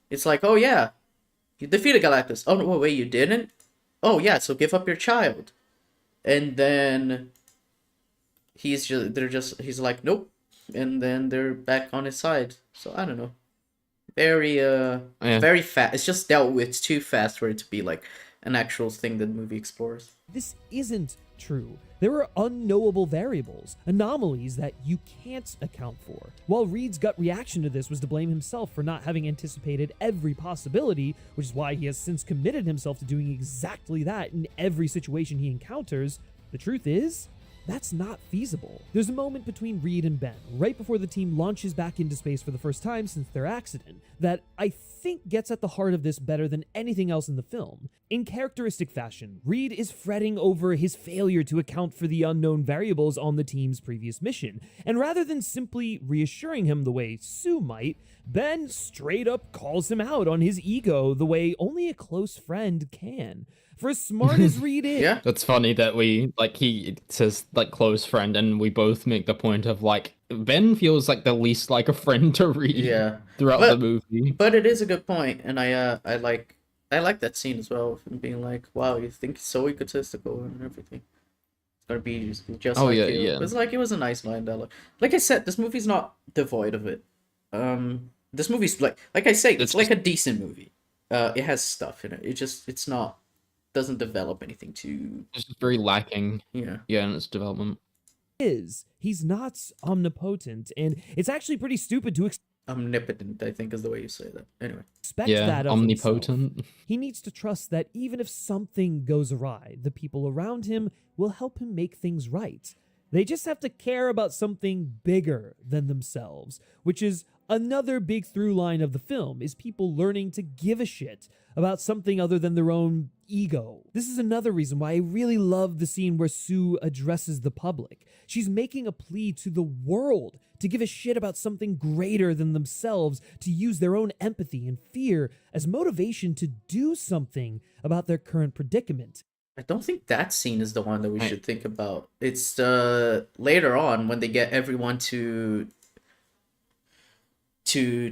It's like, oh yeah, you defeated Galactus. Oh no, wait, you didn't? Oh yeah, so give up your child. And then he's like, nope. And then they're back on his side. So I don't know. Very Yeah. very fast. It's just dealt with too fast for it to be like an actual thing that the movie explores. This isn't true. There are unknowable variables, anomalies that you can't account for. While Reed's gut reaction to this was to blame himself for not having anticipated every possibility, which is why he has since committed himself to doing exactly that in every situation he encounters, the truth is, that's not feasible. There's a moment between Reed and Ben, right before the team launches back into space for the first time since their accident, that I think gets at the heart of this better than anything else in the film. In characteristic fashion, Reed is fretting over his failure to account for the unknown variables on the team's previous mission, and rather than simply reassuring him the way Sue might, Ben straight up calls him out on his ego the way only a close friend can. For as smart as Reed is, Yeah. That's funny that we like he says like close friend, and we both make the point of like Ben feels like the least like a friend to Reed Yeah. throughout the movie. But it is a good point, and I like that scene as well, of him being like, wow, you think he's so egotistical and everything. It's gonna be just Oh, like yeah, you. yeah. It was a nice line dialogue. Like I said, this movie's not devoid of it. This movie's like I say, it's like a decent movie. It has stuff in it. It's not doesn't develop anything too. It's just very lacking, Yeah. in its development. he's not omnipotent, and it's actually pretty stupid to Omnipotent, I think, is the way you say that. Anyway. expect Yeah, that of himself. omnipotent. He needs to trust that even if something goes awry, the people around him will help him make things right. They just have to care about something bigger than themselves, which is another big through line of the film, is people learning to give a shit about something other than their own ego. This is another reason why I really love the scene where Sue addresses the public. She's making a plea to the world to give a shit about something greater than themselves, to use their own empathy and fear as motivation to do something about their current predicament. I don't think that scene is the one that we should think about. It's later on when they get everyone to do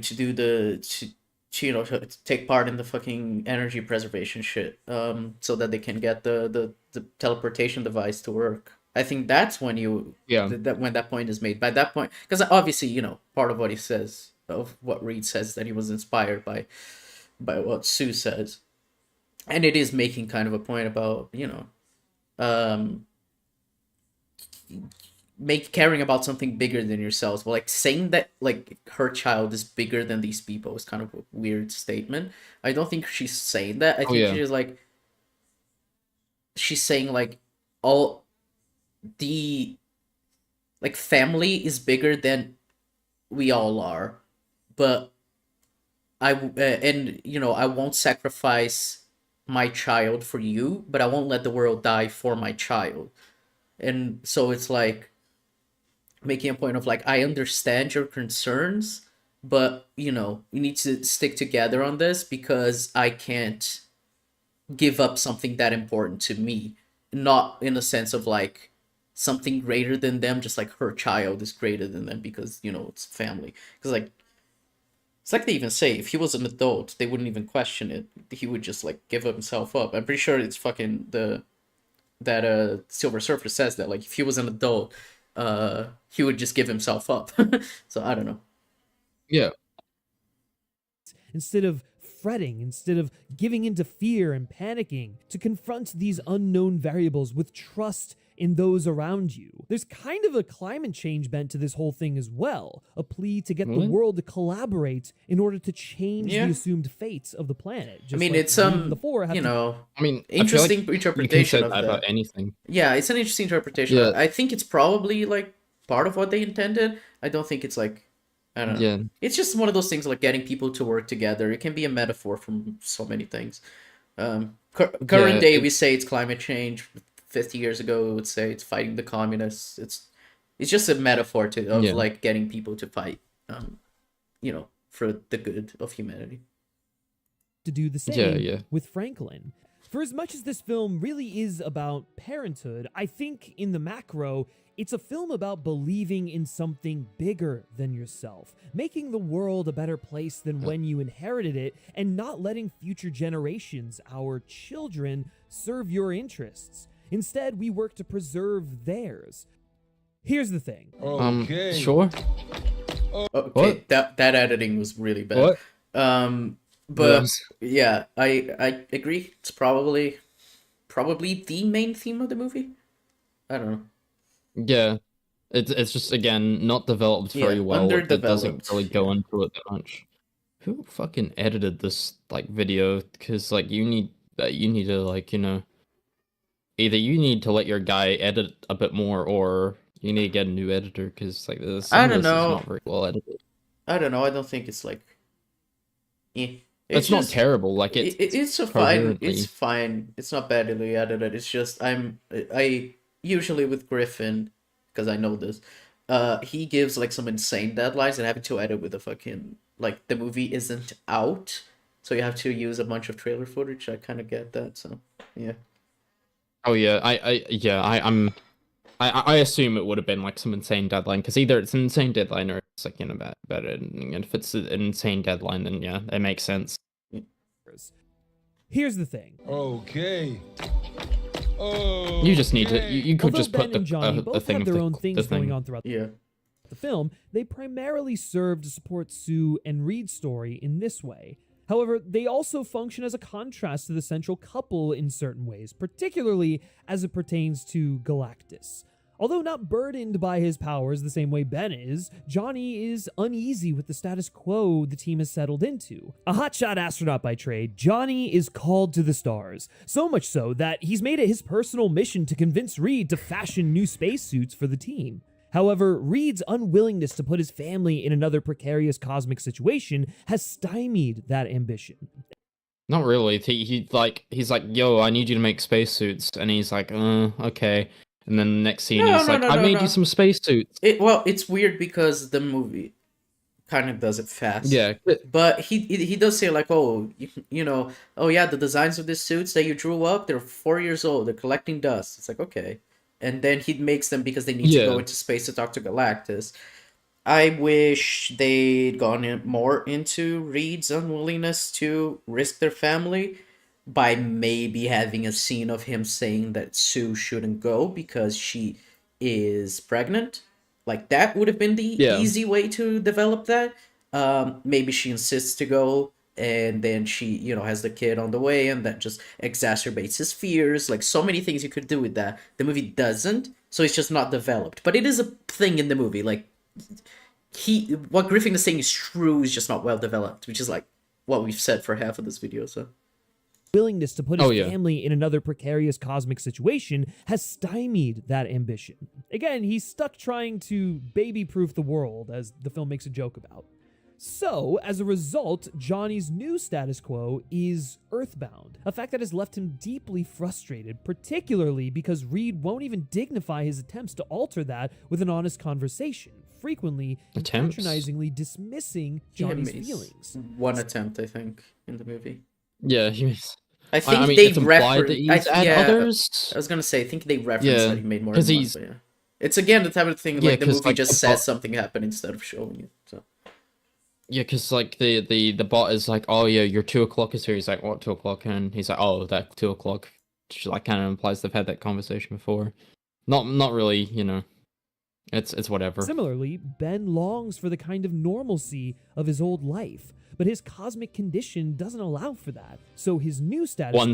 to take part in the fucking energy preservation shit, so that they can get the teleportation device to work. I think that's when when that point is made. By that point, because obviously part of what he says, of what Reed says, that he was inspired by what Sue says. And it is making kind of a point about, caring about something bigger than yourselves. Well, like saying that like her child is bigger than these people is kind of a weird statement. I don't think she's saying that. I think she's saying like all the like family is bigger than we all are, but I won't sacrifice my child for you, but I won't let the world die for my child. And so it's like making a point of like, I understand your concerns, but we need to stick together on this because I can't give up something that important to me. Not in a sense of like something greater than them, just like her child is greater than them because it's family. Because like it's like they even say, if he was an adult, they wouldn't even question it. He would just like give himself up. I'm pretty sure it's fucking that Silver Surfer says that, like, if he was an adult, he would just give himself up. So I don't know. Yeah. Instead of fretting, instead of giving into fear and panicking, to confront these unknown variables with trust in those around you. There's kind of a climate change bent to this whole thing as well, a plea to get the world to collaborate in order to change the assumed fates of the planet. I mean, like it's I interesting feel like interpretation you can say of that that. about anything. Yeah, it's an interesting interpretation. Yeah. I think it's probably like part of what they intended. I don't think it's like, I don't know. Yeah. It's just one of those things like getting people to work together. It can be a metaphor from so many things. Current day, we say it's climate change. 50 years ago, we would say it's fighting the communists. It's just a metaphor of like getting people to fight, for the good of humanity. To do the same yeah. with Franklin. For as much as this film really is about parenthood, I think in the macro, it's a film about believing in something bigger than yourself, making the world a better place than when you inherited it, and not letting future generations, our children, serve your interests. Instead, we work to preserve theirs. Here's the thing. Sure. Okay, What? that editing was really bad. What? But Yes. yeah, I agree. It's probably the main theme of the movie. I don't know. Yeah. It's just, again, not developed very Yeah, well. It doesn't underdeveloped, really go yeah. into it that much. Who fucking edited this, like, video? Because, like, you need to, like, you know, either you need to let your guy edit a bit more, or you need to get a new editor, because, like, I some of don't this is know. not very well edited. I don't know. I don't think it's like. It's not terrible. Like, it's a fine. It's fine. It's not badly edited. It's just I usually with Griffin, because I know this, he gives like some insane deadlines, and having to edit with a fucking like the movie isn't out, so you have to use a bunch of trailer footage. I kind of get that. So yeah. Oh yeah, I assume it would have been like some insane deadline, because either it's an insane deadline or it's like, you know, bad editing. And if it's an insane deadline, then yeah, it makes sense. Here's the thing. Okay. You just need to. You could Although just Ben put and Johnny the both thing have of their the own the things going thing. on throughout Yeah. the film, they primarily serve to support Sue and Reed's story in this way. However, they also function as a contrast to the central couple in certain ways, particularly as it pertains to Galactus. Although not burdened by his powers the same way Ben is, Johnny is uneasy with the status quo the team has settled into. A hotshot astronaut by trade, Johnny is called to the stars, so much so that he's made it his personal mission to convince Reed to fashion new spacesuits for the team. However, Reed's unwillingness to put his family in another precarious cosmic situation has stymied that ambition. Not really. He's like, yo, I need you to make spacesuits, and he's like, okay. And then the next scene, he's like, I made you some spacesuits. Well, it's weird because the movie kind of does it fast. Yeah. But he does say like, oh, you know, oh yeah, the designs of these suits that you drew up, they're 4 years old. They're collecting dust. It's like, okay. And then he makes them because they need to go into space to talk to Galactus. I wish they'd gone more into Reed's unwillingness to risk their family by maybe having a scene of him saying that Sue shouldn't go because she is pregnant. Like, that would have been the easy way to develop that. Maybe she insists to go, and then she, you know, has the kid on the way, and that just exacerbates his fears. Like, so many things you could do with that. The movie doesn't, so it's just not developed. But it is a thing in the movie. Like, what Griffin is saying is true, is just not well developed, which is like what we've said for half of this video, so. Willingness to put his family in another precarious cosmic situation has stymied that ambition. Again, he's stuck trying to baby-proof the world, as the film makes a joke about. So, as a result, Johnny's new status quo is earthbound, a fact that has left him deeply frustrated, particularly because Reed won't even dignify his attempts to alter that with an honest conversation, frequently and patronizingly dismissing Johnny's feelings. One attempt, I think, in the movie. Yeah, I think mean, they it's implied that he's others. I was gonna say, I think they reference that he made more than one, but yeah. It's again the type of thing like the movie just says something happened instead of showing you. So. Yeah, because like the bot is like, oh yeah, your 2 o'clock is here. He's like, what 2 o'clock? And he's like, oh, that 2 o'clock. Which like kind of implies they've had that conversation before. Not really, you know. It's whatever. Similarly, Ben longs for the kind of normalcy of his old life, but his cosmic condition doesn't allow for that. So his new status quo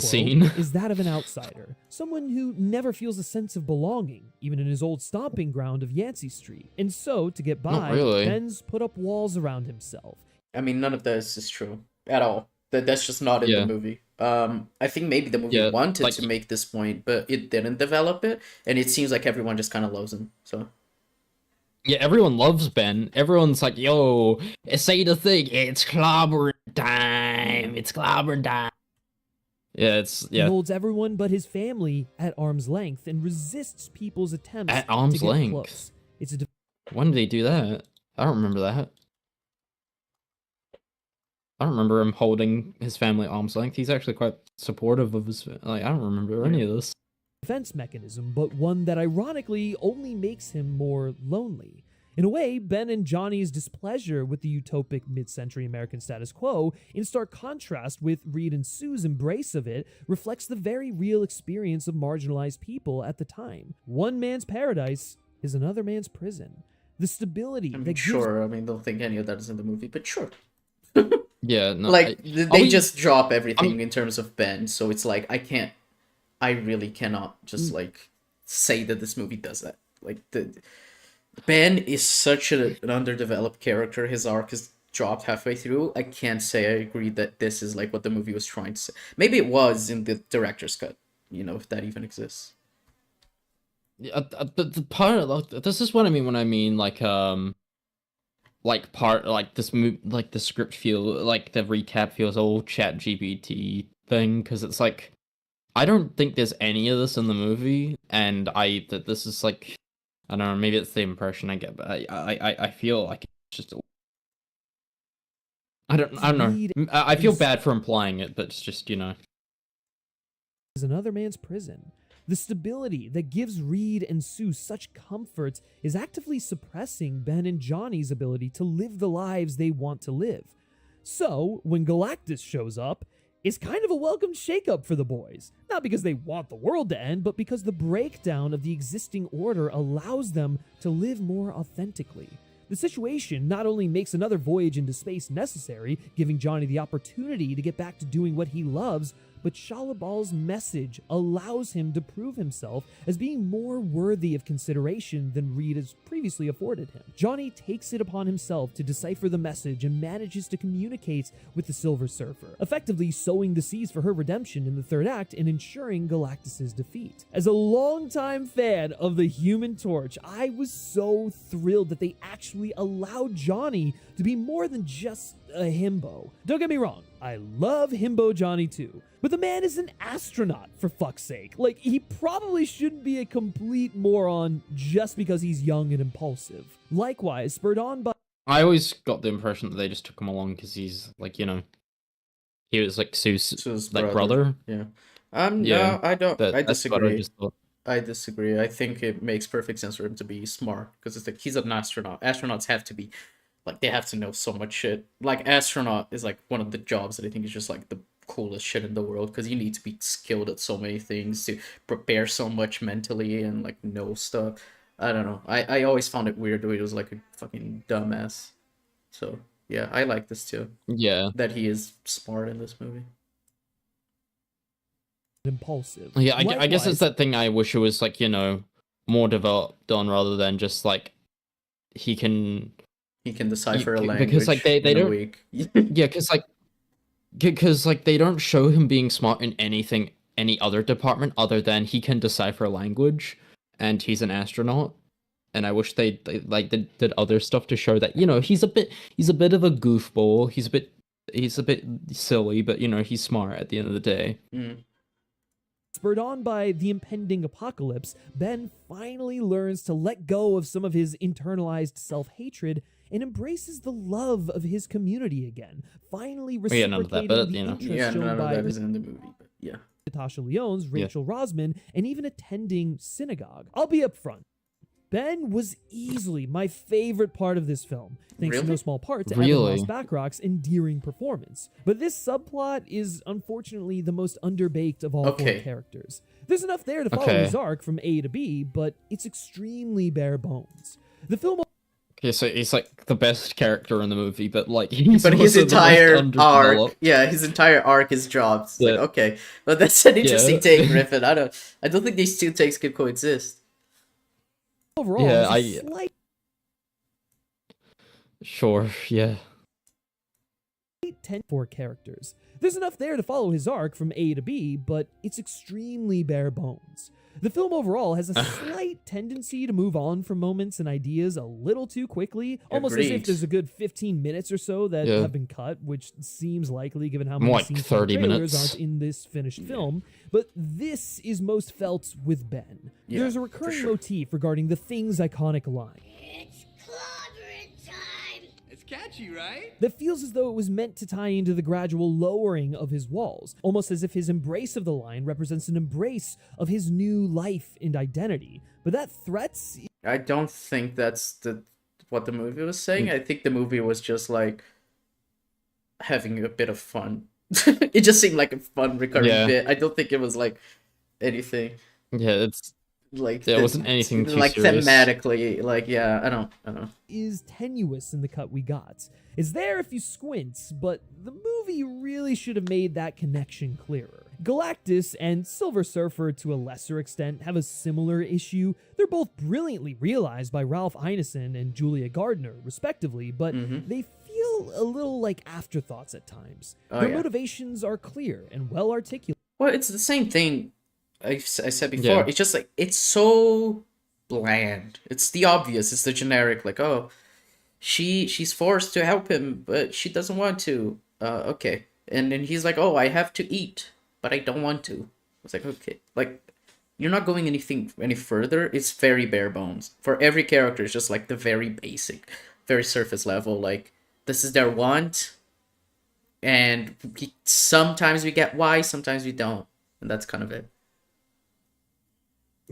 is that of an outsider, someone who never feels a sense of belonging, even in his old stomping ground of Yancey Street. And so, to get by, Ben's put up walls around himself. I mean, none of this is true at all. That's just not in the movie. I think maybe the movie wanted to make this point, but it didn't develop it, and it seems like everyone just kind of loves him. So. Yeah, everyone loves Ben. Everyone's like, yo, say the thing. It's clobbering time. It's clobbering time. Yeah, He holds everyone but his family at arm's length and resists people's attempts to get close. It's a when did he do that? I don't remember that. don't remember him holding his family at arm's length. He's actually quite supportive of his. Like, I don't remember any of this. Defense mechanism, but one that ironically only makes him more lonely. In a way, Ben and Johnny's displeasure with the utopic mid-century American status quo, in stark contrast with Reed and Sue's embrace of it, reflects the very real experience of marginalized people at the time. One man's paradise is another man's prison. The stability I mean, that sure. I mean, don't think any of that is in the movie, but sure. Yeah, no, Like they just drop I everything mean- in terms of Ben, so it's like I really cannot just like say that this movie does that. Like Ben is such an underdeveloped character. His arc is dropped halfway through. I can't say I agree that this is like what the movie was trying to say. Maybe it was in the director's cut, you know, if that even exists. the part of, this is what I mean when I mean like part like this like the script feel like the recap feels all chat GPT thing, because it's like I don't think there's any of this in the movie, and that this is like, I don't know, maybe it's the impression I get, but I feel like it's just I don't know. I feel bad for implying it, but it's just, you know, is another man's prison. The stability that gives Reed and Sue such comfort is actively suppressing Ben and Johnny's ability to live the lives they want to live. So, when Galactus shows up, it's kind of a welcome shakeup for the boys. Not because they want the world to end, but because the breakdown of the existing order allows them to live more authentically. The situation not only makes another voyage into space necessary, giving Johnny the opportunity to get back to doing what he loves, but Shalabal's message allows him to prove himself as being more worthy of consideration than Reed has previously afforded him. Johnny takes it upon himself to decipher the message and manages to communicate with the Silver Surfer, effectively sowing the seeds for her redemption in the third act and ensuring Galactus' defeat. As a longtime fan of the Human Torch, I was so thrilled that they actually allowed Johnny to be more than just a himbo. Don't get me wrong, I love himbo Johnny too, but the man is an astronaut, for fuck's sake. Like, he probably shouldn't be a complete moron just because he's young and impulsive. Likewise, spurred on by I always got the impression that they just took him along because he's like, you know, he was like Sue's like brother. Yeah. Yeah, No, I don't. I that's what disagree. just thought. I disagree. I think it makes perfect sense for him to be smart because it's like he's an astronaut. Astronauts have to be like they have to know so much shit. Like astronaut is like one of the jobs that I think is just like the coolest shit in the world because you need to be skilled at so many things to prepare so much mentally and like know stuff. I don't know. I always found it weird the way he was like a fucking dumbass. So yeah, I like this too. Yeah. That he is smart in this movie. impulsive. Yeah, I guess Likewise, it's that thing I wish it was like, you know, more developed on rather than just like he can Decipher a language because like they in a don't week. yeah, because like they don't show him being smart in any other department other than he can decipher language and he's an astronaut. And I wish they like did other stuff to show that, you know, he's a bit of a goofball. He's a bit silly, but you know, he's smart at the end of the day. spurred on by the impending apocalypse, Ben finally learns to let go of some of his internalized self-hatred and embraces the love of his community again, finally Yeah, none of that, reciprocating but, the you know. interest Yeah, shown none of by that is in the movie, but yeah. Natasha Lyonne's Rachel Rosman, and even attending synagogue. I'll be upfront. Ben was easily my favorite part of this film, thanks to Really? no small part to Really? Evan Ross Bacroft's endearing performance. But this subplot is unfortunately the most underbaked of all four Okay. characters. There's enough there to follow Okay. his arc from A to B, but it's extremely bare bones. The film Okay, so he's like the best character in the movie, but like he's But his also the most entire arc, underdeveloped. yeah, his entire arc is dropped. It's like, Yeah. okay, but that's an interesting Yeah. take, Griffin. I don't think these two takes could coexist. overall Yeah, has a slight Sure, yeah. four characters. There's enough there to follow his arc from A to B, but it's extremely bare bones. The film overall has a slight tendency to move on from moments and ideas a little too quickly, almost as if Agreed. there's a good 15 minutes or so that Yeah. have been cut, which seems likely given how many Like scenes from the 30 trailers minutes. aren't in this finished film. But this is most felt with Ben. Yeah, There's a for recurring sure. motif regarding the Thing's iconic line. It's clobbering time! It's catchy, right? that feels as though it was meant to tie into the gradual lowering of his walls, almost as if his embrace of the line represents an embrace of his new life and identity. But that threats... I don't think that's what the movie was saying. I think the movie was just like having a bit of fun. It just seemed like a fun recurring bit. I don't think it was like anything Yeah, it's like there wasn't anything too like serious. thematically. Like, yeah, I don't know. is tenuous in the cut we got. It's there if you squint, but the movie really should have made that connection clearer. Galactus and Silver Surfer, to a lesser extent, have a similar issue. They're both brilliantly realized by Ralph Ineson and Julia Gardner, respectively, but they feel a little like afterthoughts at times. Their motivations are clear and well articulated. Well, it's the same thing I said before. Yeah. It's just like, it's so bland. It's the obvious. It's the generic, like, oh, she's forced to help him, but she doesn't want to. Okay. And then he's like, oh, I have to eat, but I don't want to. It's like, okay. Like, you're not going any further. It's very bare bones. For every character, it's just like the very basic, very surface level. Like, this is their want. And sometimes we get why, sometimes we don't. And that's kind of it.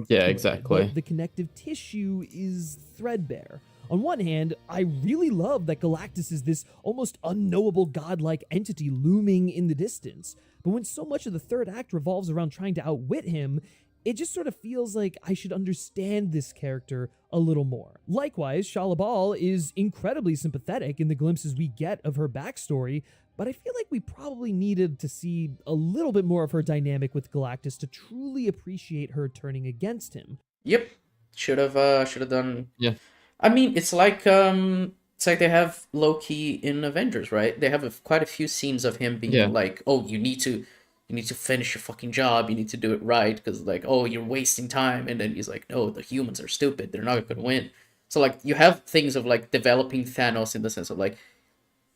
Yeah, exactly. But the connective tissue is threadbare. On one hand, I really love that Galactus is this almost unknowable godlike entity looming in the distance. But when so much of the third act revolves around trying to outwit him, it just sort of feels like I should understand this character a little more. Likewise, Shala Bal is incredibly sympathetic in the glimpses we get of her backstory, but I feel like we probably needed to see a little bit more of her dynamic with Galactus to truly appreciate her turning against him. Yep. Should have done. Yeah. I mean, it's like they have Loki in Avengers, right? They have quite a few scenes of him being like, "Oh, you need to finish your fucking job. You need to do it right because, like, oh, you're wasting time." And then he's like, "No, the humans are stupid. They're not going to win." So, like, you have things of, like, developing Thanos in the sense of, like,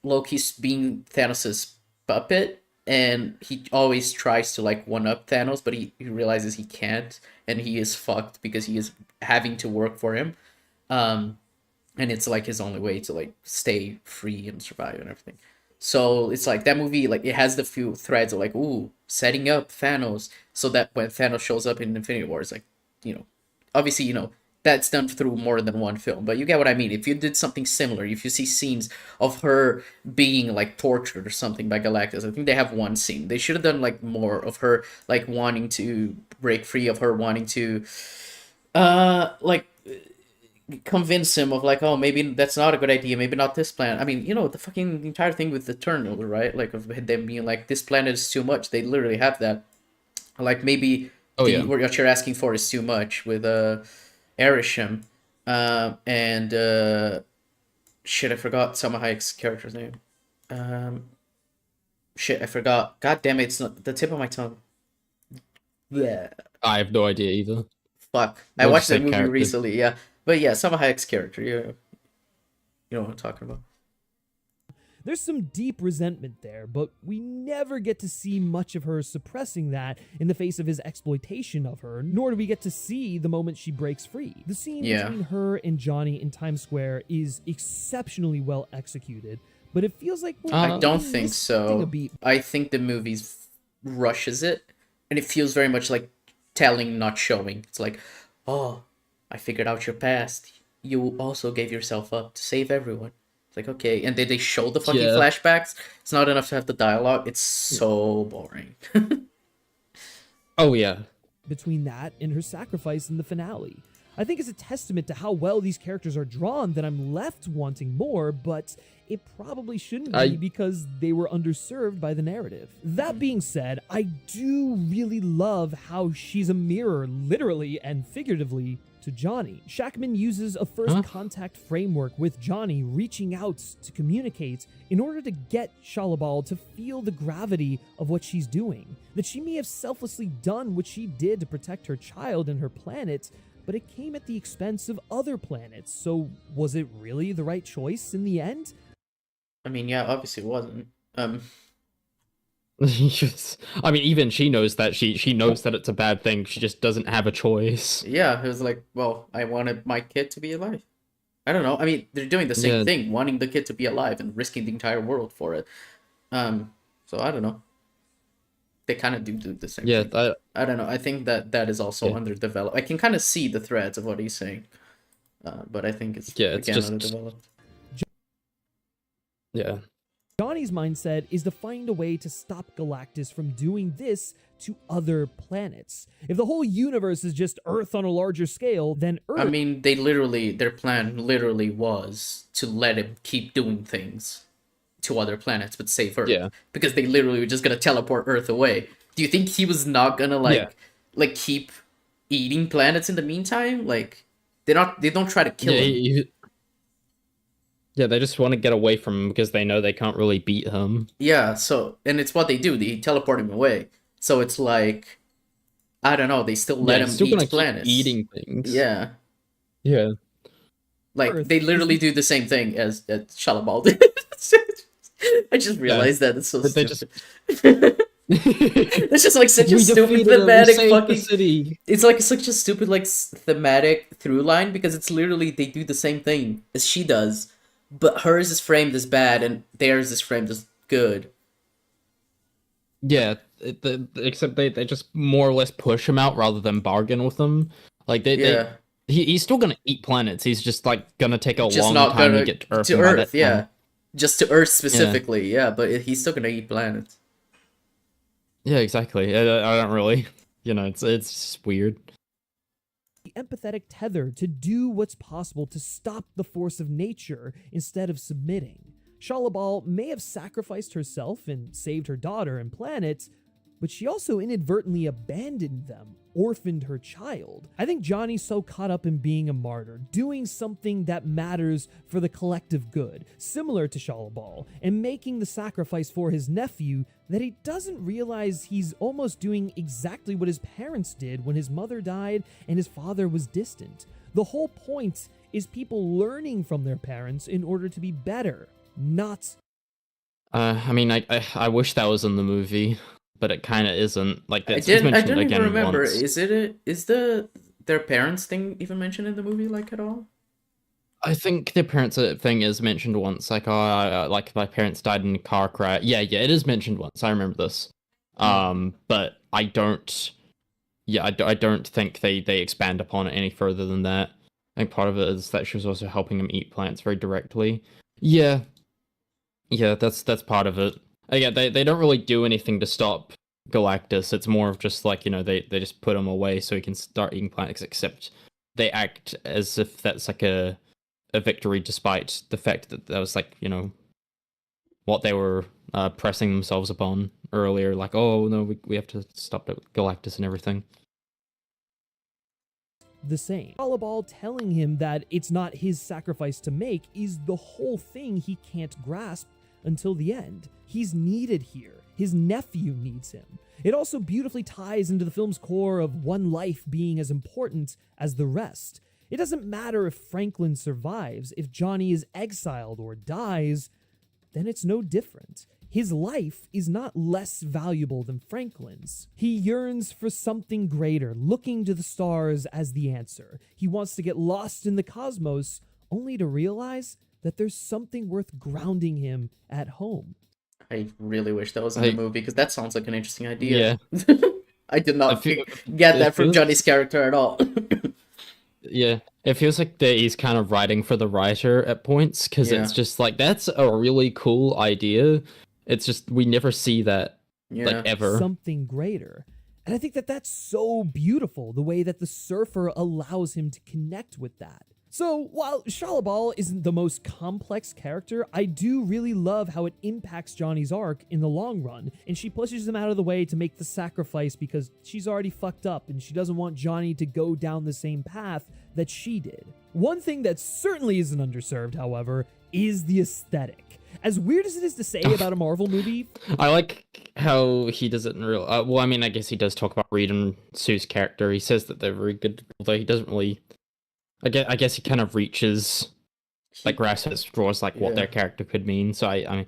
Loki's being Thanos' puppet, and he always tries to, like, one-up Thanos, but he realizes he can't, and he is fucked because he is having to work for him. And it's, like, his only way to, like, stay free and survive and everything. So it's like that movie, like, it has the few threads of, like, ooh, setting up Thanos so that when Thanos shows up in Infinity War, it's like, you know, obviously, you know, that's done through more than one film, but you get what I mean. If you did something similar, if you see scenes of her being, like, tortured or something by Galactus, I think they have one scene. They should have done, like, more of her, like, wanting to break free, of her wanting to, like, convince him of, like, oh, maybe that's not a good idea, maybe not this plan. I mean, you know, the fucking entire thing with the Eternal, right? Like, of them being like, this planet is too much. They literally have that. Like, maybe what you're asking for is too much with Erisham. And shit, I forgot Salma Hayek's character's name. Shit, I forgot. God damn it, it's not the tip of my tongue. Yeah. I have no idea either. Fuck. I We'll watched just that say movie character. recently, yeah. But yeah, Salma Hayek's character, you know what I'm talking about. There's some deep resentment there, but we never get to see much of her suppressing that in the face of his exploitation of her, nor do we get to see the moment she breaks free. The scene between her and Johnny in Times Square is exceptionally well executed, but it feels like I don't think missing so. a beat. I think the movie rushes it, and it feels very much like telling, not showing. It's like, oh, I figured out your past. You also gave yourself up to save everyone. It's like, okay. And then they show the fucking flashbacks. It's not enough to have the dialogue. It's so boring. Oh, yeah. Between that and her sacrifice in the finale. I think it's a testament to how well these characters are drawn that I'm left wanting more, but it probably shouldn't be because they were underserved by the narrative. That being said, I do really love how she's a mirror, literally and figuratively, to Johnny. Shackman uses a first contact framework with Johnny reaching out to communicate in order to get Shala Bal to feel the gravity of what she's doing. That she may have selflessly done what she did to protect her child and her planet, but it came at the expense of other planets. So was it really the right choice in the end? I mean, yeah, obviously it wasn't. I mean, even she knows that she knows that it's a bad thing. She just doesn't have a choice. Yeah, it was like, well, I wanted my kid to be alive. I don't know. I mean, they're doing the same Yeah. thing, wanting the kid to be alive and risking the entire world for it. So I don't know. They kind of do the same Yeah, thing. I don't know. I think that is also Yeah. underdeveloped. I can kind of see the threads of what he's saying, but I think it's it's again just underdeveloped. yeah. Johnny's mindset is to find a way to stop Galactus from doing this to other planets. If the whole universe is just Earth on a larger scale, then Earth... I mean, their plan literally was to let him keep doing things to other planets, but save Earth. Yeah. Because they literally were just gonna teleport Earth away. Do you think he was not gonna like keep eating planets in the meantime? Like they don't try to kill him. Yeah, they just want to get away from him because they know they can't really beat him. Yeah, so and it's what they do. They teleport him away. So it's like I don't know. They still let him still eat gonna planets. keep eating things. Yeah, Yeah. like Earth they is literally the- do the same thing as Shalabal did. I just realized that it's so But they stupid. It's just like such a We stupid defeated him, we thematic saved the fucking. city. It's like such a stupid like thematic through line because it's literally they do the same thing as she does, but hers is framed as bad and theirs is framed as good. Yeah, except they just more or less push him out rather than bargain with him. Like Yeah, he's still gonna eat planets. He's just like gonna take a just long not time gonna to get to Earth. to and by Earth. that Yeah, time- just to Earth specifically. Yeah, but he's still gonna eat planets. Yeah, exactly. I don't really, it's just weird. the empathetic tether to do what's possible to stop the force of nature instead of submitting. Shalabal may have sacrificed herself and saved her daughter and planet, but she also inadvertently abandoned them, orphaned her child. I think Johnny's so caught up in being a martyr, doing something that matters for the collective good, similar to Shalabal, and making the sacrifice for his nephew, that he doesn't realize he's almost doing exactly what his parents did when his mother died and his father was distant. The whole point is people learning from their parents in order to be better, not... I mean, I wish that was in the movie, but it kind of isn't. Like I it's didn't mentioned even again remember. once. Is their parents thing even mentioned in the movie like at all? I think the parents thing is mentioned once. Like, like my parents died in a car crash. Yeah, it is mentioned once. I remember this. But I don't. Yeah, I don't think they expand upon it any further than that. I think part of it is that she was also helping him eat plants very directly. Yeah, that's part of it. Again, they don't really do anything to stop Galactus. It's more of just like they just put him away so he can start eating planets. Except they act as if that's like a victory, despite the fact that was like what they were pressing themselves upon earlier. Like, oh no, we have to stop Galactus and everything. The same. Shalabal telling him that it's not his sacrifice to make is the whole thing he can't grasp until the end. He's needed here. His nephew needs him. It also beautifully ties into the film's core of one life being as important as the rest. It doesn't matter if Franklin survives. If Johnny is exiled or dies, then it's no different. His life is not less valuable than Franklin's. He yearns for something greater, looking to the stars as the answer. He wants to get lost in the cosmos, only to realize that there's something worth grounding him at home. I really wish that was in the movie because that sounds like an interesting idea. Yeah. I did not get it that from feels- Johnny's character at all. Yeah, it feels like that he's kind of writing for the writer at points because Yeah. it's just like that's a really cool idea. It's just we never see that Yeah. ever. Something greater. And I think that that's so beautiful, the way that the surfer allows him to connect with that. So, while Shalabal isn't the most complex character, I do really love how it impacts Johnny's arc in the long run, and she pushes him out of the way to make the sacrifice because she's already fucked up and she doesn't want Johnny to go down the same path that she did. One thing that certainly isn't underserved, however, is the aesthetic. As weird as it is to say about a Marvel movie, I like how he doesn't really. Well, I mean, I guess he does talk about Reed and Sue's character. He says that they're very good, although he doesn't really. I guess he kind of reaches, like, grasps at straws, like what their character could mean. So I mean,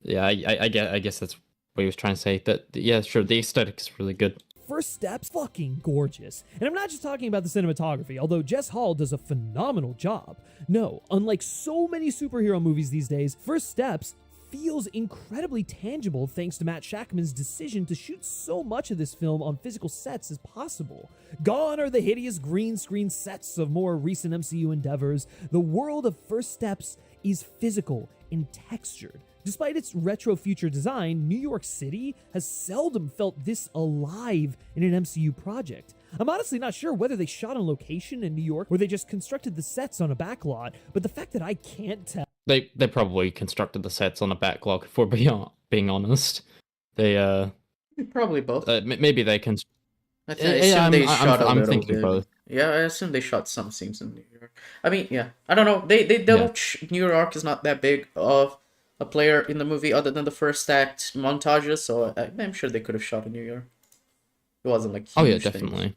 yeah, I guess that's what he was trying to say. That yeah, sure, the aesthetic is really good. first step's fucking gorgeous. And I'm not just talking about the cinematography, although Jess Hall does a phenomenal job. No, unlike so many superhero movies these days, First Steps feels incredibly tangible thanks to Matt Shackman's decision to shoot so much of this film on physical sets as possible. Gone are the hideous green screen sets of more recent MCU endeavors. The world of First Steps is physical and textured. Despite its retro future design, New York City has seldom felt this alive in an MCU project. I'm honestly not sure whether they shot on location in New York or they just constructed the sets on a backlot, but the fact that I can't tell. They probably constructed the sets on a backlog, if we're being honest. They Probably both. maybe they can. I assume they shot a I'm little thinking bit. both. Yeah, I assume they shot some scenes in New York. I mean, yeah, I don't know. They don't. New York is not that big of a player in the movie, other than the first act montages. So I'm sure they could have shot in New York. It wasn't like huge Oh yeah, things. definitely.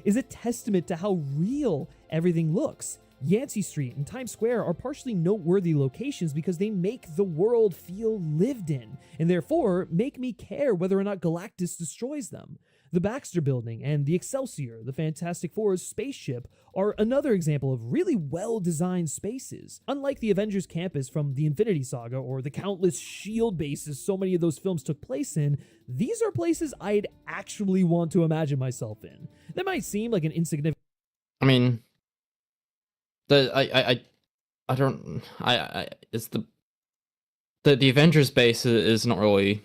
Is a testament to how real everything looks. Yancey Street and Times Square are partially noteworthy locations because they make the world feel lived in, and therefore make me care whether or not Galactus destroys them. The Baxter Building and the Excelsior, the Fantastic Four's spaceship, are another example of really well-designed spaces. Unlike the Avengers campus from the Infinity Saga or the countless S.H.I.E.L.D. bases so many of those films took place in, these are places I'd actually want to imagine myself in. That might seem like an insignificant... I mean, it's the Avengers base is not really,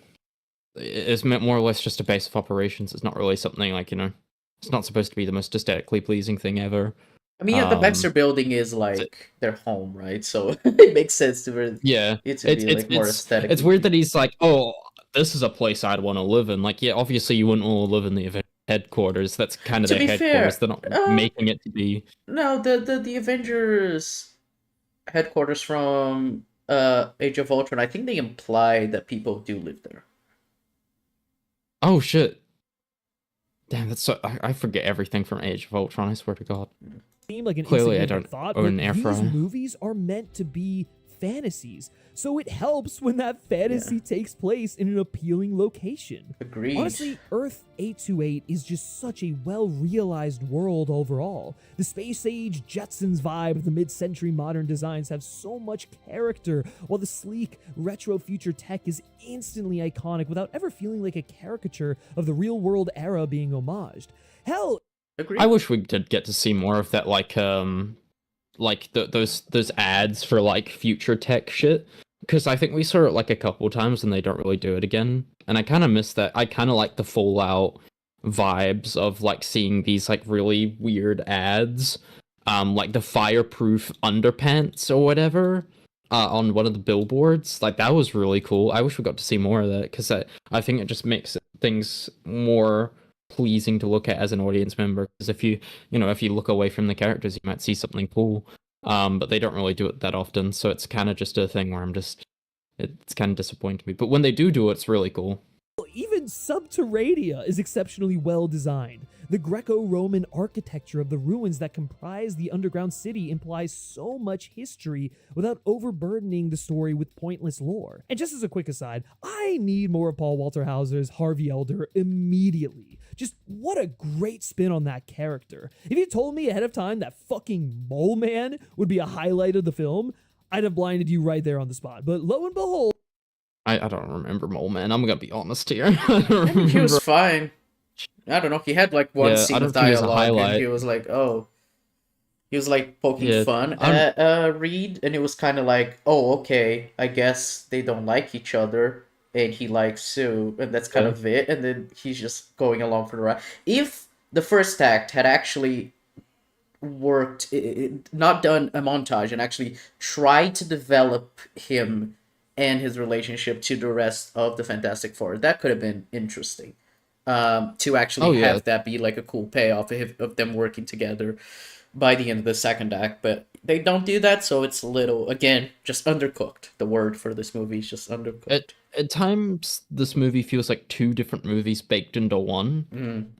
is more or less just a base of operations. It's not really something like, it's not supposed to be the most aesthetically pleasing thing ever. I mean, yeah, the Baxter Building is like their home, right? So it makes sense to be more aesthetic. It's weird that he's like, oh, this is a place I'd want to live in. Like, yeah, obviously you wouldn't want to live in the Avengers headquarters. That's kind of their headquarters. They're not making it to be. No, the Avengers headquarters from Age of Ultron, I think they imply that people do live there. Oh shit. Damn, that's so I forget everything from Age of Ultron, I swear to God. Seem like an Clearly I insignificant don't thought, own but an air these fryer. movies are meant to be fantasies, so it helps when that fantasy takes place in an appealing location. Agreed. Honestly, Earth 828 is just such a well-realized world overall. The space age Jetsons vibe of the mid-century modern designs have so much character, while the sleek retro future tech is instantly iconic without ever feeling like a caricature of the real-world era being homaged. Hell, Agreed. I wish we did get to see more of that, those ads for like future tech shit, because I think we saw it like a couple times and they don't really do it again, and I kind of miss that. I kind of like the Fallout vibes of like seeing these like really weird ads, like the fireproof underpants or whatever, on one of the billboards. Like that was really cool. I wish we got to see more of that, because I think it just makes things more pleasing to look at as an audience member, because if you look away from the characters, you might see something cool, but they don't really do it that often, so it's kind of just a thing where it's kind of disappointing me. But when they do it, it's really cool. even Subterranea is exceptionally well designed. The Greco-Roman architecture of the ruins that comprise the underground city implies so much history without overburdening the story with pointless lore. And just as a quick aside, I need more of Paul Walter Hauser's Harvey Elder immediately. Just what a great spin on that character. If you told me ahead of time that fucking Mole Man would be a highlight of the film, I'd have blinded you right there on the spot. But lo and behold, I don't remember Mole Man. I'm gonna be honest here. He was fine. I don't know. He had like one scene of dialogue, and he was like, "Oh," he was like poking fun at Reed, and it was kind of like, "Oh, okay, I guess they don't like each other, and he likes Sue, and that's kind of it." And then he's just going along for the ride. If the first act had actually worked, not done a montage, and actually tried to develop him and his relationship to the rest of the Fantastic Four, that could have been interesting. To actually have that be like a cool payoff of them working together by the end of the second act, but they don't do that, so it's a little, again, just undercooked. The word for this movie is just undercooked. At times, this movie feels like two different movies baked into one,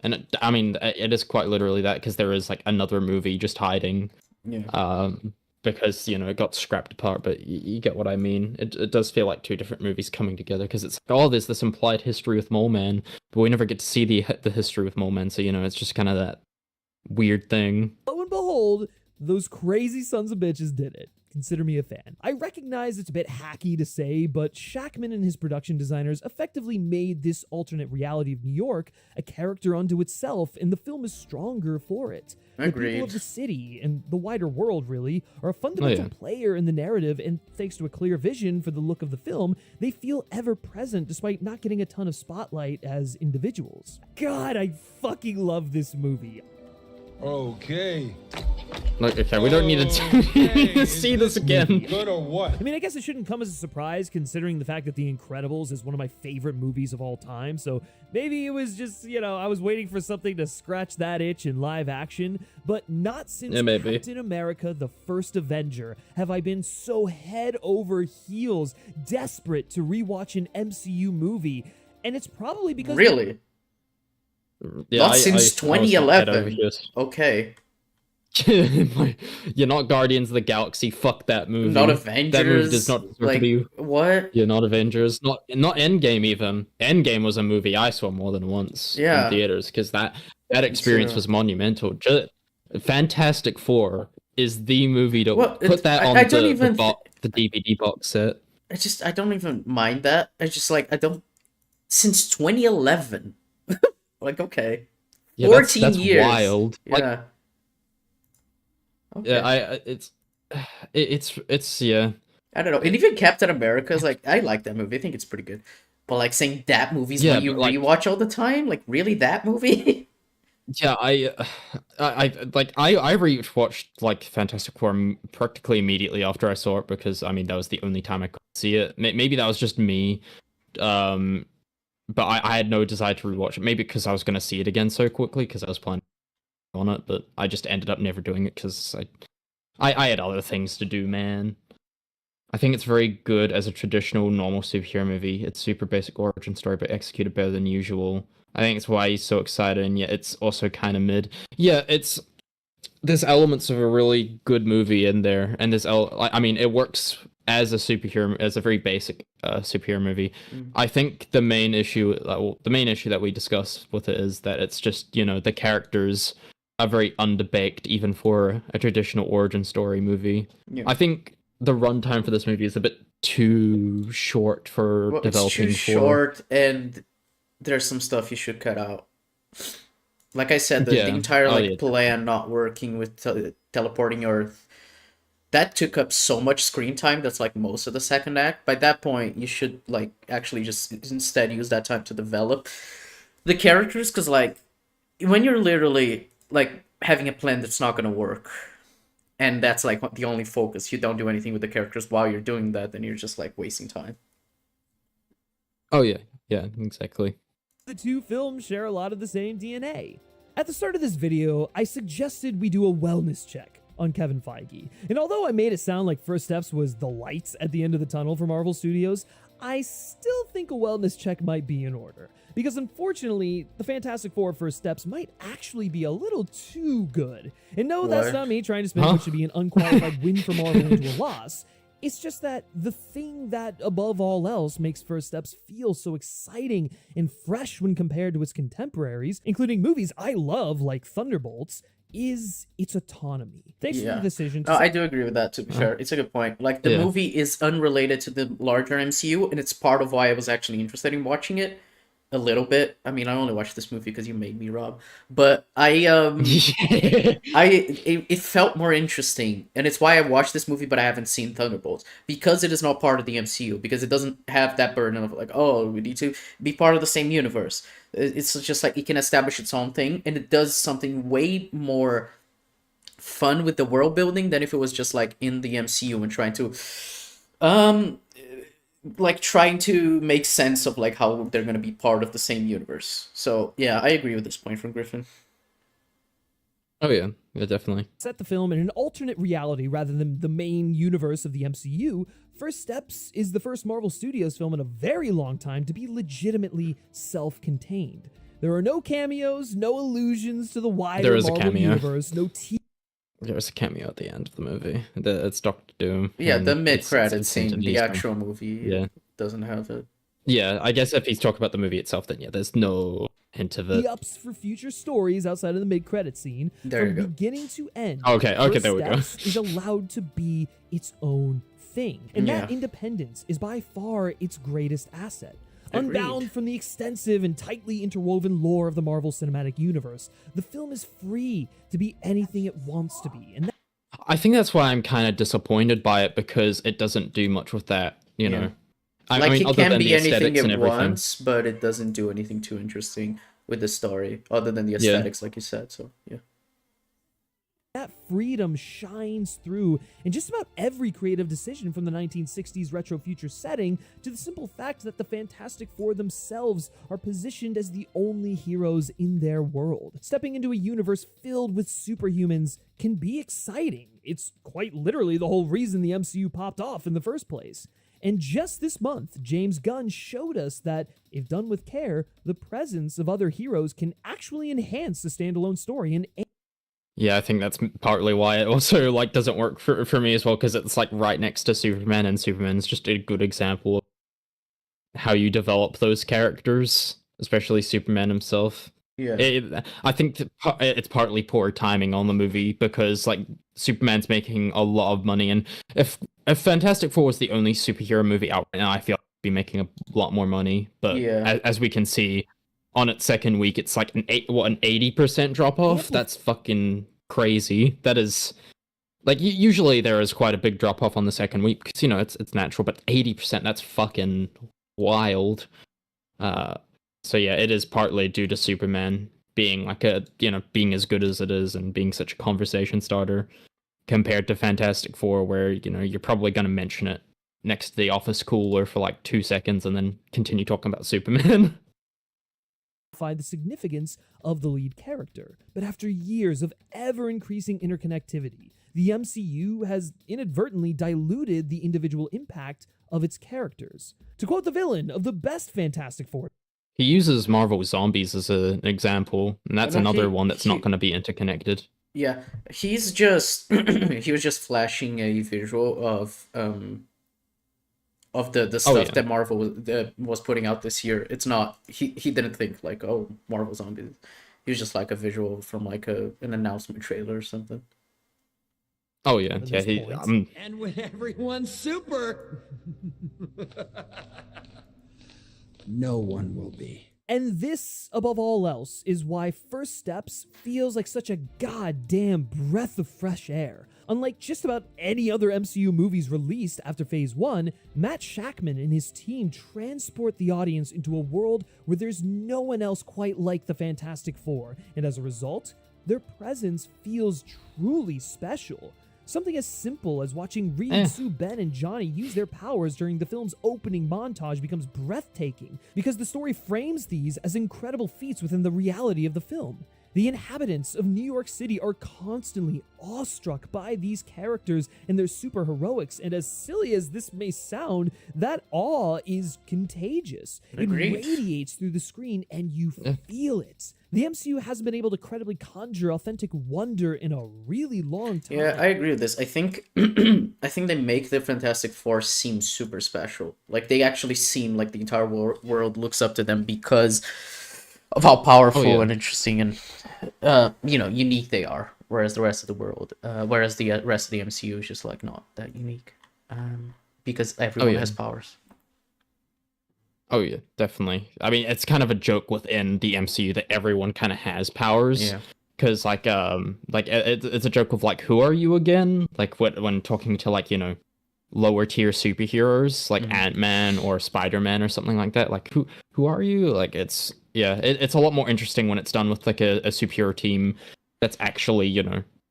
and it is quite literally that, because there is like another movie just hiding. because you know it got scrapped apart. But you get what I mean. It does feel like two different movies coming together because it's like, oh, there's this implied history with Mole Man, but we never get to see the history with Mole Man. So you know, it's just kind of that weird thing. Lo and behold, those crazy sons of bitches did it. Consider me a fan. I recognize it's a bit hacky to say, but Shackman and his production designers effectively made this alternate reality of New York a character unto itself, and the film is stronger for it. The people Agreed. of the city and the wider world, really, are a fundamental player in the narrative, and thanks to a clear vision for the look of the film, they feel ever present despite not getting a ton of spotlight as individuals. God, I fucking love this movie. Okay. Like, okay, we don't need to see this again. Good or what? I mean, I guess it shouldn't come as a surprise considering the fact that The Incredibles is one of my favorite movies of all time. So maybe it was just, you know, I was waiting for something to scratch that itch in live action, but not since Captain America: The First Avenger have I been so head over heels desperate to rewatch an MCU movie. And it's probably because... Really? Yeah, Not since 2011. Okay. You're not Guardians of the Galaxy. Fuck that movie. Not Avengers. That movie does not deserve like, to be. What? You're not Avengers. Not Endgame even. Endgame was a movie I saw more than once in theaters because that experience was monumental. Fantastic Four is the movie to put that on the DVD box set. I don't even mind that. I just like since 2011. Like, okay. Yeah, 14 that's years. Wild. Yeah. Like, okay. Yeah, it's yeah. I don't know. And even Captain America is like, I like that movie. I think it's pretty good. But like saying that movie's what you rewatch all the time? Like, really, that movie? Yeah, I rewatched like Fantastic Four practically immediately after I saw it because I mean that was the only time I could see it. Maybe that was just me. But I had no desire to rewatch it. Maybe because I was going to see it again so quickly because I was planning on it. But I just ended up never doing it because I had other things to do, man. I think it's very good as a traditional, normal superhero movie. It's super basic origin story, but executed better than usual. I think it's why he's so excited, and yet it's also kind of mid. Yeah, there's elements of a really good movie in there, and I mean, it works as a very basic superhero movie. I think the main issue that we discussed with it is that it's just, you know, the characters are very underbaked even for a traditional origin story movie. Yeah. I think the runtime for this movie is a bit too short for developing. It's too short, and there's some stuff you should cut out. Like I said, the entire plan not working with teleporting Earth. That took up so much screen time. That's like most of the second act. By that point, you should like actually just instead use that time to develop the characters. Because like when you're literally like having a plan that's not gonna work, and that's like the only focus, you don't do anything with the characters while you're doing that, then you're just like wasting time. Oh yeah, exactly. The two films share a lot of the same DNA. At the start of this video, I suggested we do a wellness check on Kevin Feige. And although I made it sound like First Steps was the lights at the end of the tunnel for Marvel Studios, I still think a wellness check might be in order. Because unfortunately, the Fantastic Four First Steps might actually be a little too good. And no, that's not me trying to spin what should be an unqualified win for Marvel into a loss. It's just that the thing that, above all else, makes First Steps feel so exciting and fresh when compared to its contemporaries, including movies I love like Thunderbolts, is its autonomy. Thanks for the decision to I do agree with that, to be fair. It's a good point. Like, the movie is unrelated to the larger MCU, and it's part of why I was actually interested in watching it a little bit. I mean, I only watched this movie because you made me, Rob. But it felt more interesting, and it's why I watched this movie, but I haven't seen Thunderbolts. Because it is not part of the MCU, because it doesn't have that burden of like, oh, we need to be part of the same universe. It's just like it can establish its own thing, and it does something way more fun with the world building than if it was just like in the MCU and trying to make sense of like how they're going to be part of the same universe. So yeah, I agree with this point from Griffin. Oh yeah, definitely. Set the film in an alternate reality rather than the main universe of the MCU. First Steps is the first Marvel Studios film in a very long time to be legitimately self-contained. There are no cameos, no allusions to the wider Marvel universe, no There's a cameo at the end of the movie. It's Doctor Doom. Yeah, and the it's mid-credit hinted scene, the he's gonna- actual movie Yeah. doesn't have it. Yeah, I guess if he's talking about the movie itself, then yeah, there's no hint of it. The ups for future stories outside of the mid-credit scene, There you from go. beginning to end. Okay, First there we go. Steps is allowed to be its own thing, and that Yeah. independence is by far its greatest asset. Agreed. Unbound from the extensive and tightly interwoven lore of the Marvel Cinematic Universe, the film is free to be anything it wants to be, and I think that's why I'm kind of disappointed by it, because it doesn't do much with that, you Yeah. know. I Like, mean, it other can than be the anything aesthetics and it everything. wants, but it doesn't do anything too interesting with the story, other than the Yeah. aesthetics, like you said. So yeah. that freedom shines through in just about every creative decision, from the 1960s retro future setting to the simple fact that the Fantastic Four themselves are positioned as the only heroes in their world. Stepping into a universe filled with superhumans can be exciting. It's quite literally the whole reason the MCU popped off in the first place. And just this month, James Gunn showed us that, if done with care, the presence of other heroes can actually enhance the standalone story and Yeah, I think that's partly why it also like doesn't work for me as well, because it's like right next to Superman, and Superman's just a good example of how you develop those characters, especially Superman himself. Yeah. I think it's partly poor timing on the movie, because like Superman's making a lot of money, and if Fantastic Four was the only superhero movie out right now, I feel like it'd be making a lot more money. But Yeah. as we can see, on its second week, it's like an 80% drop off. That's fucking crazy. That is like usually there is quite a big drop off on the second week, because you know it's natural, but 80%, that's fucking wild. So yeah, it is partly due to Superman being like being as good as it is and being such a conversation starter, compared to Fantastic Four, where you're probably gonna mention it next to the office cooler for like 2 seconds and then continue talking about Superman. the significance of the lead character. But after years of ever-increasing interconnectivity, the MCU has inadvertently diluted the individual impact of its characters. To quote the villain of the best Fantastic Four, He uses Marvel Zombies as an example, and that's No, another one that's not going to be interconnected. Yeah, he's just he was just flashing a visual of the stuff yeah. that Marvel was putting out this year. It's not he didn't think like, oh, Marvel Zombies. He was just like a visual from like an announcement trailer or something. Oh yeah, At yeah. this point. And when everyone's super, no one will be. And this, above all else, is why First Steps feels like such a goddamn breath of fresh air. Unlike just about any other MCU movies released after Phase 1, Matt Shakman and his team transport the audience into a world where there's no one else quite like the Fantastic Four, and as a result, their presence feels truly special. Something as simple as watching Reed, Sue, Ben, and Johnny use their powers during the film's opening montage becomes breathtaking, because the story frames these as incredible feats within the reality of the film. The inhabitants of New York City are constantly awestruck by these characters and their super heroics, and as silly as this may sound, that awe is contagious. Agreed. It radiates through the screen and you feel it. The MCU hasn't been able to credibly conjure authentic wonder in a really long time. Yeah, I agree with this. I think I think they make the Fantastic Four seem super special. Like, they actually seem like the entire world looks up to them because of how powerful and interesting and unique they are. Whereas the rest of the world, whereas the rest of the MCU is just like not that unique, because everyone has powers. Oh yeah, definitely. I mean, it's kind of a joke within the MCU that everyone kind of has powers. Yeah. Because it's a joke of like, who are you again? Like when talking to like lower tier superheroes like Ant-Man or Spider-Man or something like that. Like who are you? Like it's a lot more interesting when it's done with like a superhero team that's actually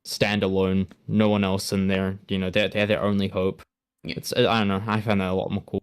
standalone, no one else in there. They're their only hope. Yeah. It's I don't know. I find that a lot more cool.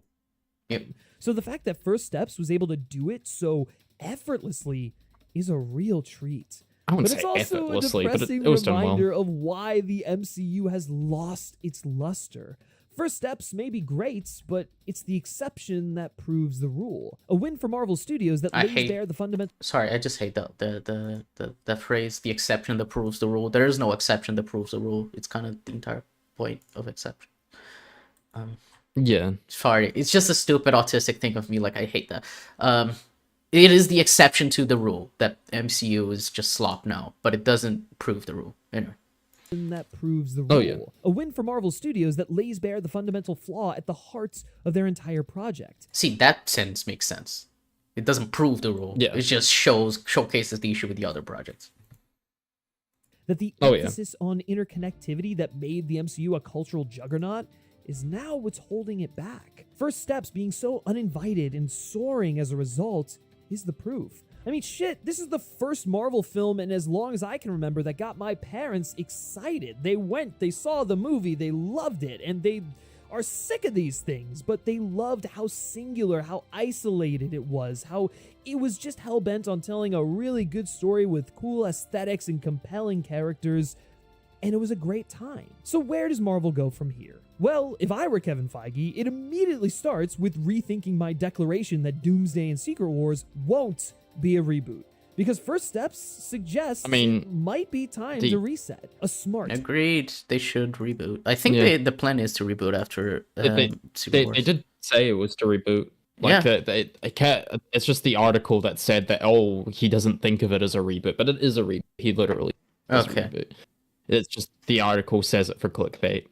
Yep. So the fact that First Steps was able to do it so effortlessly is a real treat. I wouldn't But it's say also a effortlessly, but depressing it was done well. reminder of why the MCU has lost its luster. First Steps may be great, but it's the exception that proves the rule. A win for Marvel Studios that I lays hate- bare the fundamental. Sorry, I just hate the phrase, the exception that proves the rule. There is no exception that proves the rule. It's kind of the entire point of exception. Yeah. Sorry, it's just a stupid autistic thing of me. Like, I hate that. It is the exception to the rule that MCU is just slop now, but it doesn't prove the rule. Anyway. That proves the rule. Oh, yeah. A win for Marvel Studios that lays bare the fundamental flaw at the heart of their entire project. See, that sentence makes sense. It doesn't prove the rule. Yeah. It just showcases the issue with the other projects. That the Oh, yeah. emphasis on interconnectivity that made the MCU a cultural juggernaut is now what's holding it back. First Steps being so uninvited and soaring as a result is the proof. I mean, shit, this is the first Marvel film, and as long as I can remember, that got my parents excited. They went, they saw the movie, they loved it, and they are sick of these things, but they loved how singular, how isolated it was, how it was just hell-bent on telling a really good story with cool aesthetics and compelling characters, and it was a great time. So where does Marvel go from here? Well, if I were Kevin Feige, it immediately starts with rethinking my declaration that Doomsday and Secret Wars won't be a reboot. Because First Steps suggests it might be time to reset. A smart. Agreed. They should reboot. I think the plan is to reboot after Secret Wars. They did say it was to reboot. Like, it's just the article that said that, he doesn't think of it as a reboot, but it is a reboot. He literally does a reboot. It's just the article says it for clickbait.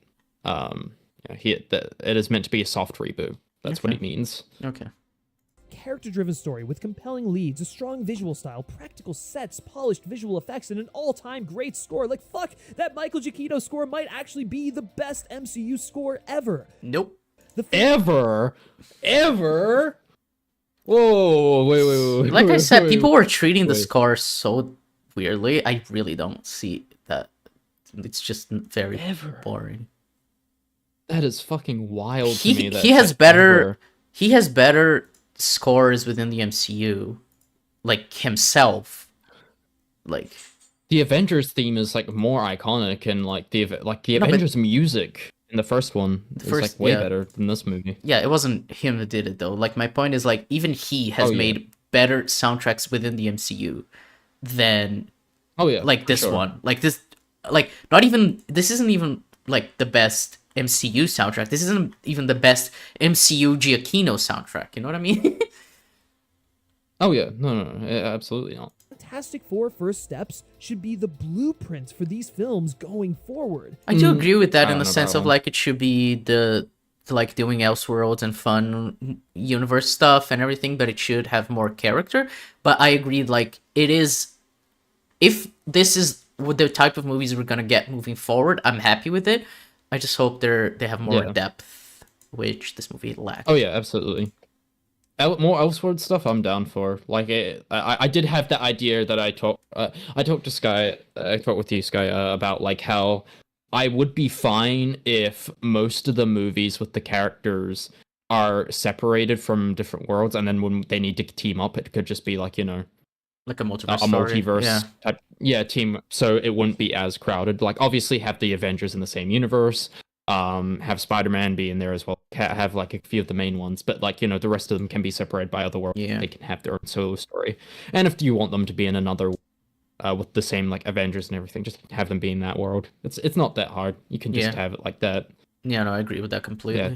It is meant to be a soft reboot. That's what he means. Okay. Character-driven story with compelling leads, a strong visual style, practical sets, polished visual effects, and an all-time great score. Like, fuck, that Michael Giacchino score might actually be the best MCU score ever. Nope. Ever? Whoa, wait. Like I said, people were treating the score so weirdly. I really don't see that. It's just very boring. That is fucking wild to me. He has better scores within the MCU, like himself. Like, the Avengers theme is like more iconic, and like the Avengers music in the first one is like way better than this movie. Yeah, it wasn't him who did it though. Like, my point is, like, even he has made better soundtracks within the MCU than like this one. Like this, like, this isn't even like the best MCU soundtrack. This isn't even the best MCU Giacchino soundtrack. You know what I mean? No, absolutely not. Fantastic Four First Steps should be the blueprint for these films going forward. I do agree with that in the sense of, like, it should be the like doing Elseworlds and fun universe stuff and everything, but it should have more character. But I agree, like, it is, if this is the type of movies we're gonna get moving forward, I'm happy with it. I just hope they have more depth, which this movie lacked. Oh yeah, absolutely. More Elseworld stuff, I'm down for. Like, I did have the idea that I talked to Sky, I talked with you, Sky, about like how I would be fine if most of the movies with the characters are separated from different worlds, and then when they need to team up, it could just be like, you know, like a multiverse, multiverse type, team. So it wouldn't be as crowded. Like, obviously, have the Avengers in the same universe. Have Spider-Man be in there as well. Have like a few of the main ones, but like, you know, the rest of them can be separated by other worlds. Yeah. They can have their own solo story. And if you want them to be in another with the same like Avengers and everything, just have them be in that world. It's not that hard. You can just have it like that. Yeah, no, I agree with that completely. Yeah.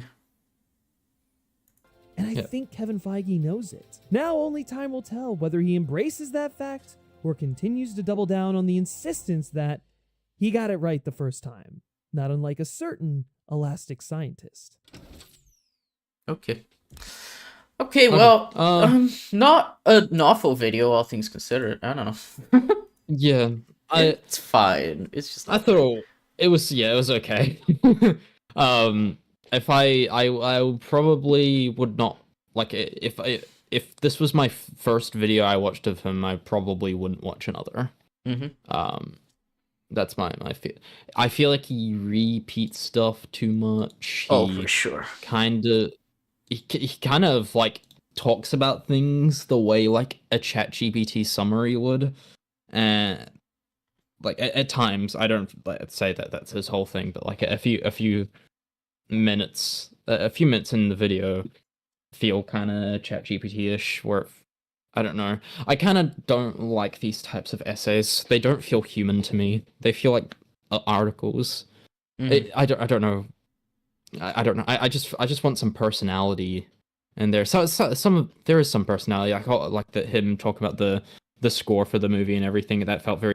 And I think Kevin Feige knows it. Now only time will tell whether he embraces that fact or continues to double down on the insistence that he got it right the first time. Not unlike a certain elastic scientist. Okay, well, not an awful video, all things considered. I don't know. Yeah, it's fine. It's just, I thought it was okay. If I probably would not, like, if this was my first video I watched of him, I probably wouldn't watch another. That's my feel. I feel like he repeats stuff too much. For sure. He kind of like talks about things the way like a ChatGPT summary would, and like at times, I don't say that that's his whole thing, but like a few minutes, a few minutes in the video feel kind of ChatGPT-ish, where I don't know. I kind of don't like these types of essays. They don't feel human to me. They feel like articles. I don't know. I don't know. I just want some personality in there. So there is some personality. I like that him talking about the score for the movie and everything. That felt very.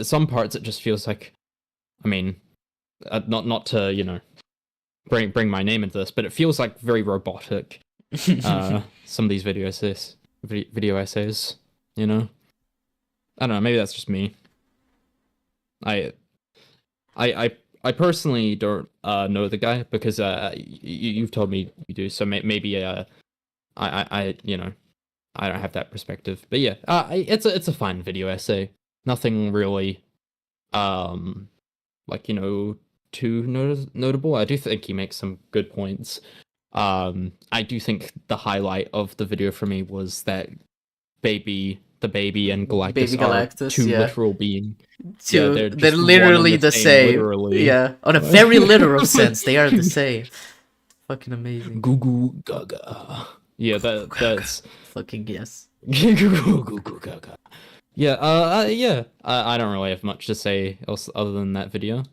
Some parts it just feels like. I mean, not to bring my name into this, but it feels like very robotic. Some of these video essays, I don't know. Maybe that's just me. I personally don't know the guy because you've told me you do. So maybe I I don't have that perspective. But yeah, it's a fine video essay. Nothing really like too notable. I do think he makes some good points. I do think the highlight of the video for me was that the baby and Galactus, Baby Galactus, are two yeah. literal beings. Two, they're they're just one literally and the same. literally. Yeah, on a very literal sense, they are the same. Fucking amazing. Goo goo gaga. Yeah, that's fucking yes. Goo goo gaga. Yeah, yeah. I don't really have much to say else other than that video.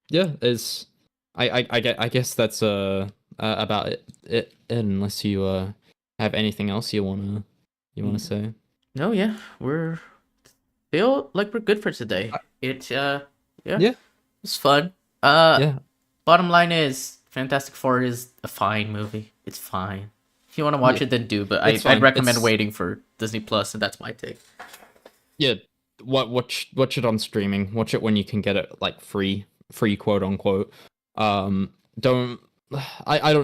Yeah, it's I guess that's about it unless you have anything else you wanna say. No, yeah, we're feel like we're good for today. It yeah, it's fun. Yeah. Bottom line is Fantastic Four is a fine movie. It's fine. If you want to watch it, then do. But I'd recommend waiting for Disney Plus, and that's my take. Yeah, watch it on streaming. Watch it when you can get it like free quote unquote. I don't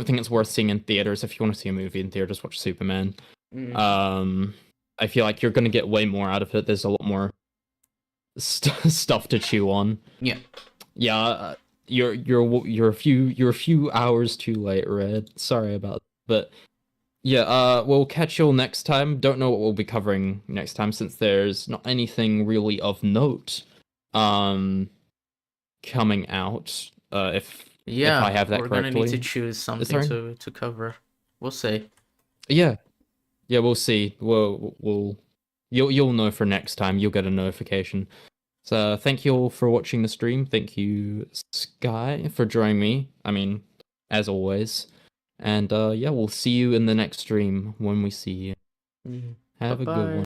think it's worth seeing in theaters. If you want to see a movie in theaters, watch Superman. I feel like you're gonna get way more out of it. There's a lot more stuff to chew on. Yeah. Yeah. You're a few hours too late, Red. Sorry about that. But yeah, we'll catch you all next time. Don't know what we'll be covering next time since there's not anything really of note coming out. If I have that we're correctly. Gonna need to choose something to cover. We'll see. Yeah, we'll see. You'll know for next time. You'll get a notification. So thank you all for watching the stream. Thank you, Sky, for joining me. I mean, as always. And yeah, we'll see you in the next stream when we see you. Have a good one.